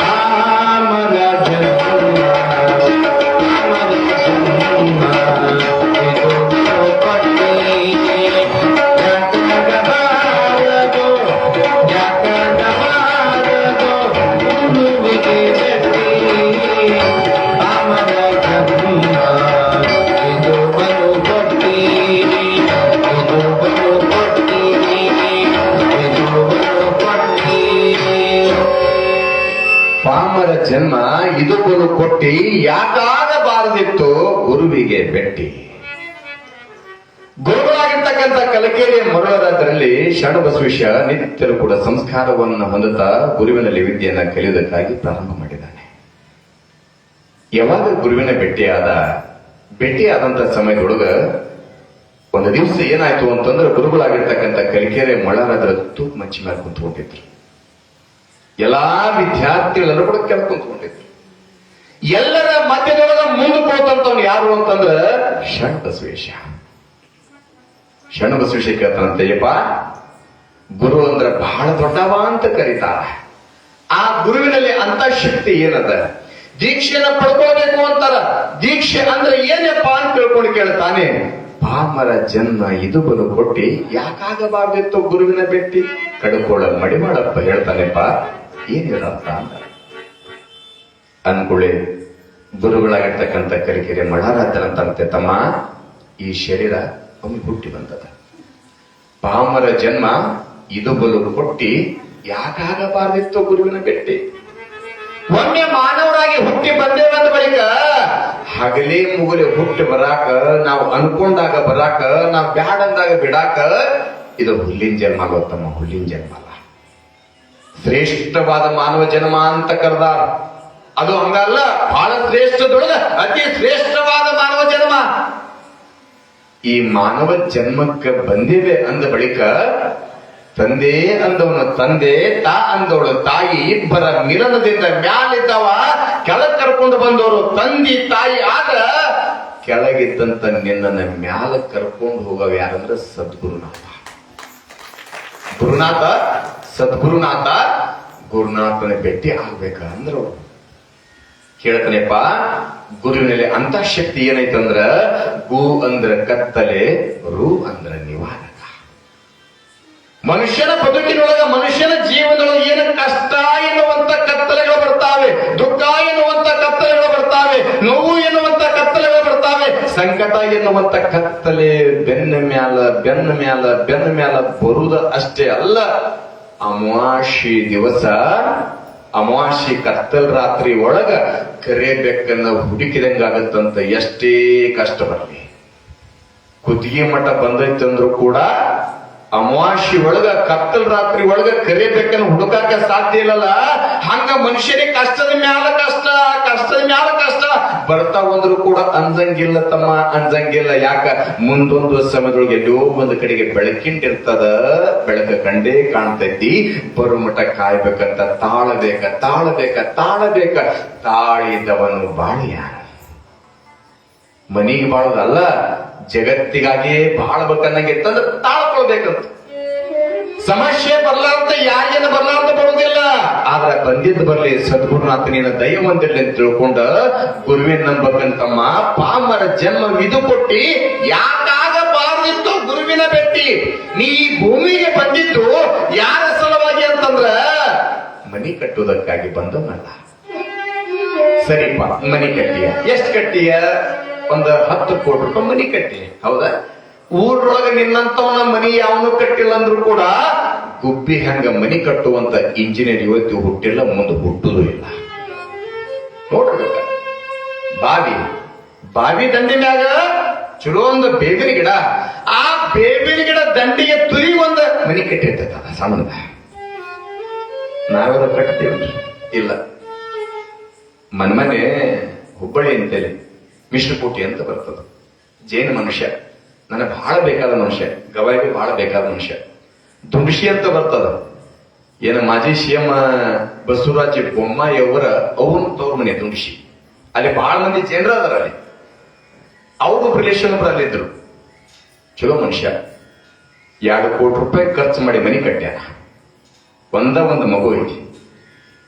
ಆಮರ ಜನ್ಮ ಆಮರ ಜನ್ಮ ಇದು ಕೊಟ್ಟಿ ಯಾಕಡಬಾರದು ಯಾಕಡಬಾರದು ಗುರುವಿಗೆ ಬೆಟ್ಟಿ ಆಮರ ಜನ್ಮ ಇದು ಬಲು ಕೊಟ್ಟಿ ಇದು ಬಲು ಕೊಟ್ಟಿ ಇದು ಬಲು ಕೊಟ್ಟಿ ಪಾಮರ ಜನ್ಮ ಇದು ಬಲು ಕೊಟ್ಟಿ ಯಾಕಾಗಬಾರದಿತ್ತು ಗುರುವಿಗೆ ಬೆಟ್ಟಿ. ಗುರುಗಳಾಗಿರ್ತಕ್ಕಂಥ ಕಲಕೇರಿಯ ಮರುಳರಾದ್ರಲ್ಲಿ ಶರಣಬಸವೇಶ ನಿತ್ಯರು ಕೂಡ ಸಂಸ್ಕಾರವನ್ನು ಹೊಂದುತ್ತಾ ಗುರುವಿನಲ್ಲಿ ವಿದ್ಯೆಯನ್ನ ಕಲಿಯುವುದಕ್ಕಾಗಿ ಪ್ರಾರಂಭ ಮಾಡಿದ್ದಾನೆ. ಯಾವಾಗ ಗುರುವಿನ ಭೇಟಿಯಾದಂತ ಸಮಯದೊಳಗ ಒಂದು ದಿವಸ ಏನಾಯ್ತು ಅಂತಂದ್ರೆ ಗುರುಗಳಾಗಿರ್ತಕ್ಕಂಥ ಕಲಿಕೇರಿಯ ಮರುಳರಾದ್ರ ತೂಕ್ ಮಂಚಿ ಮೇಲೆ ಕುಂತ್ಕೊಂಡಿದ್ರು. ಎಲ್ಲಾ ವಿದ್ಯಾರ್ಥಿಗಳೆಲ್ಲರೂ ಕೂಡ ಕೆಳ ಕುಂತ್ಕೊಂಡಿದ್ರು. ಎಲ್ಲರ ಮಧ್ಯದೊಳಗ ಮುಂದಕ್ಕೆ ಹೋದಂತವ್ನು ಯಾರು ಅಂತಂದ್ರ ಶರಣಬಸವೇಶ. ಶರಣಬಸವೇಶ ಕೇಳ್ತಾನಂತೆಯಪ್ಪ, ಗುರು ಅಂದ್ರ ಬಹಳ ದೊಡ್ಡವ ಅಂತ ಕರೀತಾರ. ಆ ಗುರುವಿನಲ್ಲಿ ಅಂತ ಶಕ್ತಿ ಏನದ? ದೀಕ್ಷೆನ ಪಡ್ಕೋಬೇಕು ಅಂತಾರ. ದೀಕ್ಷೆ ಅಂದ್ರೆ ಏನಪ್ಪ ಅಂತ ತಿಳ್ಕೊಂಡು ಕೇಳ್ತಾನೆ. ಪಾಮರ ಜನ್ಮ ಇದು ಬಲು ಕೊಟ್ಟಿ ಯಾಕಾಗಬಾರ್ದಿತ್ತು ಗುರುವಿನ ಭೇಟಿ? ಕಡ್ಕೋಳ ಮಡಿಮಾಳಪ್ಪ ಹೇಳ್ತಾನೆಪ್ಪ, ಏನಿರತ್ತ ಅಂತ ಅನ್ಕೊಳ್ಳಿ. ಗುರುಗಳಾಗಿರ್ತಕ್ಕಂಥ ಕಲಿಕೆರೆ ಮಳಾರಾಧನಂತೆ, ತಮ್ಮ ಈ ಶರೀರ ಒಮ್ಮೆ ಹುಟ್ಟಿ ಬಂದದ. ಪಾಮರ ಜನ್ಮ ಇದು ಬಲು ಕೊಟ್ಟಿ ಯಾಕಾಗಬಾರ್ದಿತ್ತು ಗುರುವಿನ ಭೇಟಿ? ಒಮ್ಮೆ ಮಾನವರಾಗಿ ಹುಟ್ಟಿ ಬಂದೇವಂದ ಬಳಿಕ ಹಗಲೇ ಮುಗಲೆ ಹುಟ್ಟಿ ಬರಾಕ, ನಾವು ಅನ್ಕೊಂಡಾಗ ಬರಾಕ, ನಾವು ಬ್ಯಾಡಂದಾಗ ಬಿಡಾಕ ಇದು ಹುಲ್ಲಿನ ಜನ್ಮ ಗೊತ್ತಮ್ಮ, ಹುಲ್ಲಿನ ಜನ್ಮ ಅಲ್ಲ. ಶ್ರೇಷ್ಠವಾದ ಮಾನವ ಜನ್ಮ ಅಂತ ಕರೆದಾರ. ಅದು ಹಂಗಲ್ಲ, ಬಹಳ ಶ್ರೇಷ್ಠದೊಳಗ ಅತಿ ಶ್ರೇಷ್ಠವಾದ ಮಾನವ ಜನ್ಮ. ಈ ಮಾನವ ಜನ್ಮಕ್ಕೆ ಬಂದಿವೆ ಅಂದ ಬಳಿಕ ತಂದೆ ಅಂದವನು ತಂದೆ, ತಾ ಅಂದವಳು ತಾಯಿ, ಇಬ್ಬರ ಮಿಲನದಿಂದ ಮ್ಯಾಲಿದ್ದವ ಕೆಳಗ್ ಕರ್ಕೊಂಡು ಬಂದವರು ತಂದಿ ತಾಯಿ. ಆದ್ರ ಕೆಳಗಿದ್ದಂತ ನಿನ್ನನ್ನ ಮ್ಯಾಲ ಕರ್ಕೊಂಡು ಹೋಗವ ಯಾರಂದ್ರೆ ಸದ್ಗುರುನಾಥ. ಗುರುನಾಥ, ಸದ್ಗುರುನಾಥ, ಗುರುನಾಥನ ಭೇಟಿ ಆಗ್ಬೇಕ ಅಂದ್ರು. ಕೇಳ್ತಾನೆಪ್ಪ, ಗುರುವಿನಲ್ಲಿ ಅಂತ ಶಕ್ತಿ ಏನೈತಂದ್ರ ಗು ಅಂದ್ರ ಕತ್ತಲೆ, ರು ಅಂದ್ರ ನಿವಾರಕ. ಮನುಷ್ಯನ ಬದುಕಿನೊಳಗ, ಮನುಷ್ಯನ ಜೀವನದೊಳಗೆ ಏನು ಕಷ್ಟ ಎನ್ನುವಂತ ಕತ್ತಲೆಗಳು ಬರ್ತಾವೆ, ದುಃಖ ಎನ್ನುವಂತ ಕತ್ತಲೆಗಳು ಬರ್ತಾವೆ, ನೋವು ಎನ್ನುವಂತ ಕತ್ತಲೆಗಳು ಬರ್ತಾವೆ, ಸಂಕಟ ಎನ್ನುವಂತ ಕತ್ತಲೆ ಬೆನ್ನ ಮ್ಯಾಲ ಬರುದ ಅಷ್ಟೇ ಅಲ್ಲ. ಅಮಾವಾಸ್ಯೆ ದಿವಸ, ಅಮಾವಾಸ್ಯೆ ಕತ್ತಲ್ ರಾತ್ರಿ ಒಳಗ ಕರೆಬೇಕನ್ನ ಹುಡುಕಿದಂಗಾಗತ್ತಂತ. ಎಷ್ಟೇ ಕಷ್ಟ ಬರಲಿ, ಕುತ್ತಿಗೆ ಮಠ ಬಂದೈತಂದ್ರು ಕೂಡ ಅಮಾವಾಸ್ಯೆ ಒಳಗ ಕತ್ತಲ್ ರಾತ್ರಿ ಒಳಗ ಕರೆಬೇಕನ್ನ ಹುಡುಕಾಕ ಸಾಧ್ಯ ಇಲ್ಲಲ್ಲ. ಹಂಗ ಮನುಷ್ಯನಿಗೆ ಕಷ್ಟದ ಮ್ಯಾಲ ಕಷ್ಟ ಬರ್ತಾವಂದ್ರು ಕೂಡ ಅಂಜಂಗಿಲ್ಲ ತಮ್ಮ, ಅಂಜಂಗಿಲ್ಲ. ಯಾಕ? ಮುಂದೊಂದು ಸಮಯದೊಳಗೆ ಎಲ್ಲೋ ಒಂದು ಕಡೆಗೆ ಬೆಳಕಿಂಡಿರ್ತದ, ಬೆಳಕ ಕಂಡೇ ಕಾಣ್ತೈತಿ. ಬರುಮಠ ಕಾಯ್ಬೇಕಂತ ತಾಳಬೇಕ. ತಾಳಿದವನು ಬಾಳಿಯ ಮನಿಗೆ ಬಾಳೋದಲ್ಲ, ಜಗತ್ತಿಗಾಗಿಯೇ ಬಾಳ್ಬೇಕನ್ನಂಗಿತ್ತಂದ್ರೆ ತಾಳ್ಕೊಳ್ಬೇಕಂತ. ಸಮಸ್ಯೆ ಬರ್ಲಾರ್ದ ಯಾರಿಗೇನು ಬರ್ಲಾರ್ದ ಬರುವುದಿಲ್ಲ. ಆದ್ರೆ ಬಂದಿದ್ದು ಬರ್ಲಿ, ಸದ್ಗುರುನಾಥನಿನ ದಯ ಹೊಂದಿರ್ಲಿ ಅಂತ ತಿಳ್ಕೊಂಡ ಗುರುವಿನ ನಂಬಕಂತಮ್ಮ. ಪಾಮರ ಜನ್ಮ ಇದು ಕೊಟ್ಟಿ ಯಾಕಾಗಬಾರ್ದಿತ್ತು ಗುರುವಿನ ಭೇಟಿ? ನೀ ಈ ಭೂಮಿಗೆ ಬಂದಿದ್ದು ಯಾರ ಸಲುವಾಗಿ ಅಂತಂದ್ರ ಮನಿ ಕಟ್ಟುವುದಕ್ಕಾಗಿ ಬಂದವನಲ್ಲ, ಸರಿಪ್ಪ ಮನಿ ಕಟ್ಟಿಯ ಎಷ್ಟು ಕಟ್ಟಿಯ ಒಂದು 10 ಕೋಟಿ ರೂಪಾಯಿ ಮನಿ ಕಟ್ಟಿ ಹೌದಾ ಊರೊಳಗೆ ನಿನ್ನಂತವನ ಮನಿ ಯಾವನು ಕಟ್ಟಿಲ್ಲ ಅಂದ್ರೂ ಕೂಡ ಗುಬ್ಬಿ ಹಂಗ ಮನಿ ಕಟ್ಟುವಂತ ಇಂಜಿನಿಯರ್ ಇವತ್ತು ಹುಟ್ಟಿಲ್ಲ ಮುಂದೆ ಹುಟ್ಟುದು ಇಲ್ಲ ನೋಡ್ರಿ ಬಾವಿ ದಂಡಿನಾಗ ಚಲೋ ಒಂದು ಬೇವಿನ ಗಿಡ ಆ ಬೇವಿನ ಗಿಡ ದಂಡಿಗೆ ತುರಿ ಒಂದು ಮನಿ ಕಟ್ಟಿರ್ತೈತ ಸಣ್ಣದ ನಾವೆಲ್ಲ ಕಟ್ತೀವಿ ಇಲ್ಲ ಮನ್ಮನೆ ಹುಬ್ಬಳ್ಳಿ ಅಂತೇಳಿ ಮಿಶ್ರಕೂಟಿ ಅಂತ ಬರ್ತದ ಜೈನ ಮನುಷ್ಯ ನನಗೆ ಬಹಳ ಬೇಕಾದ ಮನುಷ್ಯ ಗವಾಯಿಗೆ ಬಹಳ ಬೇಕಾದ ಮನುಷ್ಯ ದುಂಡಿಸಿ ಅಂತ ಬರ್ತದ ಏನ ಮಾಜಿ ಸಿಎಂ ಬಸವರಾಜ ಬೊಮ್ಮಾಯಿ ಅವರ ಅವನ ತವ್ರ ಮನೆ ದುಂಡಿಸಿ ಅಲ್ಲಿ ಬಹಳ ಮಂದಿ ಜನರ ಅದರ ಅಲ್ಲಿ ಅವ್ರ ರಿಲೇಷನ್ ಅಲ್ಲಿದ್ರು ಚಲೋ ಮನುಷ್ಯ 2 ಕೋಟಿ ರೂಪಾಯಿ ಖರ್ಚು ಮಾಡಿ ಮನಿ ಕಟ್ಟ್ಯಾನ ಒಂದು ಮಗು ಐತಿ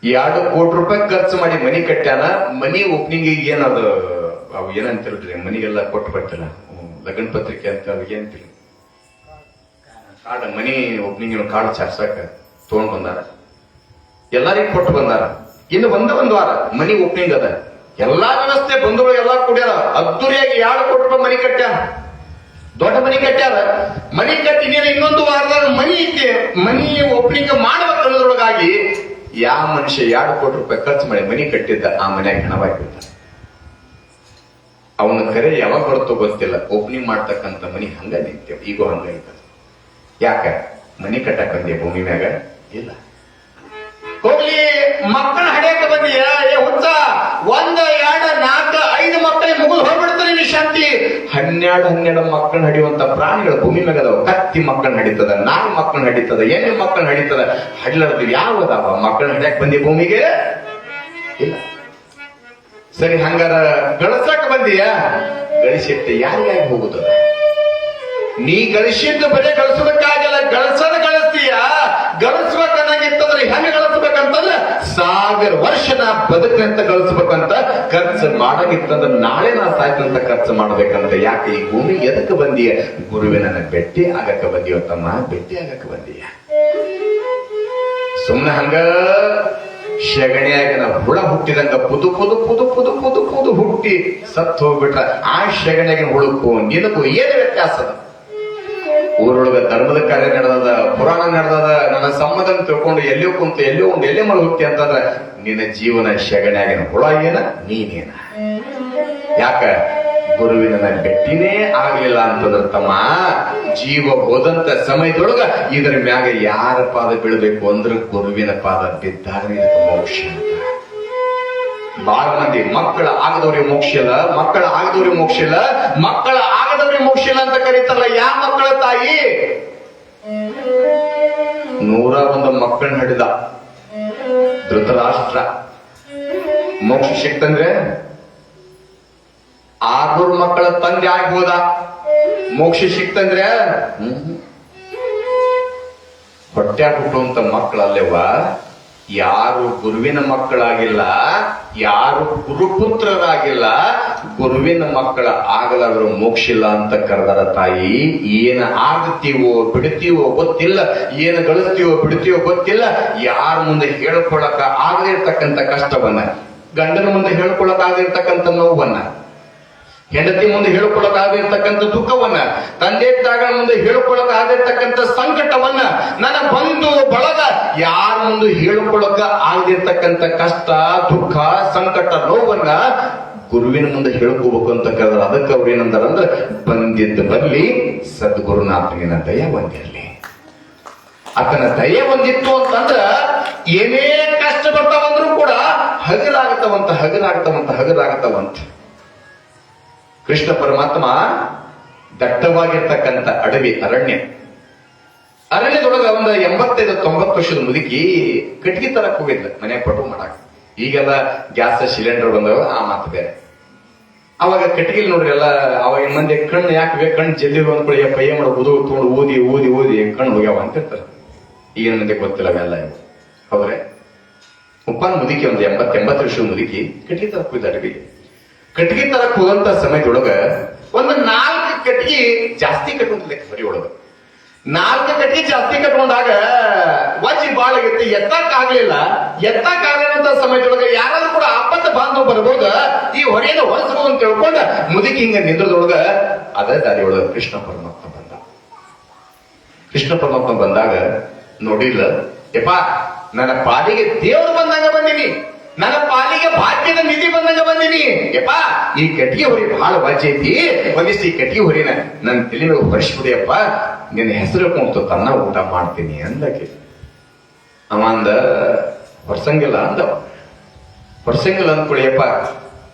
2 ಕೋಟಿ ರೂಪಾಯಿ ಖರ್ಚು ಮಾಡಿ ಮನಿ ಕಟ್ಟ್ಯಾನ ಮನಿ ಓಪನಿಂಗ್ ಏನದು ಅವು ಏನಂತಿಲ್ರಿ ಮನಿಗೆಲ್ಲ ಕೊಟ್ಟು ಬರ್ತಿಲ್ಲ ಲಗ್ನ ಪತ್ರಿಕೆ ಅಂತ ಅವ್ರಿಗೆ ಅಂತಿಲ್ಲ ಕಾರ್ಡ್ ಮನಿ ಓಪನಿಂಗ್ ಕಾರ್ಡ್ ಚಾರ್ಸಕ ತಗೊಂಡ್ ಬಂದಾರ ಎಲ್ಲರಿಗೂ ಕೊಟ್ಟು ಬಂದಾರ ಇನ್ನು ಒಂದು ವಾರ ಮನಿ ಓಪನಿಂಗ್ ಅದ ಎಲ್ಲಾ ವ್ಯವಸ್ಥೆ ಬಂಧುಗಳು ಎಲ್ಲಾ ಕುಡಿಯಾರ ಅದ್ದೂರಿಯಾಗಿ 2 ಕೋಟಿ ರೂಪಾಯಿ ಮನಿ ಕಟ್ಟ್ಯಾರ ದೊಡ್ಡ ಮನಿ ಕಟ್ಟ್ಯಾರ ಮನಿ ಕಟ್ಟಿ ಇನ್ನೊಂದು ವಾರದಾಗ ಮನಿ ಐತಿ ಮನಿ ಓಪನಿಂಗ್ ಮಾಡ್ಬೇಕನ್ನೋದ್ರೊಳಗಾಗಿ ಯಾವ ಮನುಷ್ಯ 2 ಕೋಟಿ ರೂಪಾಯಿ ಖರ್ಚು ಮಾಡಿ ಮನಿ ಕಟ್ಟಿದ್ದ ಆ ಮನ್ಯಾಗ ಹಣವಾಗಿರ್ತಾನೆ ಅವನ ಕರೆ ಯಾವಾಗ ಬರುತ್ತೋ ಗೊತ್ತಿಲ್ಲ ಓಪನಿಂಗ್ ಮಾಡ್ತಕ್ಕಂಥ ಮನಿ ಹಂಗ ನಿಂತೇವ್ ಈಗೋ ಹಂಗ ಇರ್ತದೆ ಯಾಕ ಮನಿ ಕಟ್ಟಕ್ ಬಂದೆ ಭೂಮಿ ಮ್ಯಾಗ ಇಲ್ಲ ಹೋಗ್ಲಿ ಮಕ್ಕಳ ಹಡಿಯಕ್ಕೆ ಬಂದಿಯ ಏ ಹುಚ್ಚ 1 2 4 5 ಮಕ್ಕಳಿಗೆ ಮುಗಿದು ಹೋಗ್ಬಿಡ್ತಾರೆ ನೀ ಶಾಂತಿ 12 ಮಕ್ಕಳನ್ನ ಹಡಿಯುವಂತ ಪ್ರಾಣಿಗಳು ಭೂಮಿ ಮ್ಯಾಗ ಅದಾವ ಕತ್ತಿ ಮಕ್ಕಳನ್ನ ಹಡಿತದ ನಾಯಿ ಮಕ್ಕಳನ್ನ ಹಡಿತದ ಎಣ್ಣೆ ಮಕ್ಕಳನ್ನ ಹಡಿತದ ಹಡ್ಲಾರ್ದು ಯಾವದಾವ ಮಕ್ಕಳನ್ನ ಹಡಿಯಕ್ ಬಂದಿ ಭೂಮಿಗೆ ಇಲ್ಲ ಸರಿ ಹಂಗಾರ ಗಳಿಸಕ್ ಬಂದಿಯ ಗಳಿಸಿಟ್ಟು ಯಾರಿಗಾಗಿ ಹೋಗುತ್ತದ ನೀ ಗಳಿಸಿದ್ದು ಬರೀ ಗಳಿಸೋದಕ್ಕಾಗಲ್ಲ ಗಳಿಸ್ತೀಯ ಗಳಿಸ್ಬೇಕನ್ನಾಗಿತ್ತಂದ್ರೆ ಹೆಂಗ ಗಳಿಸ್ಬೇಕಂತಂದ್ರೆ 1000 ವರ್ಷ ನಾ ಬದುಕಂತ ಗಳಿಸ್ಬೇಕಂತ ಖರ್ಚು ಮಾಡಾಗಿತ್ತಂದ್ರೆ ನಾಳೆ ನಾ ಸಾಯ್ತಂತ ಖರ್ಚು ಮಾಡ್ಬೇಕಂತ ಯಾಕೆ ಈ ಭೂಮಿ ಎದಕ್ಕೆ ಬಂದೀಯ ಗುರುವಿನ ಭೇಟಿ ಆಗಕ್ಕ ಬಂದೀವ ತಮ್ಮ ಭೇಟಿ ಆಗಕ್ಕ ಬಂದೀಯ ಸುಮ್ನೆ ಹಂಗ ಶಗಣಿಯಾಗಿ ನಾವು ಹುಳ ಹುಟ್ಟಿದಂಗ ಪುದು ಹುಟ್ಟಿ ಸತ್ತು ಹೋಗ್ಬಿಟ್ರ ಆ ಶಗಣಿಯಾಗಿನ ಹುಳುಕು ನಿನಗೂ ಏನು ವ್ಯತ್ಯಾಸ ಅದ ಊರೊಳಗ ಧರ್ಮದ ಕಾರ್ಯ ನಡೆದದ ಪುರಾಣ ನಡೆದದ ನನ್ನ ಸಮ್ಮದನ್ನು ತಿಳ್ಕೊಂಡು ಎಲ್ಲೋ ಕುಂತು ಎಲ್ಲೇ ಮಾಡಿ ಹುಟ್ಟಿ ಅಂತಂದ್ರ ನಿನ್ನ ಜೀವನ ಶಗಣಿಯಾಗಿನ ಹುಳ ಏನ ನೀನೇನ ಯಾಕ ಗುರುವಿನ ಭೇಟಿನೇ ಆಗ್ಲಿಲ್ಲ ಅಂತಂದ್ರ ತಮ್ಮ ಜೀವ ಹೋದಂತ ಸಮಯದೊಳಗ ಇದರ ಮ್ಯಾಗ ಯಾರ ಪಾದ ಬೀಳ್ಬೇಕು ಅಂದ್ರೆ ಗುರುವಿನ ಪಾದ ಬಿದ್ದಾಗ ಇದಕ್ಕೆ ಮೋಕ್ಷ ಅಂತ ಬಹಳ ಮಂದಿ ಮಕ್ಕಳ ಆಗದವ್ರಿಗೆ ಮೋಕ್ಷ ಇಲ್ಲ ಮಕ್ಕಳ ಆಗದವ್ರಿಗೆ ಮೋಕ್ಷ ಇಲ್ಲ ಅಂತ ಕರೀತಾರಲ್ಲ ಯಾವ ಮಕ್ಕಳ ತಾಯಿ 101 ಮಕ್ಕಳನ್ನ ಹಿಡಿದ ಧೃತರಾಷ್ಟ್ರ ಮೋಕ್ಷ ಸಿಕ್ತಂದ್ರೆ 600 ಮಕ್ಕಳ ತಂದೆ ಆಗ್ಬೋದ ಮೋಕ್ಷ ಸಿಕ್ತಂದ್ರೆ ಹೊಟ್ಟೆ ಹುಟ್ಟುವಂತ ಮಕ್ಕಳಲ್ಲೇವ ಯಾರು ಗುರುವಿನ ಮಕ್ಕಳಾಗಿಲ್ಲ ಯಾರು ಗುರುಪುತ್ರರಾಗಿಲ್ಲ ಗುರುವಿನ ಮಕ್ಕಳ ಆಗಲಾದ್ರು ಮೋಕ್ಷ ಇಲ್ಲ ಅಂತ ಕರೆದಾರ ತಾಯಿ ಏನ ಆಗ್ತೀವೋ ಬಿಡ್ತೀವೋ ಗೊತ್ತಿಲ್ಲ ಏನು ಗಳಿಸ್ತೀವೋ ಬಿಡ್ತೀವೋ ಗೊತ್ತಿಲ್ಲ ಯಾರ ಮುಂದೆ ಹೇಳ್ಕೊಳಕ ಆಗದೇ ಇರ್ತಕ್ಕಂಥ ಕಷ್ಟವನ್ನ ಗಂಡನ ಮುಂದೆ ಹೇಳ್ಕೊಳಕ್ ಆಗದಿರ್ತಕ್ಕಂಥ ನೋವನ್ನ ಹೆಂಡತಿ ಮುಂದೆ ಹೇಳ್ಕೊಳಕ್ ಆಗಿರ್ತಕ್ಕಂಥ ದುಃಖವನ್ನ ತಂದೆ ತಾಯಿಗಳ ಮುಂದೆ ಹೇಳ್ಕೊಳಕ್ ಆಗಿರ್ತಕ್ಕಂಥ ಸಂಕಟವನ್ನ ನನ್ನ ಬಂಧು ಬಳಗ ಯಾರ ಮುಂದೆ ಹೇಳ್ಕೊಳಕ ಆಗದಿರ್ತಕ್ಕಂಥ ಕಷ್ಟ ದುಃಖ ಸಂಕಟ ನೋವನ್ನ ಗುರುವಿನ ಮುಂದೆ ಹೇಳ್ಕೋಬೇಕು ಅಂತ ಕರೆದ್ರೆ ಅದಕ್ಕೆ ಅವ್ರು ಏನಂದಾರ ಅಂದ್ರೆ ಬಂದಿದ್ದು ಬರ್ಲಿ ಸದ್ಗುರುನಾಥನಿನ ದಯ ಬಂದಿರಲಿ ಆತನ ದಯ ಬಂದಿತ್ತು ಅಂತಂದ್ರ ಏನೇ ಕಷ್ಟ ಬರ್ತಾವಂದ್ರೂ ಕೂಡ ಹಗಲಾಗತ್ತವಂತ ಕೃಷ್ಣ ಪರಮಾತ್ಮ ದಟ್ಟವಾಗಿರ್ತಕ್ಕಂಥ ಅರಣ್ಯದೊಳಗ ಒಂದು 85-90 ವರ್ಷದ ಮುದುಕಿ ಕಟ್ಗಿ ತರಕ್ ಹೋಗಿದ್ಲ ಮನೆ ಪಟು ಮಾಡಾಕ ಈಗೆಲ್ಲ ಗ್ಯಾಸ್ ಸಿಲಿಂಡರ್ ಬಂದವ ಆ ಮಾತು ಬೇರೆ ಅವಾಗ ಕಟ್ಗಿಲ್ ನೋಡ್ರಿ ಎಲ್ಲ ಅವಾಗ ಮಂದಿ ಕಣ್ಣು ಯಾಕೆ ಬೇಕು ಕಣ್ಣು ಜಲ್ದಿ ಬಂದ್ಕೊಳ್ಳಿ ಪಯ್ಯ ಮಾಡೋ ತಗೊಂಡು ಓದಿ ಕಣ್ಣು ಹೋಗ್ಯಾವ ಅಂತಿರ್ತಾರೆ ಈಗಿನ ಮಂದಿ ಗೊತ್ತಿಲ್ಲ ಅವೆಲ್ಲ ಹೌದ್ರೆ ಉಪ್ಪಾನ ಮುದುಕಿ ಒಂದು 80 ವರ್ಷದ ಮುದುಕಿ ಕಟ್ಗಿ ತರಕ್ ಹೋಗಿದ್ದ ಅಡವಿಗೆ ಕಟ್ಗಿ ತರಕ್ ಹೋದಂತ ಸಮಯದೊಳಗ ಒಂದು 4 ಕಟ್ಗಿ ಜಾಸ್ತಿ ಕಟ್ಟುವಂತ ಲೆಕ್ಕ ಬರೀ ಒಳಗ 4 ಕಟ್ಟಿ ಜಾಸ್ತಿ ಕಟ್ಕೊಂಡಾಗ ವಜ್ಜಿ ಬಾಳ ಆಗೈತಿ, ಎತ್ತಕ್ಕಾಗ್ಲಿಲ್ಲ ಅಂತ ಸಮಯದೊಳಗೆ ಯಾರಾದ್ರೂ ಕೂಡ ಆಪತ್ತ ಬಾಂಧವ ಬರ್ಬೋದ, ಈ ಹೊರೆಯನ್ನು ಹೊಲಿಸಬಹುದು ಅಂತ ತಿಳ್ಕೊಂಡ ಮುದುಕಿ ಹಿಂಗ ನಿಂದ್ರದೊಳಗ ಅದ ದಾರಿ ಒಳಗ ಕೃಷ್ಣ ಪರಮಾತ್ಮ ಬಂದ. ಕೃಷ್ಣ ಪರಮಾತ್ಮ ಬಂದಾಗ ನೋಡಿಲ್ಲ, ಯಪ್ಪ ನನ್ನ ಪಾಲಿಗೆ ದೇವರು ಬಂದಂಗ ಬಂದೀನಿ, ನನ್ನ ಪಾಲಿಗೆ ಭಾಗ್ಯದ ನಿಧಿ ಬಂದಂಗ ಬಂದೀನಿ, ಯಪ್ಪ ಈ ಕಟ್ಟಿಗೆ ಹೊರಿ ಬಹಳ ವಾಜ್ಯ ಐತಿ, ಒಂದಿಷ್ಟು ಈ ಕಟ್ಟಿಗೆ ಹೊರಿನ ನನ್ನ ತಲೆ ಮೇಲೆ ಹೊರಿಸ್ಬಿಡಿಯಪ್ಪ, ನಿನ್ನ ಹೆಸರು ಹೇಳ್ಕೊಂಡು ತನ್ನ ಊಟ ಮಾಡ್ತೀನಿ ಅಂದಕ್ಕೆ. ಅವ ಅಂದ ಹೊರ್ಸಂಗಿಲ್ಲ ಅಂದ್ಕೊಳ್ಳಿಯಪ್ಪ,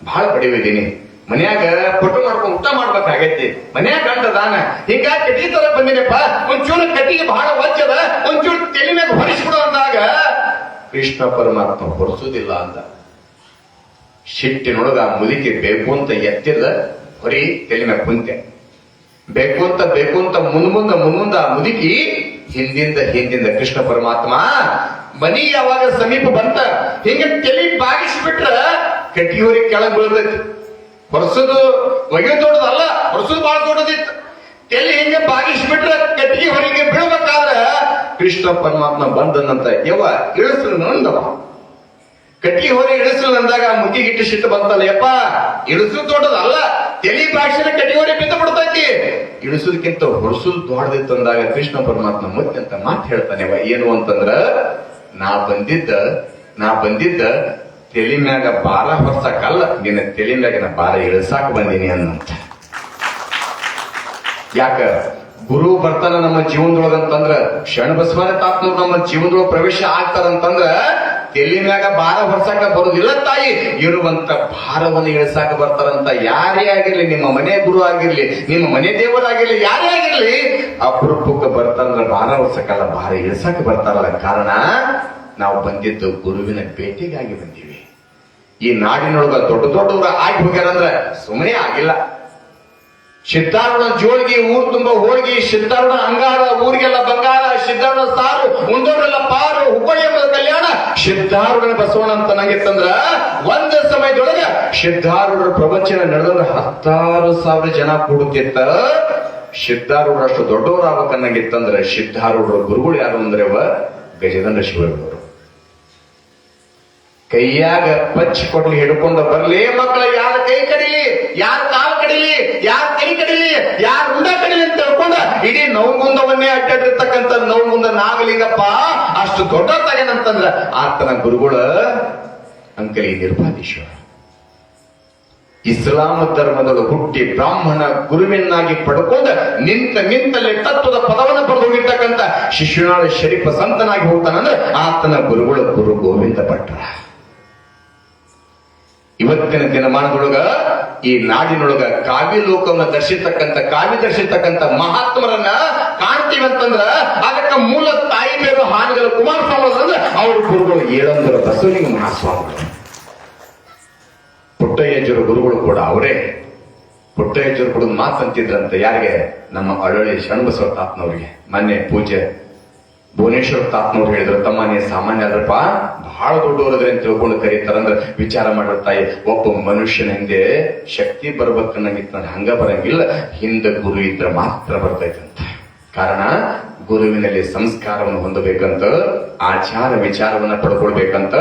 ಬಹಳ ಬಡಿವಿದ್ದೀನಿ, ಮನ್ಯಾಗ ಪೊಟ್ಟು ಮಾಡ್ಕೊಂಡು ಊಟ ಮಾಡ್ಬೇಕಾಗೈತಿ, ಮನ್ಯಾಗ ಗಂಟದಾನ, ಹಿಂಗ ಕಟ್ಟಿ ತರ ಬಂದಿನಪ್ಪ, ಒಂಚೂರು ಕಟ್ಟಿಗೆ ಬಹಳ ವಜ್ಜದ, ಒಂಚೂರು ತಲೆ ಮ್ಯಾಗ ಹೊರಿಸ್ಬಿಡು ಅಂದಾಗ ಕೃಷ್ಣ ಪರಮಾತ್ಮ ಹೊರಿಸುವುದಿಲ್ಲ ಅಂದ. ಶಿಟ್ಟಿನೊಳಗ ಆ ಮುದುಕಿ ಬೇಕು ಅಂತ ಎತ್ತಿಲ್ಲ, ಹೊರಿ ತಲೆ ಮ್ಯಾಗ ಕುಂತೆ. ಬೇಕು ಅಂತ ಮುನ್ಮುಂದ ಆ ಮುದುಕಿ ಹಿಂದಿಂದ ಕೃಷ್ಣ ಪರಮಾತ್ಮ ಮನಿಗೆ ಯಾವಾಗ ಸಮೀಪ ಬಂತ ಹಿಂಗ ತಲೆ ಬಾಗಿಸ್ಬಿಟ್ರ ಕಟ್ಟಿ ಹೊರಿ ಕೆಳಗ್ ಬೀಳ್ದೈತಿ. ಹೊರಸೋದು ಒಗೆ ದೊಡ್ಡದಲ್ಲ, ಹೊರಸೋದು ಬಹಳ ದೊಡ್ಡದಿತ್ತು. ತಲೆ ಹಿಂಗ ಬಾಗಿಸ್ಬಿಟ್ರ ಕಟ್ಟಿಗೆ ಹೊರಗೆ ಬೀಳ್ಬೇಕಾದ್ರ ಕೃಷ್ಣ ಪರಮಾತ್ಮ ಬಂದನಂತ, ಯವ್ವ ಇಳಿಸಲು ನಂದವ. ಕಟ್ಟಿಗೆ ಹೊರ ಇಳಿಸಲು ಅಂದಾಗ ಮುಗಿಗಿಟ್ಟು ಸಿಟ್ಟು ಬಂತಲ್ಲ, ಯಪ್ಪ ಇಳಿಸು ದೊಡ್ಡದಲ್ಲ, ತಲೆ ಬಾಗಿಸಿದ ಕಟ್ಟಿಗೆ ಹೊರ ಬಿದ್ದು ಬಿಡ್ತೈತಿ, ಇಳಿಸೋದಕ್ಕಿಂತ ಹೊರಸುದು ದೊಡ್ಡದಿತ್ತು ಅಂದಾಗ ಕೃಷ್ಣ ಪರಮಾತ್ಮ ಮತ್ತೆ ಅಂತ ಮಾತು ಹೇಳ್ತಾನೆ, ಏನು ಅಂತಂದ್ರ ನಾ ಬಂದಿದ್ದ ತಲೆ ಮ್ಯಾಗ ಭಾರ ಹೊರ್ಸಕ್ಕಲ್ಲ, ನಿನ್ನ ತಲೆ ಮ್ಯಾಗಿನ ಭಾರ ಇಳಿಸಾಕ ಬಂದೀನಿ ಅನ್ನಂತ. ಯಾಕ ಗುರು ಬರ್ತಾನ ನಮ್ಮ ಜೀವನದೊಳಗಂತಂದ್ರ, ಶರಣಬಸವನ ತಾತ್ನವ್ರು ನಮ್ಮ ಜೀವನದೊಳಗೆ ಪ್ರವೇಶ ಆಗ್ತಾರಂತಂದ್ರ ತಲೆ ಮ್ಯಾಗ ಭಾರ ಹೊರ್ಸಾಕ ಬರುದಿಲ್ಲ ತಾಯಿ, ಇರುವಂತ ಭಾರವನ್ನು ಇಳಿಸಾಕ ಬರ್ತಾರಂತ. ಯಾರೇ ಆಗಿರ್ಲಿ, ನಿಮ್ಮ ಮನೆ ಗುರು ಆಗಿರ್ಲಿ, ನಿಮ್ಮ ಮನೆ ದೇವರಾಗಿರ್ಲಿ, ಯಾರೇ ಆಗಿರ್ಲಿ, ಅಪರೂಪಕ್ಕೆ ಬರ್ತಾರಂದ್ರ ಭಾರ ಹೊರ್ಸಕ್ಕಲ್ಲ, ಭಾರ ಇಳಿಸಾಕ ಬರ್ತಾರಲ್ಲ. ಕಾರಣ ನಾವು ಬಂದಿದ್ದು ಗುರುವಿನ ಭೇಟಿಗಾಗಿ ಬಂದೀವಿ. ಈ ನಾಡಿನೊಳಗ ದೊಡ್ಡವರು ಆಗಿ ಹೋಗ್ಯಾರಂದ್ರ ಸುಮ್ಮನೆ ಆಗಿಲ್ಲ. ಸಿದ್ಧಾರೂಢ ಜೋಳಿಗೆ ಊರ್ ತುಂಬ ಹೋಳಿಗೆ, ಸಿದ್ಧಾರೂಢ ಅಂಗಾರ ಊರಿಗೆಲ್ಲ ಬಂಗಾರ, ಸಿದ್ಧಾರೂಢ ಸಾರು ಉಂಡೋರೆಲ್ಲ ಪಾರು, ಹುಬ್ಬಳ್ಳಿ ಎಂಬುದ ಕಲ್ಯಾಣ, ಸಿದ್ಧಾರೂಢನ ಬಸವಣ್ಣ ಅಂತ ನಂಗಿತ್ತಂದ್ರ ಒಂದ್ ಸಮಯದೊಳಗ ಸಿದ್ಧಾರೂಢರ ಪ್ರವಚನ ನಡೆದ್ರೆ 10,000 ಜನ ಕೂಡುತ್ತಿತ್ತ. ಸಿದ್ಧಾರೂಢರಷ್ಟು ದೊಡ್ಡವರಾಗಬೇಕನ್ನಂಗಿತ್ತಂದ್ರ ಸಿದ್ಧಾರೂಢರ ಗುರುಗಳು ಯಾರು ಅಂದ್ರೆ ಗಜೇಂದ್ರ ಶಿವರವರು. ಕೈಯಾಗ ಪಚ್ಚಿ ಕೊಡ್ಲಿ ಹಿಡ್ಕೊಂಡ ಬರ್ಲಿ ಮಕ್ಕಳ, ಯಾರ ಕೈ ಕಡಿಲಿ, ಯಾರ ಕಾಲು ಕಡಿಲಿ, ಯಾರ ಕೈ ಕಡಿಲಿ, ಯಾರ ಉಂಡ ಕಡಿಲಿ ಅಂತ ಹೇಳ್ಕೊಂಡ ಇಡೀ ನವಗುಂದವನ್ನೇ ಅಡ್ಡಾಡಿರ್ತಕ್ಕಂಥ ನವಗುಂದ ನಾಗಲಿಂಗಪ್ಪ ಅಷ್ಟು ದೊಡ್ಡ ತಗನಂತಂದ್ರ ಆತನ ಗುರುಗಳ ಅಂಕಲಿ ನಿರ್ಭಾದೀಶ್ವರ. ಇಸ್ಲಾಂ ಧರ್ಮದಳು ಹುಟ್ಟಿ ಬ್ರಾಹ್ಮಣ ಗುರುವಿನಾಗಿ ಪಡ್ಕೊಂಡ ನಿಂತಲ್ಲಿ ತತ್ವದ ಪದವನ್ನು ಪಡೆದು ಹೋಗಿರ್ತಕ್ಕಂಥ ಶಿಶುನಾಳ ಶರೀಫ ಸಂತನಾಗಿ ಹೋಗ್ತಾನಂದ್ರೆ ಆತನ ಗುರುಗಳು ಗುರು ಗೋವಿಂದ ಭಟ್ರ. ಇವತ್ತಿನ ದಿನಮಾನದೊಳಗ ಈ ನಾಡಿನೊಳಗ ಕಾವ್ಯ ಲೋಕವನ್ನ ದರ್ಶಿರ್ತಕ್ಕಂಥ ಮಹಾತ್ಮರನ್ನ ಕಾಣ್ತೀವಂತಂದ್ರ ಅದಕ್ಕೆ ಮೂಲ ತಾಯಿ ಬೇರು ಹಾನಗಲ್ ಕುಮಾರಸ್ವಾಮಿ ಅಂದ್ರೆ ಅವ್ರ ಗುರುಗಳು ಏಳಂದರ ಬಸವಲಿಂಗ ಮಹಾಸ್ವಾಮಿಗಳು. ಪುಟ್ಟಯ್ಯಜ್ಜರ ಗುರುಗಳು ಕೂಡ ಅವರೇ. ಪುಟ್ಟಯ್ಯಜ್ಜರು ಕೂಡ ಮಾತಂತಿದ್ರಂತೆ, ಯಾರಿಗೆ? ನಮ್ಮ ಅಳಳಿ ಶರಣಬಸವ ತಾತನವ್ರಿಗೆ. ಮೊನ್ನೆ ಪೂಜೆ ಭುವನೇಶ್ವರ ತಾತನವ್ರು ಹೇಳಿದ್ರು, ತಮ್ಮ ನೀ ಸಾಮಾನ್ಯ ಅದ್ರಪ್ಪ, ಬಹಳ ದೊಡ್ಡವರದ್ರೆ ಅಂತ ತಿಳ್ಕೊಂಡು ಕರೀತಾರಂದ್ರ ವಿಚಾರ ಮಾಡಿರ ತಾಯಿ, ಒಬ್ಬ ಮನುಷ್ಯನ ಹಿಂದೆ ಶಕ್ತಿ ಬರ್ಬೇಕನ್ನಂಗಿತ್ತ ಹಂಗ ಬರಂಗಿಲ್ಲ, ಹಿಂದೆ ಗುರು ಇದ್ರೆ ಮಾತ್ರ ಬರ್ತೈತಂತ. ಕಾರಣ ಗುರುವಿನಲ್ಲಿ ಸಂಸ್ಕಾರವನ್ನು ಹೊಂದಬೇಕಂತ, ಆಚಾರ ವಿಚಾರವನ್ನ ಪಡ್ಕೊಳ್ಬೇಕಂತ.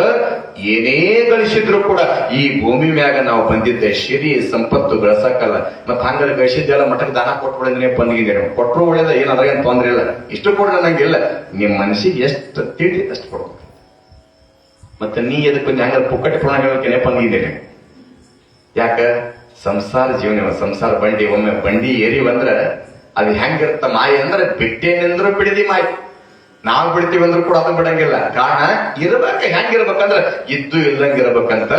ಏನೇ ಗಳಿಸಿದ್ರು ಕೂಡ ಈ ಭೂಮಿ ಮ್ಯಾಗ ನಾವು ಬಂದಿದ್ದೆ ಸಿರಿ ಸಂಪತ್ತು ಗಳಿಸಕ್ಕಲ್ಲ. ಮತ್ ಹಂಗ ಗಳಿಸಿದ್ದೆಲ್ಲ ಮಠಕ್ಕೆ ದಾನ ಕೊಟ್ಬಿಡಿದ್ರೆ ಬಂದಿದ್ದೀರಿ, ಕೊಟ್ಟರು ಒಳ್ಳೇದ, ಏನಾದ್ರೆ ಏನ್ ತೊಂದ್ರೆ ಇಲ್ಲ, ಇಷ್ಟು ಕೊಡ್ರಿ ನಂಗಿಲ್ಲ, ನಿಮ್ ಮನಸ್ಸಿಗೆ ಎಷ್ಟು ತಿಳಿ ಅಷ್ಟು ಕೊಡ್ಬೇಕು. ಮತ್ತೆ ನೀ ಎದಕ್ ಬಂದು ಹಂಗ ಪುಕ್ಕಟ್ಟಿ ಪುಣ ಹೇಳೋಕೆ ಬಂದಿದ್ದೀರಿ. ಯಾಕ? ಸಂಸಾರ ಜೀವನ, ಸಂಸಾರ ಬಂಡಿ. ಒಮ್ಮೆ ಬಂಡಿ ಏರಿ ಬಂದ್ರ ಅದು ಹೆಂಗಿರುತ್ತ ಮಾಯ ಅಂದ್ರೆ, ಬಿಟ್ಟೇನೆಂದ್ರು ಬಿಡಿದಿ ಮಾಯ. ನಾವು ಬಿಡ್ತೀವಿ ಅಂದ್ರೂ ಕೂಡ ಅದನ್ನ ಬಿಡಂಗಿಲ್ಲ. ಕಾರಣ ಹೆಂಗಿರ್ಬೇಕಂದ್ರ ಇದ್ದು ಇಲ್ಲಂಗಿರ್ಬೇಕಂತ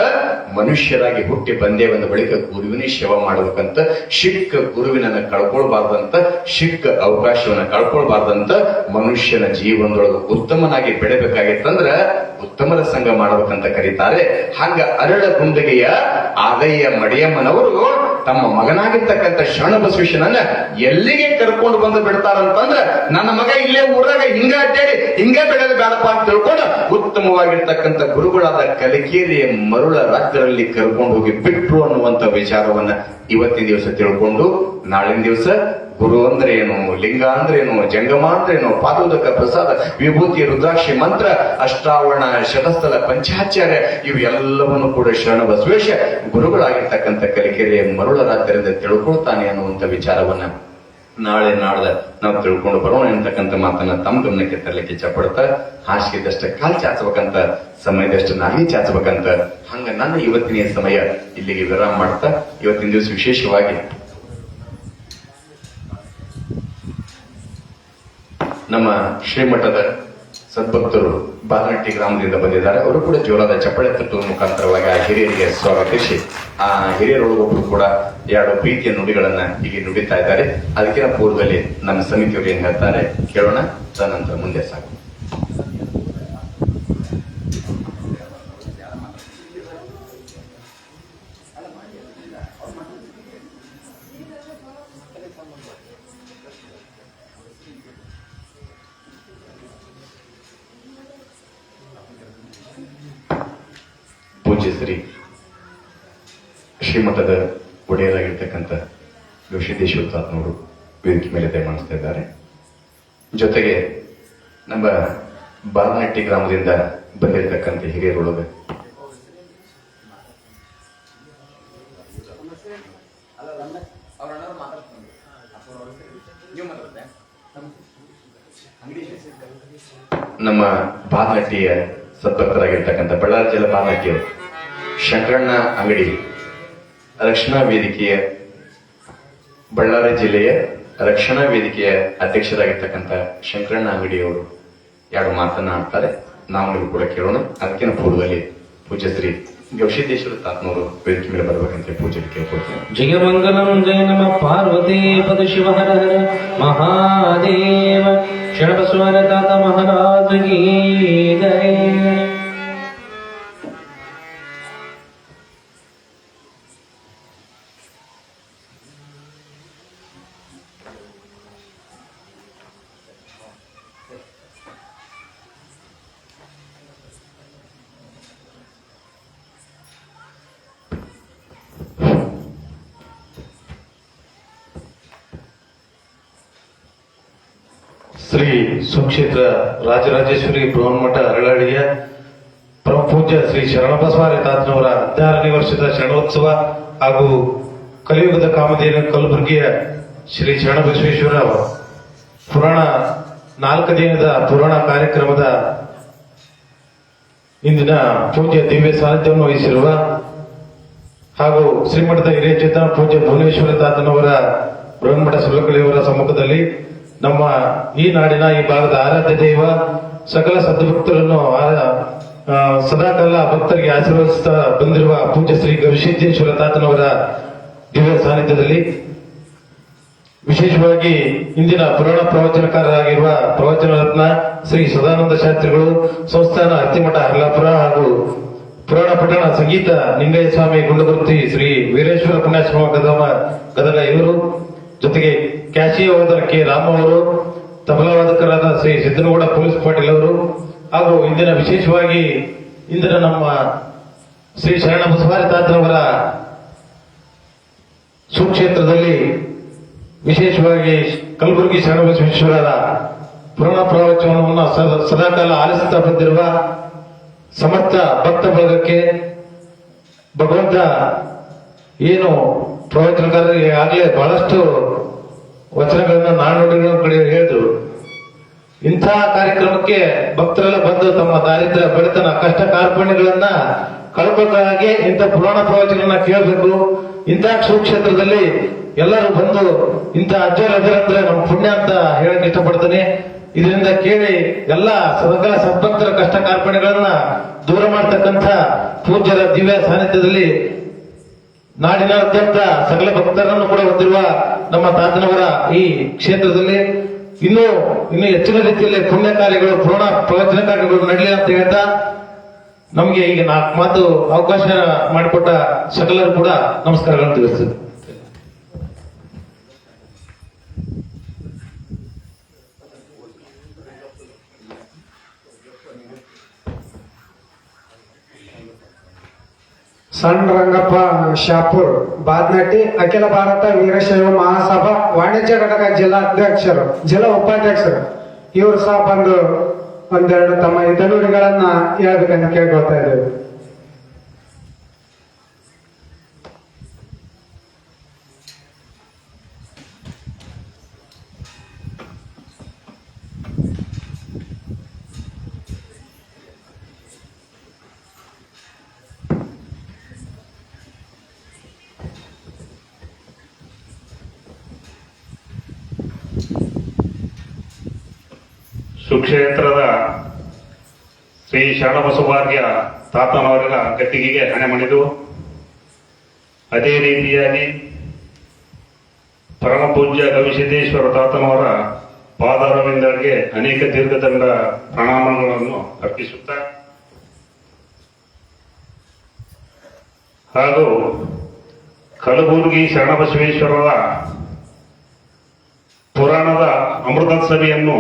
ಮನುಷ್ಯರಾಗಿ ಹುಟ್ಟಿ ಬಂದೇವಂದ ಬಳಿಕ ಗುರುವಿನ ಸೇವೆ ಮಾಡ್ಬೇಕಂತ, ಶಿಕ್ಕ ಗುರುವಿನನ್ನ ಕಳ್ಕೊಳ್ಬಾರ್ದಂತ, ಶಿಕ್ಕ ಅವಕಾಶವನ್ನ ಕಳ್ಕೊಳ್ಬಾರ್ದಂತ, ಮನುಷ್ಯನ ಜೀವನದೊಳಗೆ ಉತ್ತಮನಾಗಿ ಬೆಳೆಬೇಕಾಗಿತ್ತಂದ್ರ ಉತ್ತಮರ ಸಂಘ ಮಾಡ್ಬೇಕಂತ ಕರೀತಾರೆ. ಹಂಗ ಅರಳ ಗುಂಡಗೆಯ ಆದಯ್ಯ ಮಡಿಯಮ್ಮನವರು ತಮ್ಮ ಮಗನಾಗಿರ್ತಕ್ಕಂಥ ಶರಣಬಸವೇಶ್ವರನನ್ನ ಎಲ್ಲಿಗೆ ಕರ್ಕೊಂಡು ಬಂದು ಬಿಡ್ತಾರಂತಂದ್ರ, ನನ್ನ ಮಗ ಇಲ್ಲೇ ಊರಾಗ ಹಿಂಗ ಅಡ್ಡಾಡಿ ಹಿಂಗ ಬೆಳೆದು ಬೇಡಪ್ಪ ಅಂತ ತಿಳ್ಕೊಂಡು ಉತ್ತಮವಾಗಿರ್ತಕ್ಕಂಥ ಗುರುಗಳಾದ ಕಲಿಕೇರಿಯ ಮರುಳ ರಾಜ್ಯದಲ್ಲಿ ಕರ್ಕೊಂಡು ಹೋಗಿ ಬಿಟ್ರು ಅನ್ನುವಂತ ವಿಚಾರವನ್ನ ಇವತ್ತಿನ ದಿವಸ ತಿಳ್ಕೊಂಡು ನಾಳಿನ ದಿವಸ ಗುರು ಅಂದ್ರೆ ಏನು, ಲಿಂಗ ಅಂದ್ರೆ ಏನು, ಜಂಗಮ ಅಂದ್ರೆ ಏನು, ಪಾದೋದಕ ಪ್ರಸಾದ, ವಿಭೂತಿ, ರುದ್ರಾಕ್ಷಿ ಮಂತ್ರ, ಅಷ್ಟಾವರಣ, ಶತಸ್ಥಲ, ಪಂಚಾಚಾರ್ಯ ಇವು ಎಲ್ಲವನ್ನು ಕೂಡ ಶರಣ ಬಸವೇಶ ಗುರುಗಳಾಗಿರ್ತಕ್ಕಂಥ ಕಲಿಕೆರೆ ಮರುಳರಾದ್ದರಿಂದ ತಿಳ್ಕೊಳ್ತಾನೆ ಅನ್ನುವಂಥ ವಿಚಾರವನ್ನ ನಾಳೆ ನಾಡ್ದ ನಾವು ತಿಳ್ಕೊಂಡು ಬರೋಣ ಅಂತಕ್ಕಂಥ ಮಾತನ್ನ ತಮ್ಮ ಗಮನಕ್ಕೆ ತರಲಿಕ್ಕೆ ಇಚ್ಛಪಡ್ತಾ, ಹಾಸಿಗೆದಷ್ಟ ಕಾಲ್ ಚಾಚಬೇಕಂತ, ಸಮಯದಷ್ಟು ನಾಯಿ ಚಾಚಬೇಕಂತ, ಹಂಗ ನನ್ನ ಇವತ್ತಿನ ಸಮಯ ಇಲ್ಲಿಗೆ ವಿರಾಮ ಮಾಡ್ತಾ, ಇವತ್ತಿನ ದಿವಸ ವಿಶೇಷವಾಗಿ ನಮ್ಮ ಶ್ರೀಮಠದ ಸದ್ಭಕ್ತರು ಬಾಲನಟ್ಟಿ ಗ್ರಾಮದಿಂದ ಬಂದಿದ್ದಾರೆ. ಅವರು ಕೂಡ ಜೋರಾದ ಚಪ್ಪಳೆ ತಟ್ಟುವ ಮುಖಾಂತರವಾಗಿ ಆ ಹಿರಿಯರಿಗೆ ಸ್ವಾಗತಿಸಿ, ಆ ಹಿರಿಯರೊಳಗೊಬ್ಬರು ಕೂಡ ಎರಡು ಪ್ರೀತಿಯ ನುಡಿಗಳನ್ನ ಹೀಗೆ ನುಡಿತಾ ಇದ್ದಾರೆ. ಅದಕ್ಕಿಂತ ಪೂರ್ವದಲ್ಲಿ ನಮ್ಮ ಸಮಿತಿಯವರು ಏನ್ ಹೇಳ್ತಾರೆ ಕೇಳೋಣ, ತದನಂತರ ಮುಂದೆ ಸಾಕು. ಪೂಜ್ಯ ಶ್ರೀಮಠದ ಒಡೆಯರಾಗಿರ್ತಕ್ಕಂಥ ಗವಿಸಿದ್ದೇಶ್ವರ ತಾತನವರು ವೇದಿಕೆ ಮೇಲೆ ದಯಮಾಡಿಸ್ತಾ ಇದ್ದಾರೆ. ಜೊತೆಗೆ ನಮ್ಮ ಬಾಲನಟ್ಟಿ ಗ್ರಾಮದಿಂದ ಬಂದಿರತಕ್ಕಂಥ ಹಿರಿಯರೊಳಗೆ ನಮ್ಮ ಬಾಲನಟ್ಟಿಯ ಸದ್ಭಕ್ತರಾಗಿರ್ತಕ್ಕಂಥ ಬಳ್ಳಾರಿ ಜಿಲ್ಲಾ ಬಾಲನಟ್ಟಿಯವರು ಶಂಕರಣ್ಣ ಅಂಗಡಿ ರಕ್ಷಣಾ ವೇದಿಕೆಯ ಬಳ್ಳಾರಿ ಜಿಲ್ಲೆಯ ರಕ್ಷಣಾ ವೇದಿಕೆಯ ಅಧ್ಯಕ್ಷರಾಗಿರ್ತಕ್ಕಂಥ ಶಂಕರಣ್ಣ ಅಂಗಡಿಯವರು ಎರಡು ಮಾತನಾಡ್ತಾರೆ. ನಾವು ಕೂಡ ಕೇಳೋಣ. ಅದಕ್ಕಿಂತ ಪೂರ್ವದಲ್ಲಿ ಪೂಜ್ಯ ಶ್ರೀ ಗವಿಸಿದ್ದೇಶ್ವರ ತಾತನವರು ವೇದಿಕೆ ಮೇಲೆ ಬರ್ಬೇಕಂತ ಪೂಜೆಗೆ ಕೇಳ್ಕೊಳ್ತೇನೆ. ಜಯ ಮಂಗಲಂ ಜಯ ನಮ ಪಾರ್ವತಿ ಪದ ಶಿವ ಹರ ಹರ ಮಹಾದೇವ ಶರಣಬಸವರ ತಾತ ಮಹಾರಾಜ ಕೀ ಜಯ. ಶ್ರೀ ಸುಕ್ಷೇತ್ರ ರಾಜರಾಜೇಶ್ವರಿ ಬೃಹನ್ಮಠ ಅರಳಾಡಿಯ ಪರಮ ಪೂಜ್ಯ ಶ್ರೀ ಶರಣಬಸವಾರ್ಯ ತಾತನವರ 16ನೇ ವರ್ಷದ ಶರಣೋತ್ಸವ ಹಾಗೂ ಕಲಿಯುಗದ ಕಾಮಧೇನು ಕಲಬುರಗಿಯ ಶ್ರೀ ಶರಣಬಸವೇಶ್ವರ ಪುರಾಣ 4 ದಿನದ ಪುರಾಣ ಕಾರ್ಯಕ್ರಮದ ಇಂದಿನ ಪೂಜ್ಯ ದಿವ್ಯ ಸಾನ್ನಿಧ್ಯವನ್ನು ವಹಿಸಿರುವ ಹಾಗೂ ಶ್ರೀಮಠದ ಹಿರಿಯ ಚೇತನ ಪೂಜ್ಯ ಭುವನೇಶ್ವರ ತಾತನವರ ಬೃಹನ್ಮಠ ಸುಲಕಳಿಯವರ ಸಮ್ಮುಖದಲ್ಲಿ ನಮ್ಮ ಈ ನಾಡಿನ ಈ ಭಾಗದ ಆರಾಧ್ಯ ದೈವ ಸಕಲ ಸದ್ಭಕ್ತರನ್ನು ಸದಾಕಾಲ ಭಕ್ತರಿಗೆ ಆಶೀರ್ವದಿಸುತ್ತಾ ಬಂದಿರುವ ಪೂಜ್ಯ ಶ್ರೀ ಗವಿಸಿದ್ದೇಶ್ವರ ತಾತನವರ ದಿವ್ಯ ಸಾನ್ನಿಧ್ಯದಲ್ಲಿ ವಿಶೇಷವಾಗಿ ಇಂದಿನ ಪುರಾಣ ಪ್ರವಚನಕಾರರಾಗಿರುವ ಪ್ರವಚನ ರತ್ನ ಶ್ರೀ ಸದಾನಂದ ಶಾಸ್ತ್ರಿಗಳು, ಸಂಸ್ಥಾನ ಅತ್ತಿಮಠ ಹರ್ಲಾಪುರ ಹಾಗೂ ಪುರಾಣ ಪಠಣ ಸಂಗೀತ ನಿಂಗಯ್ಯ ಸ್ವಾಮಿ ಗುಂಡಗುರ್ತಿ ಶ್ರೀ ವೀರೇಶ್ವರ ಪುಣ್ಯಾಶ್ರಮ ಗದಗ ಇವರು, ಜೊತೆಗೆ ಕ್ಯಾಶಿಯ ಹೋದ ಕೆ ರಾಮ ಅವರು, ತಬಲಾವಾದಕರಾದ ಶ್ರೀ ಸಿದ್ದನಗೌಡ ಪೊಲೀಸ್ ಪಾಟೀಲ್ ಅವರು ಹಾಗೂ ಇಂದಿನ ವಿಶೇಷವಾಗಿ ಇಂದಿನ ನಮ್ಮ ಶ್ರೀ ಶರಣ ಬಸವಾರ್ಯ ತಾತನವರ ಸುಕ್ಷೇತ್ರದಲ್ಲಿ ವಿಶೇಷವಾಗಿ ಕಲಬುರಗಿ ಶರಣಬಸವೇಶ್ವರರ ಪುರಾಣ ಪ್ರವಚನವನ್ನು ಸದಾಕಾಲ ಆಲಿಸುತ್ತಾ ಬಂದಿರುವ ಸಮರ್ಥ ಭಕ್ತ ಬಳಗಕ್ಕೆ ಭಗವಂತ ಏನು ಪ್ರವಚನಕಾರರಿಗೆ ಆಗಲೇ ಬಹಳಷ್ಟು ವಚನಗಳನ್ನ ನಾಣ್ಣುಡಿಗಳನ್ನು ಹೇಳಿದ್ರು. ಇಂತಹ ಕಾರ್ಯಕ್ರಮಕ್ಕೆ ಭಕ್ತರೆಲ್ಲ ಬಂದು ತಮ್ಮ ದಾರಿದ್ರ್ಯ ಬಡತನ ಕಷ್ಟ ಕಾರ್ಪಣ್ಯಗಳನ್ನ ಕಳ್ಬೇಕಾಗಿ ಇಂಥ ಪುರಾಣ ಪ್ರವಚನ ಕೇಳಬೇಕು. ಇಂತಹ ಸುಕ್ಷೇತ್ರದಲ್ಲಿ ಎಲ್ಲರೂ ಬಂದು ಇಂಥ ಅಜ್ಜರಂದ್ರೆ ನಮ್ಮ ಪುಣ್ಯ ಅಂತ ಹೇಳಕ್ ಇಷ್ಟಪಡ್ತೇನೆ. ಇದರಿಂದ ಕೇಳಿ ಎಲ್ಲ ಸಕಲ ಸದ್ಭಕ್ತರ ಕಷ್ಟ ಕಾರ್ಪಣ್ಯಗಳನ್ನ ದೂರ ಮಾಡತಕ್ಕಂಥ ಪೂಜ್ಯರ ದಿವ್ಯ ಸಾನ್ನಿಧ್ಯದಲ್ಲಿ ನಾಡಿನಾದ್ಯಂತ ಸಕಲ ಭಕ್ತರನ್ನು ಕೂಡ ಹೊಂದಿರುವ ನಮ್ಮ ತಾತನವರ ಈ ಕ್ಷೇತ್ರದಲ್ಲಿ ಇನ್ನೂ ಹೆಚ್ಚಿನ ರೀತಿಯಲ್ಲಿ ಪುಣ್ಯ ಕಾರ್ಯಗಳು ಪುರಾಣ ಪ್ರವಚನ ಕಾರ್ಯಗಳು ನಡೆಯಲಿ ಅಂತ ಹೇಳ್ತಾ ನಮಗೆ ಈಗ 4 ಮಾತು ಅವಕಾಶ ಮಾಡಿಕೊಟ್ಟ ಸಕಲರು ಕೂಡ ನಮಸ್ಕಾರಗಳನ್ನು ತಿಳಿಸ್ತೀವಿ. ಸಣ್ಣ ರಂಗಪ್ಪ ಶಾಪುರ್ ಬಾದ್ನಟ್ಟಿ ಅಖಿಲ ಭಾರತ ವೀರಶೈವ ಮಹಾಸಭಾ ವಾಣಿಜ್ಯ ಘಟಕ ಜಿಲ್ಲಾ ಉಪಾಧ್ಯಕ್ಷರು ಇವರು ಸಹ ಬಂದು ಒಂದೆರಡು ತಮ್ಮ ಹಿತನುಡಿಗಳನ್ನ ಹೇಳ್ಬೇಕಂತ ಕೇಳ್ಕೊಳ್ತಾ ಇದ್ದೇವೆ. ಸುಕ್ಷೇತ್ರದ ಶ್ರೀ ಶರಣಬಸವಾರ್ಯ ತಾತನವರ ಗದ್ದಿಗೆಗೆ ಹಣೆ ಮಣಿದು ಅದೇ ರೀತಿಯಾಗಿ ಪರಮ ಪೂಜ್ಯ ಗವಿಸಿದ್ದೇಶ್ವರ ತಾತನವರ ಪಾದಾರವಿಂದರಿಗೆ ಅನೇಕ ದೀರ್ಘದಂಡ ಪ್ರಣಾಮಗಳನ್ನು ಅರ್ಪಿಸುತ್ತಾ ಹಾಗೂ ಕಲಬುರಗಿ ಶರಣಬಸವೇಶ್ವರರ ಪುರಾಣದ ಅಮೃತ ಸಭೆಯನ್ನು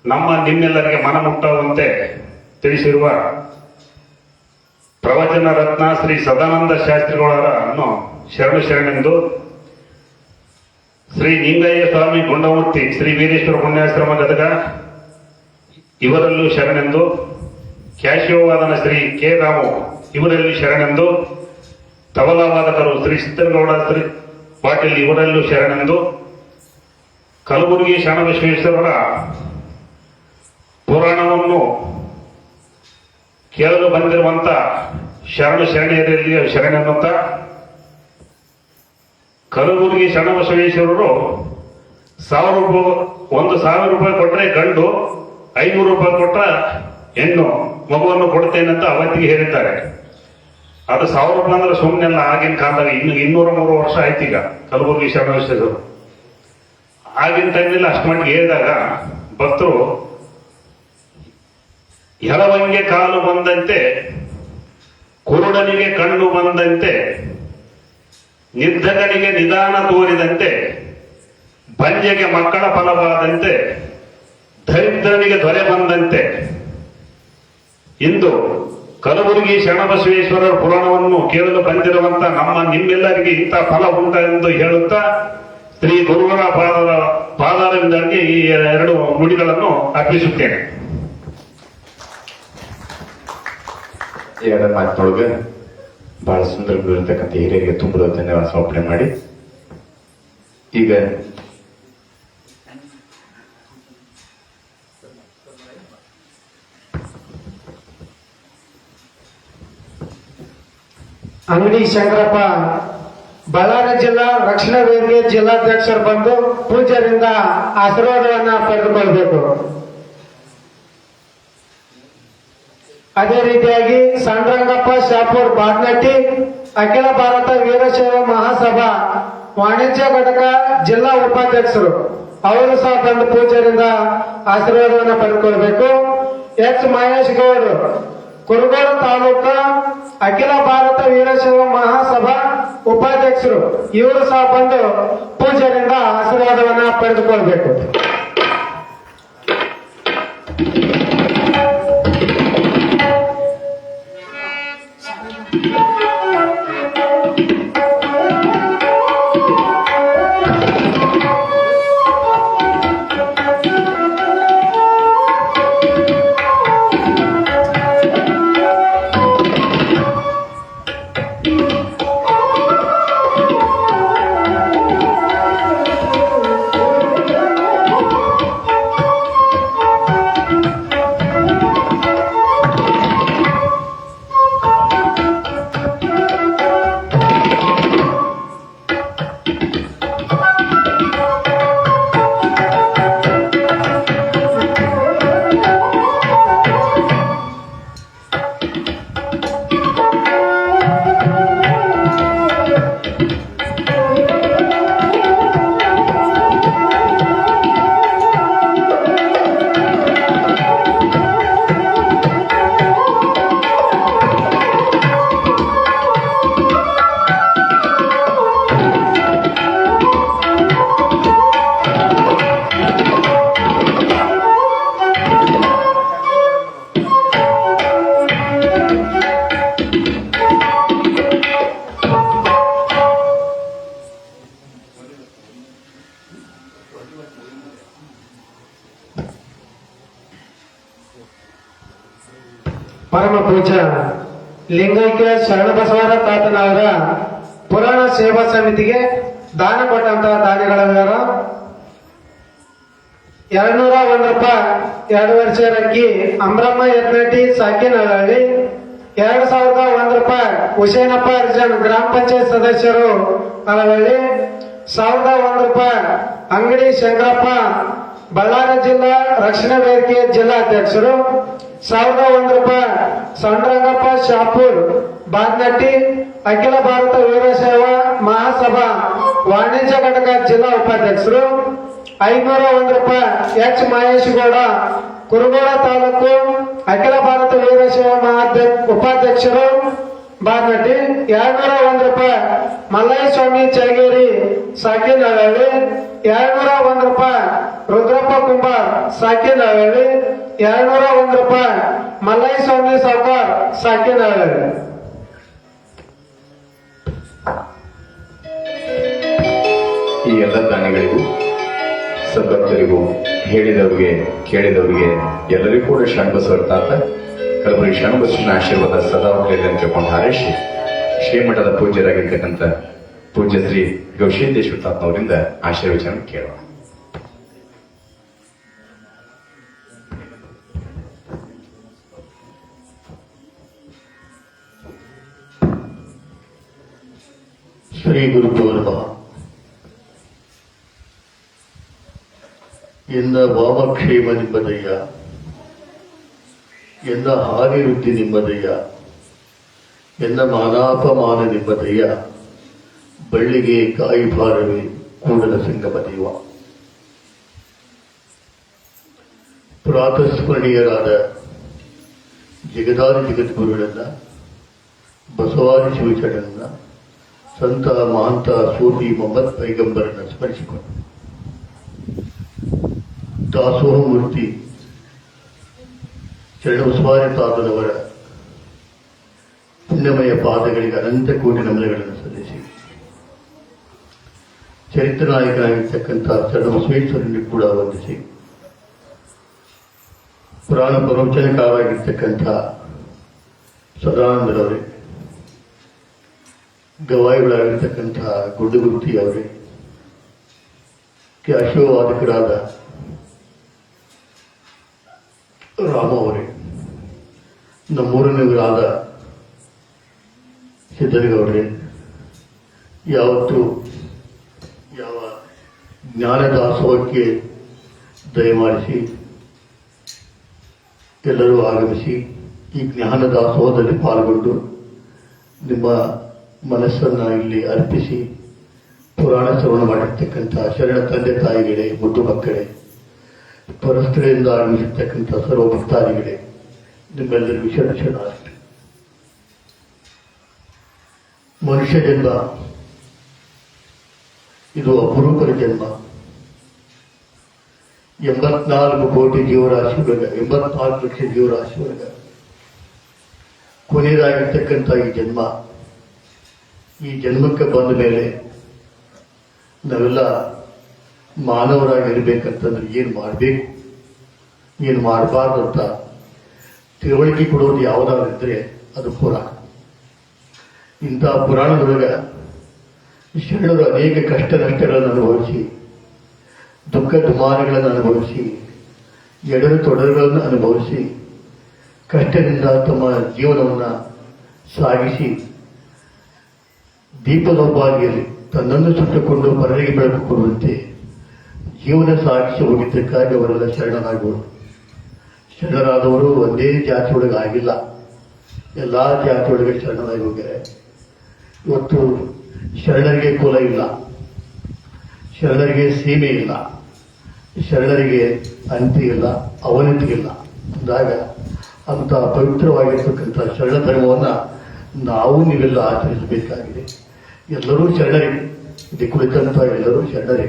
ನಮ್ಮ ನಿಮ್ಮೆಲ್ಲರಿಗೆ ಮನಮುಟ್ಟುವಂತೆ ತಿಳಿಸಿರುವ ಪ್ರವಚನ ರತ್ನ ಶ್ರೀ ಸದಾನಂದ ಶಾಸ್ತ್ರಿಗಳವರನ್ನು ಶರಣೆಂದು ಶ್ರೀ ನಿಂಗಯ್ಯ ಸ್ವಾಮಿ ಗುಂಡಮೂರ್ತಿ ಶ್ರೀ ವೀರೇಶ್ವರ ಪುಣ್ಯಾಶ್ರಮ ಗದಗ ಇವರಲ್ಲೂ ಶರಣೆಂದು, ಕ್ಯಾಶಿಯೋವಾದನ ಶ್ರೀ ಕೆ ರಾಮು ಇವರಲ್ಲಿ ಶರಣೆಂದು, ತಬಲಾವಾದಕರು ಶ್ರೀ ಸಿದ್ದನಗೌಡ ಶ್ರೀ ಪಾಟೀಲ್ ಇವರಲ್ಲೂ ಶರಣೆಂದು, ಕಲಬುರಗಿ ಶರಣಬಸವೇಶ್ವರರ ಪುರಾಣವನ್ನು ಕೇಳಲು ಬಂದಿರುವಂತ ಶರಣೆಯರಲ್ಲಿ ಶರಣೆನ್ನುತ್ತ ಕಲಬುರಗಿ ಶರಣಬಸವೇಶ್ವರರು 1,000 ರೂಪಾಯಿ ಕೊಟ್ಟರೆ ಗಂಡು, 500 ರೂಪಾಯಿ ಕೊಟ್ಟ ಹೆಣ್ಣು ಮಗುವನ್ನು ಕೊಡ್ತೇನೆಂತ ಅವತ್ತಿಗೆ ಹೇಳಿದ್ದಾರೆ. ಅದು 1,000 ರೂಪಾಯಿ ಅಂದ್ರೆ ಸುಮ್ಮನೆಲ್ಲ ಆಗಿನ ಕಾಲದಾಗ ಇನ್ನು 203 ವರ್ಷ ಆಯ್ತು ಈಗ ಕಲಬುರಗಿ ಶರಣಬಸವೇಶ್ವರರು. ಆಗಿನ ಟೈಮ್ನಲ್ಲಿ ಅಷ್ಟು ಮಟ್ಟಿಗೆ ಹೇಳಿದಾಗ ಭಕ್ತರು ಎಳವಂಗೆ ಕಾಲು ಬಂದಂತೆ, ಕುರುಡನಿಗೆ ಕಣ್ಣು ಬಂದಂತೆ, ನಿರ್ಧಕನಿಗೆ ನಿಧಾನ ತೋರಿದಂತೆ, ಬಂಜೆಗೆ ಮಕ್ಕಳ ಫಲವಾದಂತೆ, ದರಿದ್ರನಿಗೆ ದೊರೆ ಬಂದಂತೆ ಇಂದು ಕಲಬುರಗಿ ಶರಣಬಸವೇಶ್ವರರ ಪುರಾಣವನ್ನು ಕೇಳಲು ಬಂದಿರುವಂತ ನಿಮ್ಮೆಲ್ಲರಿಗೆ ಇಂಥ ಫಲ ಉಂಟ ಎಂದು ಹೇಳುತ್ತಾ ಶ್ರೀ ಗುರುವರ ಪಾದಾರವಿಂದರಿಗೆ ಈ 2 ನುಡಿಗಳನ್ನು ಅರ್ಪಿಸುತ್ತೇನೆ. ಎರಡು ಮಾತಿನೊಳಗೆ ಬಹಳ ಸುಂದರವಾಗಿರ್ತಕ್ಕಂಥ ಹಿರಿಯರಿಗೆ ತುಂಬ ಧನ್ಯವಾದ ಸಮರ್ಪಣೆ ಮಾಡಿ ಈಗ ಅಂಗಡಿ ಶಂಕರಪ್ಪ ಬಳ್ಳಾರಿ ಜಿಲ್ಲಾ ರಕ್ಷಣಾ ವೇದಿಕೆ ಜಿಲ್ಲಾಧ್ಯಕ್ಷರು ಬಂದು ಪೂಜ್ಯರಿಂದ ಆಶೀರ್ವಾದವನ್ನ ಪಡೆದುಕೊಳ್ಬೇಕು. ಅದೇ ರೀತಿಯಾಗಿ ಸಣ್ಣರಂಗಪ್ಪ ಶಾಪುರ್ ಬಾದ್ನಟ್ಟಿ ಅಖಿಲ ಭಾರತ ವೀರಶೈವ ಮಹಾಸಭಾ ವಾಣಿಜ್ಯ ಘಟಕ ಜಿಲ್ಲಾ ಉಪಾಧ್ಯಕ್ಷರು ಅವರು ಸಹ ಬಂದು ಪೂಜ್ಯರಿಂದ ಆಶೀರ್ವಾದವನ್ನು ಪಡೆದುಕೊಳ್ಬೇಕು. ಎಚ್ ಮಹೇಶ್ ಗೌಡ್ ಕುರುಗೋಡು ತಾಲೂಕಾ ಅಖಿಲ ಭಾರತ ವೀರಶೈವ ಮಹಾಸಭಾ ಉಪಾಧ್ಯಕ್ಷರು ಇವರು ಸಹ ಬಂದು ಪೂಜ್ಯರಿಂದ ಆಶೀರ್ವಾದವನ್ನ ಪಡೆದುಕೊಳ್ಬೇಕು. ಪರಮ ಪೂಜ್ಯ ಲಿಂಗೈಕ್ಯ ಶರಣಬಸವರ ತಾತನವರ ಪುರಾಣ ಸೇವಾ ಸಮಿತಿಗೆ ದಾನ ಕೊಟ್ಟಂತಹ ದಾನಿಗಳ ವಿವರ 201 ರೂಪಾಯಿ 2 ವರ್ಷ ಅಕ್ಕಿ ಅಮ್ರಮ್ಮ ಯತ್ನಟಿ ಸಾಕಿನಹಳ್ಳಿ. 2001 ರೂಪಾಯಿ ಹುಸೇನಪ್ಪ ಅರ್ಜನ್ ಗ್ರಾಮ ಪಂಚಾಯತ್ ಸದಸ್ಯರು ಅಳವಳ್ಳಿ. 1001 ರೂಪಾಯಿ ಅಂಗಡಿ ಶಂಕರಪ್ಪ ಬಳ್ಳಾರಿ ಜಿಲ್ಲಾ ರಕ್ಷಣಾ ವೇದಿಕೆ ಜಿಲ್ಲಾಧ್ಯಕ್ಷರು. 1001 ರೂಪಾಯಿ ಸಂಡ್ರಂಗಪ್ಪ ಶಾಪೂರ್ ಬಾದ್ನಟ್ಟಿ ಅಖಿಲ ಭಾರತ ವೀರಶೈವ ಮಹಾಸಭಾ ವಾಣಿಜ್ಯ ಘಟಕ ಜಿಲ್ಲಾ ಉಪಾಧ್ಯಕ್ಷರು. 501 ರೂಪಾಯಿ ಎಚ್ ಮಹೇಶ್ ಗೌಡ ಕುರುಗೋಳ ತಾಲೂಕು ಅಖಿಲ ಭಾರತ ವೀರಶೈವ ಉಪಾಧ್ಯಕ್ಷರು ಬಾದ್ನಟ್ಟಿ. 201 ರೂಪಾಯಿ ಮಲ್ಲಯ್ಯ ಸ್ವಾಮಿ ಚಳಗೇರಿ ಸಾಕಿನಹಳ್ಳಿ. 201 ರೂಪಾಯಿ ರುದ್ರಪ್ಪ ಕುಂಬಾರ್ ಸಾಕಿನಹಳ್ಳಿ. 201 ರೂಪಾಯಿ ಮಲ್ಲಯ್ಯ ಸ್ವಾಮಿ ಸಾವ್ಕಾರ್ ಸಾಕಿನಹಳ್ಳಿ. ಈ ಎಲ್ಲ ದಾನಿಗಳಿಗೂ ಸದ್ಭಕ್ತರಿಗೂ ಹೇಳಿದವರಿಗೆ ಕೇಳಿದವರಿಗೆ ಎಲ್ಲರಿಗೂ ಕೂಡ ಶರಣಬಸವರ ತಾತ ಕಲಬುರಗಿ ಶರಣಬಸವನ ಆಶೀರ್ವಾದ ಸದಾ ಹೋಗಲಿ ಅಂತ ತಿಳ್ಕೊಂಡು ಹಾರೈಸಿ ಶ್ರೀಮಠದ ಪೂಜ್ಯರಾಗಿರ್ತಕ್ಕಂಥ ಪೂಜ್ಯ ಶ್ರೀ ಗವಿಸಿದ್ದೇಶ್ವರ ತಾತನವರಿಂದ ಆಶೀರ್ವಚನ ಕೇಳೋಣ. ಶ್ರೀ ಗುರುಭ್ಯೋ ನಮಃ. ಎನ್ನ ವಾಮಕ್ಷೇಮ ನಿಮ್ಮದಯ್ಯ, ಎನ್ನ ಹಾನಿವೃದ್ಧಿ ನಿಮ್ಮದಯ್ಯ, ಎನ್ನ ಮಾನಾಪಮಾನ ನಿಮ್ಮದಯ್ಯ, ಬಳ್ಳಿಗೆ ಕಾಯಿ ಭಾರವೇ ಕೂಡಲ ಸಂಗಮ ದೇವ. ಪ್ರಾತಸ್ಮರಣೀಯರಾದ ಜಗದಾದಿ ಜಗದ್ಗುರುಗಳನ್ನ, ಬಸವಾದಿ ಶಿವಚರಣನ್ನ, ಸಂತ ಮಹಂತ ಸೂಫಿ ಮೊಹಮ್ಮದ್ ಪೈಗಂಬರನ್ನ ಸ್ಮರಿಸಿಕೊಂಡು ದಾಸೋಹ ಮೂರ್ತಿ ಶರಣಬಸವಾದಿ ತಾತನವರ ಪುಣ್ಯಮಯ ಪಾದಗಳಿಗೆ ಅನಂತ ಕೋಟಿ ನಮನಗಳನ್ನು ಸಲ್ಲಿಸಿ ಚರಿತ್ರ ನಾಯಕನಾಗಿರ್ತಕ್ಕಂಥ ಶರಣಬಸವೇಶ್ವರನಿಗೆ ಕೂಡ ವಂದಿಸಿ ಪುರಾಣ ಪ್ರವಚನಕಾರರಾಗಿರ್ತಕ್ಕಂಥ ಸದಾನಂದರವರೇ, ಗವಾಯಿಗಳಾಗಿರ್ತಕ್ಕಂಥ ಗುಡ್ಡಗುರ್ತಿ ಅವರೇ, ಕ್ಯಾಶೋವಾದಕರಾದ ರಾಮ ಅವರೇ, ನಮ್ಮೂರನವರಾದ ಸಿದ್ದನಗೌಡರೇ, ಯಾವತ್ತು ಯಾವ ಜ್ಞಾನದಾಸೋಹಕ್ಕೆ ದಯಮಾಡಿಸಿ ಎಲ್ಲರೂ ಆಗಮಿಸಿ ಈ ಜ್ಞಾನದಾಸೋಹದಲ್ಲಿ ಪಾಲ್ಗೊಂಡು ನಿಮ್ಮ ಮನಸ್ಸನ್ನ ಇಲ್ಲಿ ಅರ್ಪಿಸಿ ಪುರಾಣ ಶ್ರವಣ ಮಾಡಿರ್ತಕ್ಕಂಥ ಶರಣ ತಂದೆ ತಾಯಿಗಳೇ, ಮುದ್ದು ಮಕ್ಕಳೇ, ಪರಸ್ಥಳದಿಂದ ಆಗಮಿಸಿರ್ತಕ್ಕಂಥ ಸರ್ವ ಭಕ್ತಾದಿಗಳೇ, ನಿಮ್ಮೆಲ್ಲರಿಗೂ ಶರಣಾರ್ಥಿ. ಮನುಷ್ಯ ಜನ್ಮ ಇದು ಅಪರೂಪದ ಜನ್ಮ. 84 ಕೋಟಿ ಜೀವರಾಶಿಗಳ 84 ಲಕ್ಷ ಜೀವರಾಶಿಗಳ ಕೊನೆಯದಾಗಿರ್ತಕ್ಕಂಥ ಈ ಜನ್ಮಕ್ಕೆ ಬಂದ ಮೇಲೆ ನಾವೆಲ್ಲ ಮಾನವರಾಗಿರ್ಬೇಕಂತಂದ್ರೆ ಏನು ಮಾಡಬೇಕು, ಏನು ಮಾಡಬಾರ್ದು ಅಂತ ತಿಳುವಳಿಕೆ ಕೊಡೋದು ಯಾವುದಾದ್ರಿದ್ರೆ ಅದು ಪುರಾಣ. ಇಂಥ ಪುರಾಣದೊಳಗ ಶರಣರು ಅನೇಕ ಕಷ್ಟ ನಷ್ಟಗಳನ್ನು ಅನುಭವಿಸಿ, ದುಃಖ ದುಮಾನಗಳನ್ನು ಅನುಭವಿಸಿ, ಎಡರು ತೊಡರುಗಳನ್ನು ಅನುಭವಿಸಿ, ಕಷ್ಟದಿಂದ ತಮ್ಮ ಜೀವನವನ್ನು ಸಾಗಿಸಿ ದೀಪದೊಬ್ಬಾಗಿಯಲ್ಲಿ ತನ್ನನ್ನು ಸುಟ್ಟುಕೊಂಡು ಪರರಿಗೆ ಬೆಳಕು ಕೊಡುವಂತೆ ಜೀವನ ಸಾಗಿಸಿ ಹೋಗಿದ್ದಕ್ಕಾಗಿ ಅವರೆಲ್ಲ ಶರಣರಾಗುವರು. ಶರಣರಾದವರು ಒಂದೇ ಜಾತಿಯೊಳಗೆ ಆಗಿಲ್ಲ, ಎಲ್ಲಾ ಜಾತಿಯೊಳಗೆ ಶರಣರಾಗಿ ಹೋಗ್ಯಾರೆ. ಇವತ್ತು ಶರಣರಿಗೆ ಕುಲ ಇಲ್ಲ, ಶರಣರಿಗೆ ಸೀಮೆ ಇಲ್ಲ, ಶರಣರಿಗೆ ಅಂತ್ಯ ಇಲ್ಲ, ಅವನತಿಗಿಲ್ಲ. ಅಂದಾಗ ಅಂತ ಪವಿತ್ರವಾಗಿರ್ತಕ್ಕಂಥ ಶರಣ ಧರ್ಮವನ್ನ ನಾವು ನೀವೆಲ್ಲ ಆಚರಿಸಬೇಕಾಗಿದೆ. ಎಲ್ಲರೂ ಶರಣರೇ, ಇದು ಕುಳಿತಂತ ಎಲ್ಲರೂ ಶರಣರೇ.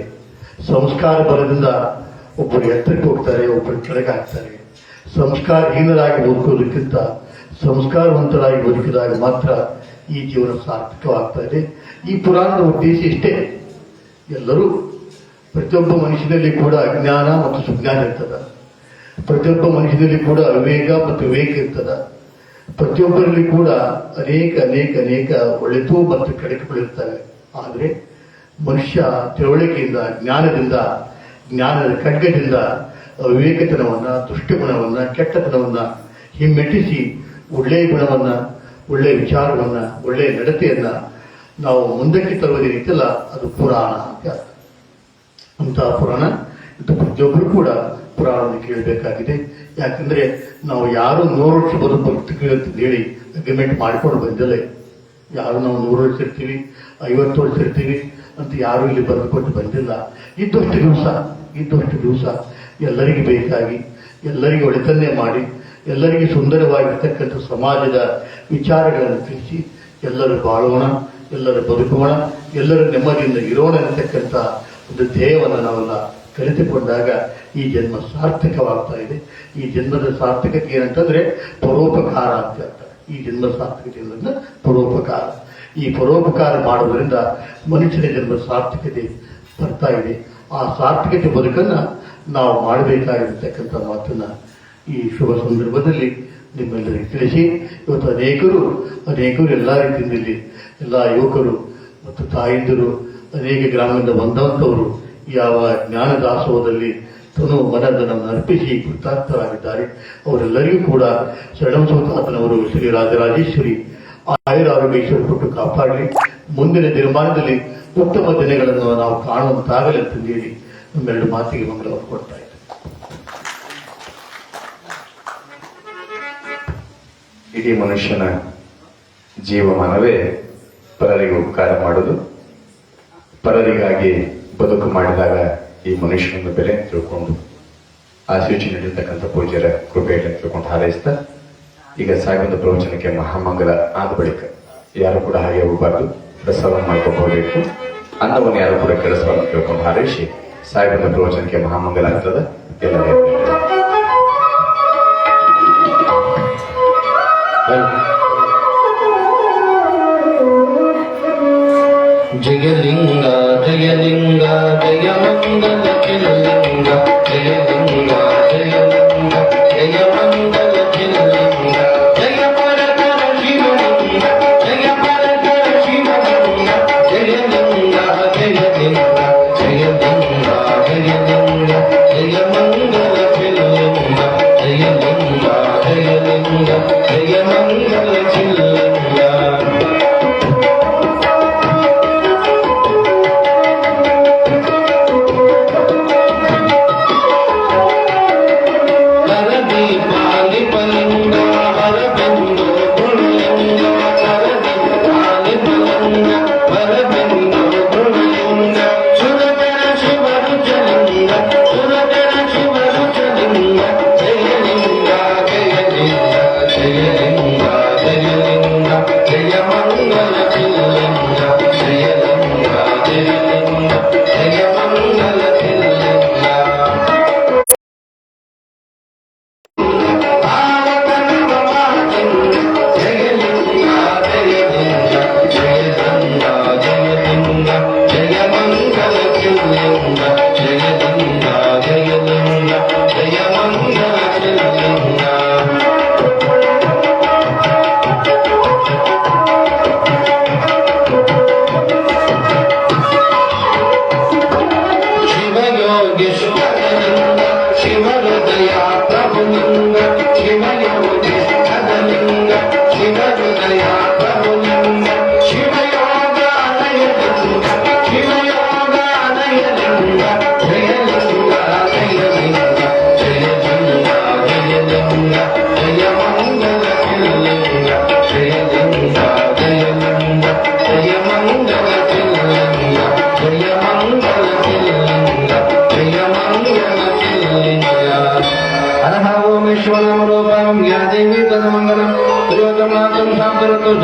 ಸಂಸ್ಕಾರ ಬಲದಿಂದ ಒಬ್ಬರು ಎತ್ತರಕ್ಕೆ ಹೋಗ್ತಾರೆ, ಒಬ್ಬರು ಕೆಳಗೆ ಹಾಕ್ತಾರೆ. ಸಂಸ್ಕಾರಹೀನರಾಗಿ ಬದುಕೋದಕ್ಕಿಂತ ಸಂಸ್ಕಾರವಂತರಾಗಿ ಬದುಕಿದಾಗ ಮಾತ್ರ ಈ ಜೀವನ ಸಾರ್ಥಕವಾಗ್ತಾ ಇದೆ. ಈ ಪುರಾಣದ ಉದ್ದೇಶ ಇಷ್ಟೇ. ಎಲ್ಲರೂ ಪ್ರತಿಯೊಬ್ಬ ಮನುಷ್ಯನಲ್ಲಿ ಕೂಡ ಅಜ್ಞಾನ ಮತ್ತು ಸುಜ್ಞಾನ ಇರ್ತದ. ಪ್ರತಿಯೊಬ್ಬ ಮನುಷ್ಯನಲ್ಲಿ ಕೂಡ ಅವಿವೇಕ ಮತ್ತು ವಿವೇಕ ಇರ್ತದ. ಪ್ರತಿಯೊಬ್ಬರಲ್ಲಿ ಕೂಡ ಅನೇಕ ಅನೇಕ ಅನೇಕ ಒಳಿತು ಮತ್ತು ಕೆಡಕುಗಳಿರ್ತವೆ. ಆದರೆ ಮನುಷ್ಯ ತಿಳುವಳಿಕೆಯಿಂದ, ಜ್ಞಾನದ ಖಡ್ಗದಿಂದ ವಿವೇಕತನವನ್ನ, ದುಷ್ಟಗುಣವನ್ನ, ಕೆಟ್ಟತನವನ್ನ ಹಿಮ್ಮೆಟ್ಟಿಸಿ ಒಳ್ಳೆಯ ಗುಣವನ್ನ, ಒಳ್ಳೆಯ ವಿಚಾರವನ್ನ, ಒಳ್ಳೆಯ ನಡತೆಯನ್ನ ನಾವು ಮುಂದಕ್ಕೆ ತರುವುದೇನಿತ್ತಲ್ಲ ಅದು ಪುರಾಣ ಅಂತ. ಅಂತಹ ಪುರಾಣ ಇದು ಪ್ರತಿಯೊಬ್ಬರು ಕೂಡ ಪುರಾಣವನ್ನು ಕೇಳಬೇಕಾಗಿದೆ. ಯಾಕಂದ್ರೆ ನಾವು ಯಾರು 100 ವರ್ಷ ಬದುಕುತ್ತೀವಿ ಅಂತ ಹೇಳಿ ಅಗ್ರಿಮೆಂಟ್ ಮಾಡ್ಕೊಂಡು ಬಂದಿಲ್ಲ. ಯಾರು ನಾವು 100 ವರ್ಷ ಇರ್ತೀವಿ, 50 ವರ್ಷ ಇರ್ತೀವಿ ಅಂತ ಯಾರು ಇಲ್ಲಿ ಬರೆದುಕೊಟ್ಟು ಬಂದಿಲ್ಲ. ಇದ್ದಷ್ಟು ದಿವಸ ಎಲ್ಲರಿಗೂ ಬೇಕಾಗಿ, ಎಲ್ಲರಿಗೂ ಒಳಿತನ್ನೇ ಮಾಡಿ, ಎಲ್ಲರಿಗೂ ಸುಂದರವಾಗಿರ್ತಕ್ಕಂಥ ಸಮಾಜದ ವಿಚಾರಗಳನ್ನು ತಿಳಿಸಿ ಎಲ್ಲರೂ ಬಾಳೋಣ, ಎಲ್ಲರೂ ಬದುಕೋಣ, ಎಲ್ಲರೂ ನೆಮ್ಮದಿಯಿಂದ ಇರೋಣ ಅಂತಕ್ಕಂಥ ಒಂದು ಧ್ಯೇಯವನ್ನು ನಾವೆಲ್ಲ ಕಲಿತುಕೊಂಡಾಗ ಈ ಜನ್ಮ ಸಾರ್ಥಕವಾಗ್ತಾ ಇದೆ. ಈ ಜನ್ಮದ ಸಾರ್ಥಕತೆ ಏನಂತಂದ್ರೆ ಪರೋಪಕಾರ ಅಂತ ಹೇಳ್ತಾರೆ. ಈ ಜನ್ಮ ಸಾರ್ಥಕತೆ ಅನ್ನೋದನ್ನ ಪರೋಪಕಾರ. ಈ ಪರೋಪಕಾರ ಮಾಡೋದ್ರಿಂದ ಮನುಷ್ಯನ ಜನ್ಮ ಸಾರ್ಥಕತೆ ಬರ್ತಾ ಇದೆ. ಆ ಸಾರ್ಥಕತೆ ಬದುಕನ್ನ ನಾವು ಮಾಡಬೇಕಾಗಿರ್ತಕ್ಕಂಥ ಮಾತನ್ನ ಈ ಶುಭ ಸಂದರ್ಭದಲ್ಲಿ ನಿಮ್ಮೆಲ್ಲರಿಗೆ ತಿಳಿಸಿ, ಇವತ್ತು ಅನೇಕರು ಎಲ್ಲ ರೀತಿಯಲ್ಲಿ ಎಲ್ಲ ಯುವಕರು ಮತ್ತು ತಾಯಂದಿರು ಅನೇಕ ಗ್ರಾಮದಿಂದ ಬಂದಂಥವರು ಯಾವ ಜ್ಞಾನದಾಸೋಹದಲ್ಲಿ ತನು ಮನದನ್ನು ಅರ್ಪಿಸಿ ಕೃತಾರ್ಥರಾಗಿದ್ದಾರೆ. ಅವರೆಲ್ಲರಿಗೂ ಕೂಡ ಶರಣಬಸವತಾತನವರು ಶ್ರೀ ರಾಜರಾಜೇಶ್ವರಿ ಆಯುರಾರೋಗ್ಯೇಶ್ವರ ಕೊಟ್ಟು ಕಾಪಾಡಲಿ. ಮುಂದಿನ ದಿನಮಾನದಲ್ಲಿ ಉತ್ತಮ ದಿನಗಳನ್ನು ನಾವು ಕಾಣುವಂತಾಗಲಿ ಅಂತ ಹೇಳಿ ನಮ್ಮೆರಡು ಮಾತಿಗೆ ಮಂಗಳವನ್ನು ಕೊಡ್ತಾ ಇದ್ದಾರೆ. ಇಡೀ ಮನುಷ್ಯನ ಜೀವಮಾನವೇ ಪರರಿಗೆ ಉಪಕಾರ ಮಾಡುವುದು. ಪರರಿಗಾಗಿ ಬದುಕು ಮಾಡಿದಾಗ ಈ ಮನುಷ್ಯನ ಬೆಲೆ ತಿಳ್ಕೊಂಡು ಆಶೀರ್ವಾದ ನೀಡಿರ್ತಕ್ಕಂಥ ಪೂಜ್ಯರ ಕೃಪೆಯನ್ನು ತಿಳ್ಕೊಂಡು ಹಾರೈಸ್ತಾ, ಈಗ ಸಾಗಿದ ಪ್ರವಚನಕ್ಕೆ ಮಹಾಮಂಗಲ ಆದ ಬಳಿಕ ಯಾರು ಕೂಡ ಹಾಗೆ ಹೋಗಬಾರ್ದು, ಪ್ರಸಾದ ಮಾಡ್ಕೊಂಡು ಹೋಗಬೇಕು. ಅನ್ನವನ್ನು ಯಾರು ಕೂಡ ಕೆಲಸವನ್ನು ತಿಳ್ಕೊಂಡು ಹಾರೈಸಿ ಸಾಗಿದ ಪ್ರವಚನಕ್ಕೆ ಮಹಾಮಂಗಲ ಆಗ್ತದ. ಎಲ್ಲರೂ ಜಯಲಿಂಗ ಜಯಲಿಂಗ ಜಯ ಮಂಗಲ ಚಿಲ್ಲಿಂಗ, ಜಯಲಿಂಗ ಜಯಲಿಂಗ ಜಯ ಮಂಗಲ ಚಿಲ್ಲಿಂಗ, ಜಯ ಪರಕರ ಶಿವಲಿಂಗ, ಜಯ ಪರಕರ ಶಿವಲಿಂಗ, ಜಯಲಿಂಗ ಜಯಲಿಂಗ ಜಯಲಿಂಗ ಜಯಲಿಂಗ ಜಯ ಮಂಗಲ ಚಿಲ್ಲಿಂಗ, ಜಯಲಿಂಗ ಜಯಲಿಂಗ ಜಯ ಮಂಗಲ ಚಿಲ್ಲಿಂಗ.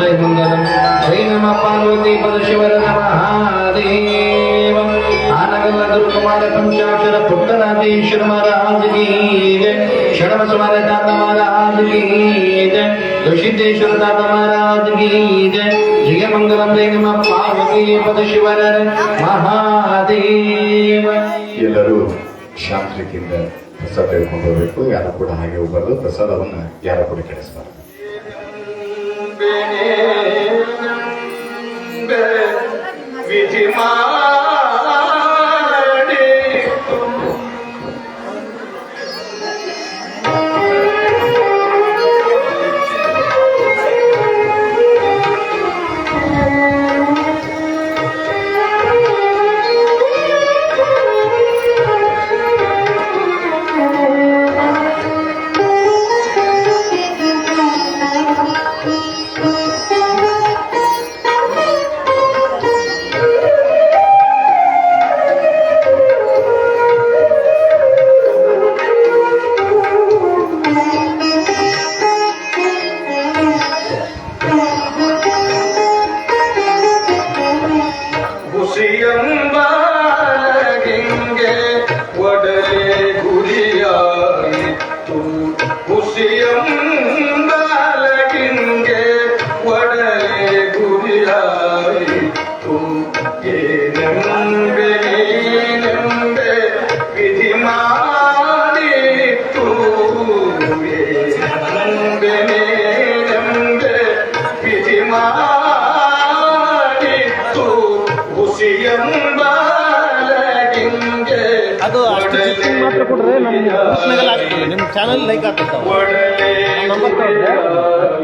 जय मंगलम जय नमः पार्वती पद शिवर महादेव आनगल गुरु कुमार पंचाक्षर पुट्टनाथेश्वर महाराज की जय षडबसवार दाता महाराज की जय दुषितेश्वर दाता महाराज की जय जय मंगलम जय नमः पार्वती पद शिवर महादेव. ಎಲ್ಲರೂ ಶಾಂತಿಯಿಂದ ಪ್ರಸಾದ ತೆಗೆದುಕೊಂಡು ಹೋಗಬೇಕು. ಯಾರು ಕೂಡ ಹಾಗೆ ಹೋಗಬಾರ್ದು. ಪ್ರಸಾದವನ್ನು ಯಾರು ಕೂಡ ಕೆಡಿಸಬಾರದು. ವಿಧಿ ಮಾಡಿ ಹುಸಿಯಂಬಾಲಗಿಂಗೆ ಒಡಲೆ ಗುರಿಯಾಯಿತು ಹುಸಿಯಂಬಾಲಗಿಂಗೆ ಒಡಲೆ ಗುರಿಯಾಯಿತು ಏನೆಂಬೆ ನೀನೆಂಬೆ ವಿಧಿ ಮಾಡಿತ್ತು ಏನೆಂಬೆ ನೀನೆಂಬೆ ವಿಧಿ ಮಾಡಿತ್ತು ಹುಸಿಯಂಬಾಲಗಿಂಗೆ ಅದು ಅಷ್ಟು ಚಿಕ್ಕ ಮಾತ್ರ ಕೊಡ್ರೆ ನಮ್ಮ ನಿಮ್ಮ ಚಾನಲ್ ಲೈಕ್ ಆಗ್ತದೆ ಒಡಲೆ ಗುರಿಯಾಯಿತು